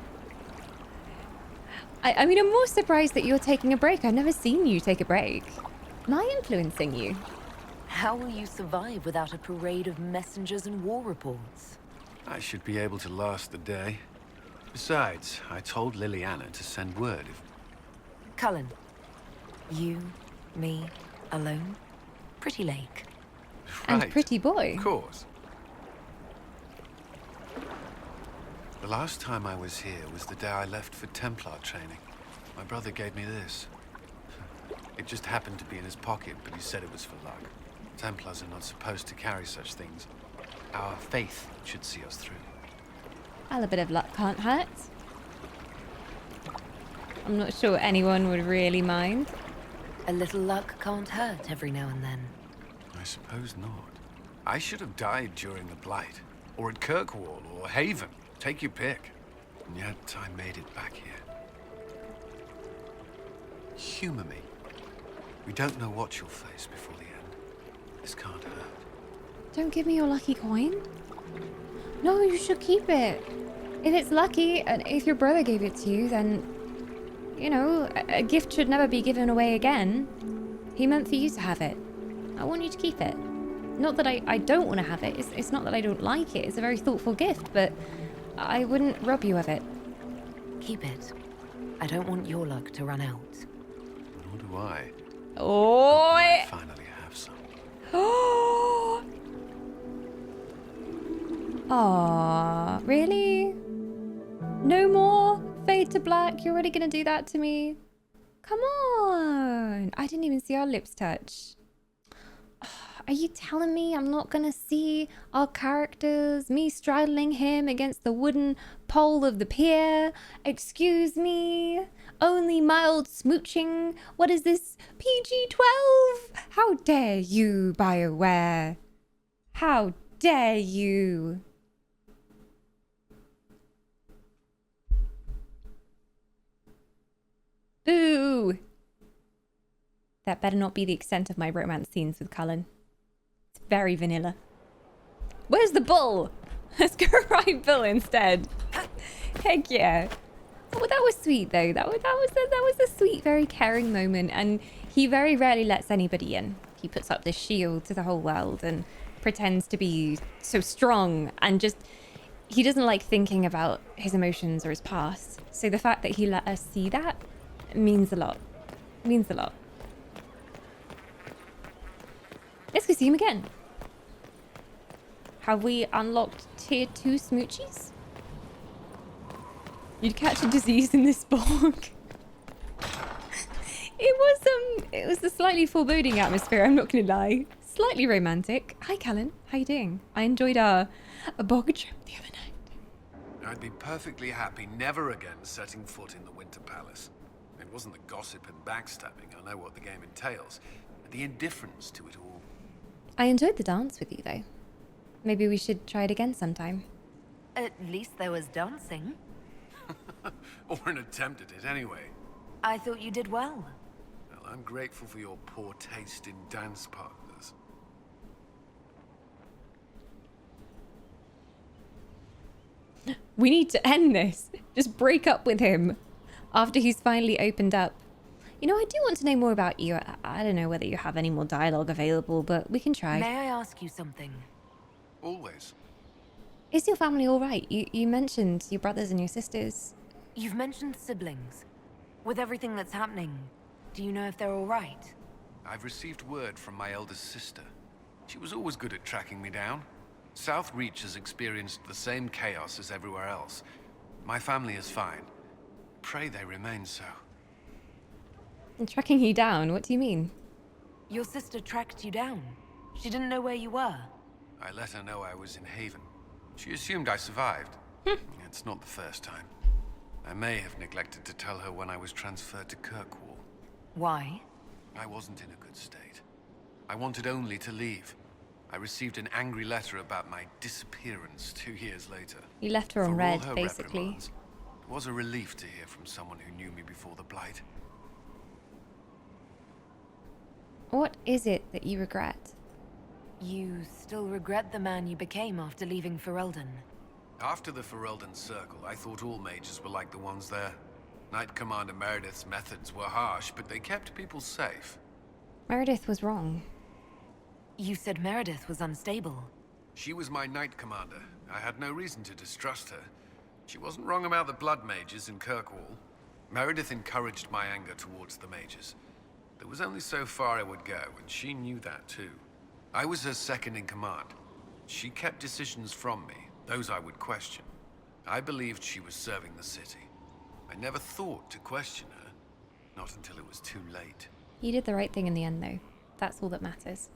I mean, I'm more surprised that you're taking a break. I've never seen you take a break. Am I influencing you? How will you survive without a parade of messengers and war reports? I should be able to last the day. Besides, I told Liliana to send word if... Cullen, you, me, alone? Pretty lake. And pretty boy. Of course. The last time I was here was the day I left for Templar training. My brother gave me this. It just happened to be in his pocket, but he said it was for luck. Templars are not supposed to carry such things. Our faith should see us through. Well, a bit of luck can't hurt. I'm not sure anyone would really mind. A little luck can't hurt every now and then. I suppose not. I should have died during the Blight, or at Kirkwall, or Haven. Take your pick. And yet I made it back here. Humor me. We don't know what you'll face before the end. This can't hurt. Don't give me your lucky coin. No, you should keep it. If it's lucky, and if your brother gave it to you, then, you know, a gift should never be given away again. He meant for you to have it. I want you to keep it. Not that I don't want to have it. It's not that I don't like it. It's a very thoughtful gift, but I wouldn't rob you of it. Keep it. I don't want your luck to run out. Nor do I. Oh! I finally have some. Aw, really? No more? Fade to black? You're already gonna do that to me? Come on! I didn't even see our lips touch. Are you telling me I'm not gonna see our characters, me straddling him against the wooden pole of the pier? Excuse me? Only mild smooching? What is this, PG-12? How dare you, BioWare? How dare you? Boo! That better not be the extent of my romance scenes with Cullen. It's very vanilla. Where's the bull? Let's go ride Bill instead. Heck yeah. Oh, that was sweet though. That was a sweet, very caring moment, and he very rarely lets anybody in. He puts up this shield to the whole world and pretends to be so strong, and just he doesn't like thinking about his emotions or his past. So the fact that he let us see that means a lot. Means a lot. Let's go see him again. Have we unlocked tier 2 smoochies? You'd catch a disease in this bog. It was a slightly foreboding atmosphere, I'm not gonna lie. Slightly romantic. Hi, Cullen. How you doing? I enjoyed a bog trip the other night. I'd be perfectly happy never again setting foot in the Winter Palace. It wasn't the gossip and backstabbing, I know what the game entails, but the indifference to it all. I enjoyed the dance with you, though. Maybe we should try it again sometime. At least there was dancing. Or an attempt at it, anyway. I thought you did well. Well, I'm grateful for your poor taste in dance partners. We need to end this. Just break up with him after he's finally opened up. You know, I do want to know more about you. I don't know whether you have any more dialogue available, but we can try. May I ask you something? Always. Is your family all right? You mentioned your brothers and your sisters. You've mentioned siblings. With everything that's happening, do you know if they're all right? I've received word from my eldest sister. She was always good at tracking me down. South Reach has experienced the same chaos as everywhere else. My family is fine. Pray they remain so. And tracking you down? What do you mean? Your sister tracked you down. She didn't know where you were. I let her know I was in Haven. She assumed I survived. It's not the first time. I may have neglected to tell her when I was transferred to Kirkwall. Why? I wasn't in a good state. I wanted only to leave. I received an angry letter about my disappearance 2 years later. You left her on For all red, her basically. reprimands, it was a relief to hear from someone who knew me before the Blight. What is it that you regret? You still regret the man you became after leaving Ferelden? After the Ferelden Circle, I thought all mages were like the ones there. Knight Commander Meredith's methods were harsh, but they kept people safe. Meredith was wrong. You said Meredith was unstable. She was my Knight Commander. I had no reason to distrust her. She wasn't wrong about the Blood Mages in Kirkwall. Meredith encouraged my anger towards the mages. There was only so far I would go, and she knew that too. I was her second in command. She kept decisions from me, those I would question. I believed she was serving the city. I never thought to question her, not until it was too late. You did the right thing in the end, though. That's all that matters.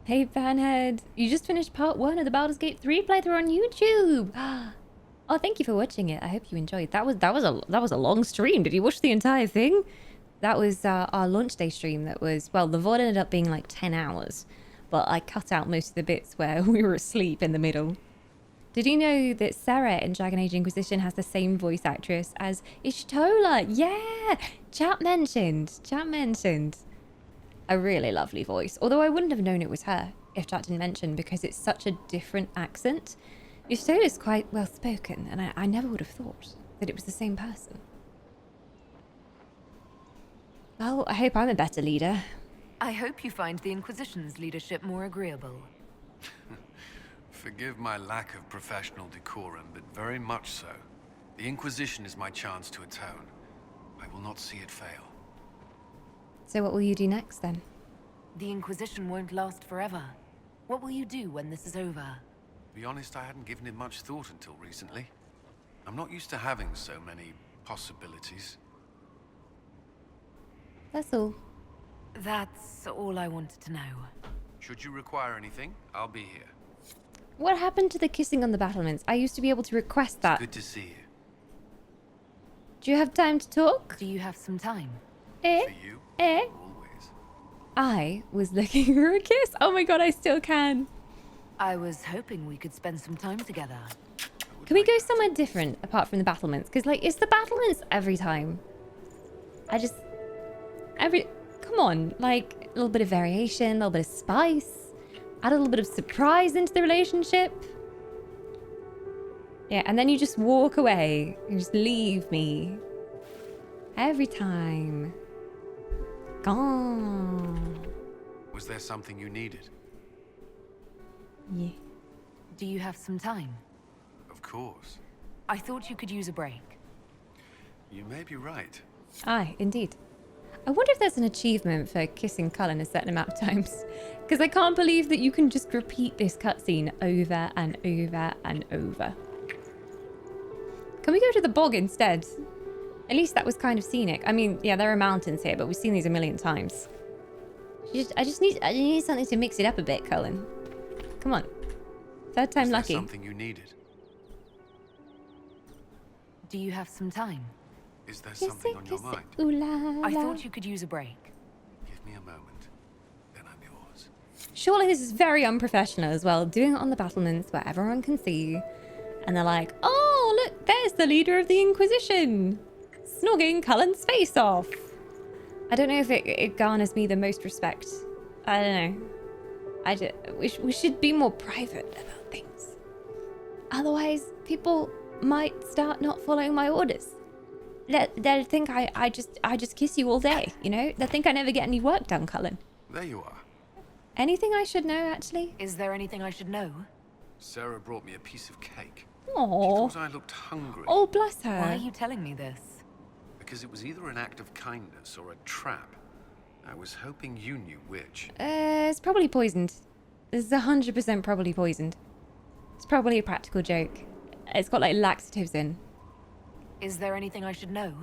Hey, Fanhead. You just finished part 1 of the Baldur's Gate 3 playthrough on YouTube. Oh, thank you for watching it. I hope you enjoyed. That was a long stream. Did you watch the entire thing? That was our launch day stream. That was, well, the VOD ended up being like 10 hours, but I cut out most of the bits where we were asleep in the middle. Did you know that Sera in Dragon Age Inquisition has the same voice actress as Ishtola? Yeah! Chat mentioned. A really lovely voice. Although I wouldn't have known it was her if chat didn't mention, because it's such a different accent. Ishtola's quite well spoken, and I never would have thought that it was the same person. Well, I hope I'm a better leader. I hope you find the Inquisition's leadership more agreeable. Forgive my lack of professional decorum, but very much so. The Inquisition is my chance to atone. I will not see it fail. So what will you do next, then? The Inquisition won't last forever. What will you do when this is over? To be honest, I hadn't given it much thought until recently. I'm not used to having so many possibilities. That's all. That's all I wanted to know. Should you require anything, I'll be here. What happened to the kissing on the battlements? I used to be able to request that. Good to see you. Do you have time to talk? Do you have some time? For you, always. I was looking for a kiss. Oh my god, I still can. I was hoping we could spend some time together. Can we go somewhere different apart from the battlements? Because, like, it's the battlements every time. Come on, like, a little bit of variation, a little bit of spice. Add a little bit of surprise into the relationship. Yeah, and then you just walk away. You just leave me. Every time. Gone. Was there something you needed? Yeah. Do you have some time? Of course. I thought you could use a break. You may be right. Aye, indeed. I wonder if there's an achievement for kissing Cullen a certain amount of times. Because I can't believe that you can just repeat this cutscene over and over and over. Can we go to the bog instead? At least that was kind of scenic. I mean, yeah, there are mountains here, but we've seen these a million times. I just need something to mix it up a bit, Cullen. Come on. Third time lucky. Is there something you needed? Do you have some time? Is there something on your mind? Ooh la la. I thought you could use a break. Give me a moment, then I'm yours. Surely this is very unprofessional as well, doing it on the battlements where everyone can see. And they're like, oh, look, there's the leader of the Inquisition. Snogging Cullen's face off. I don't know if it garners me the most respect. I don't know. We should be more private about things. Otherwise, people might start not following my orders. They'll think I just kiss you all day, you know? They'll think I never get any work done, Cullen. There you are. Anything I should know, actually? Is there anything I should know? Sera brought me a piece of cake. Aww. She thought I looked hungry. Oh, bless her. Why are you telling me this? Because it was either an act of kindness or a trap. I was hoping you knew which. It's probably poisoned. This is 100% probably poisoned. It's probably a practical joke. It's got like laxatives in. Is there anything I should know?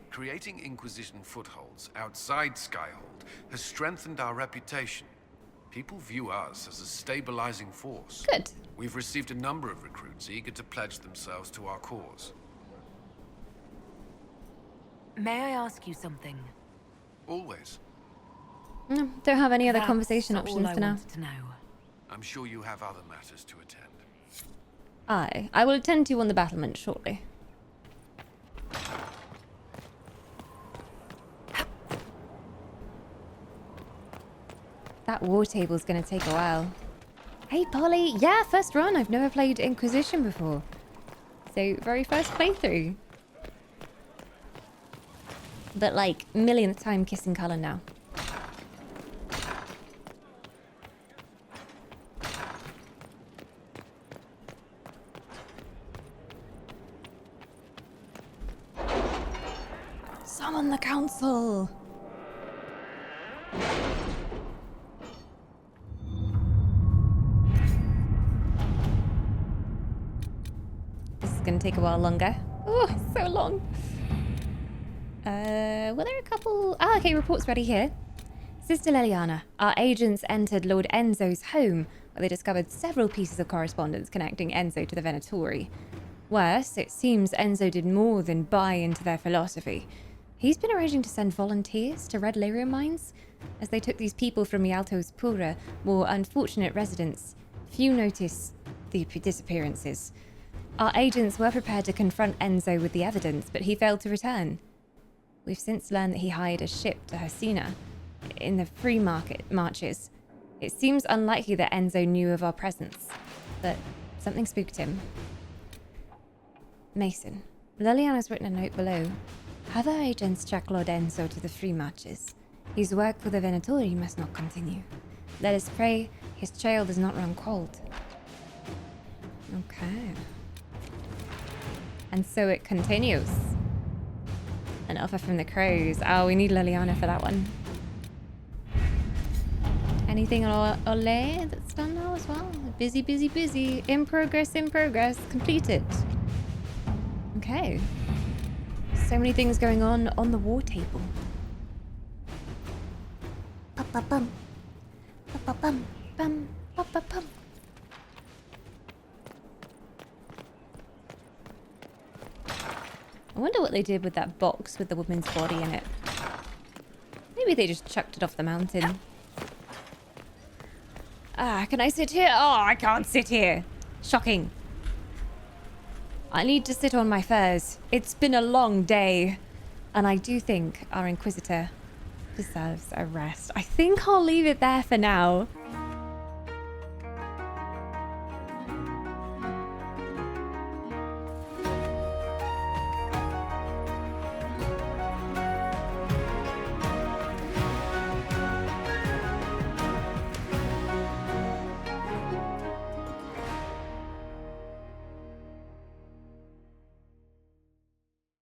Creating Inquisition footholds outside Skyhold has strengthened our reputation. People view us as a stabilizing force. Good. We've received a number of recruits eager to pledge themselves to our cause. May I ask you something? Always. No, don't have any other That's conversation all options I for now. wanted to know. I'm sure you have other matters to attend. I will attend to you on the battlement shortly. That war table's gonna take a while. Hey Polly, yeah, first run. I've never played Inquisition before. So, very first playthrough. But like, millionth time kissing Cullen now. Summon the council! This is gonna take a while longer. Oh, so long. Were there a couple... Ah, okay, reports ready here. Sister Leliana, our agents entered Lord Enzo's home, where they discovered several pieces of correspondence connecting Enzo to the Venatori. Worse, it seems Enzo did more than buy into their philosophy. He's been arranging to send volunteers to Red Lyrium mines, as they took these people from Rialto's poorer, more unfortunate residents. Few noticed the disappearances. Our agents were prepared to confront Enzo with the evidence, but he failed to return. We've since learned that he hired a ship to Hersina in the free market marches. It seems unlikely that Enzo knew of our presence, but something spooked him. Mason, Liliana's written a note below. Have our agents track Lord Enzo to the free marches. His work for the Venatori must not continue. Let us pray his trail does not run cold. Okay. And so it continues. An offer from the crows. Oh, we need Liliana for that one. Anything on Ole that's done now as well? Busy, busy, busy. In progress, completed. Okay. So many things going on the war table. Ba-ba-bum. Ba-ba-bum. Bum. Ba-ba-bum. I wonder what they did with that box with the woman's body in it. Maybe they just chucked it off the mountain. Ah, can I sit here? Oh, I can't sit here. Shocking. I need to sit on my furs. It's been a long day. And I do think our Inquisitor deserves a rest. I think I'll leave it there for now.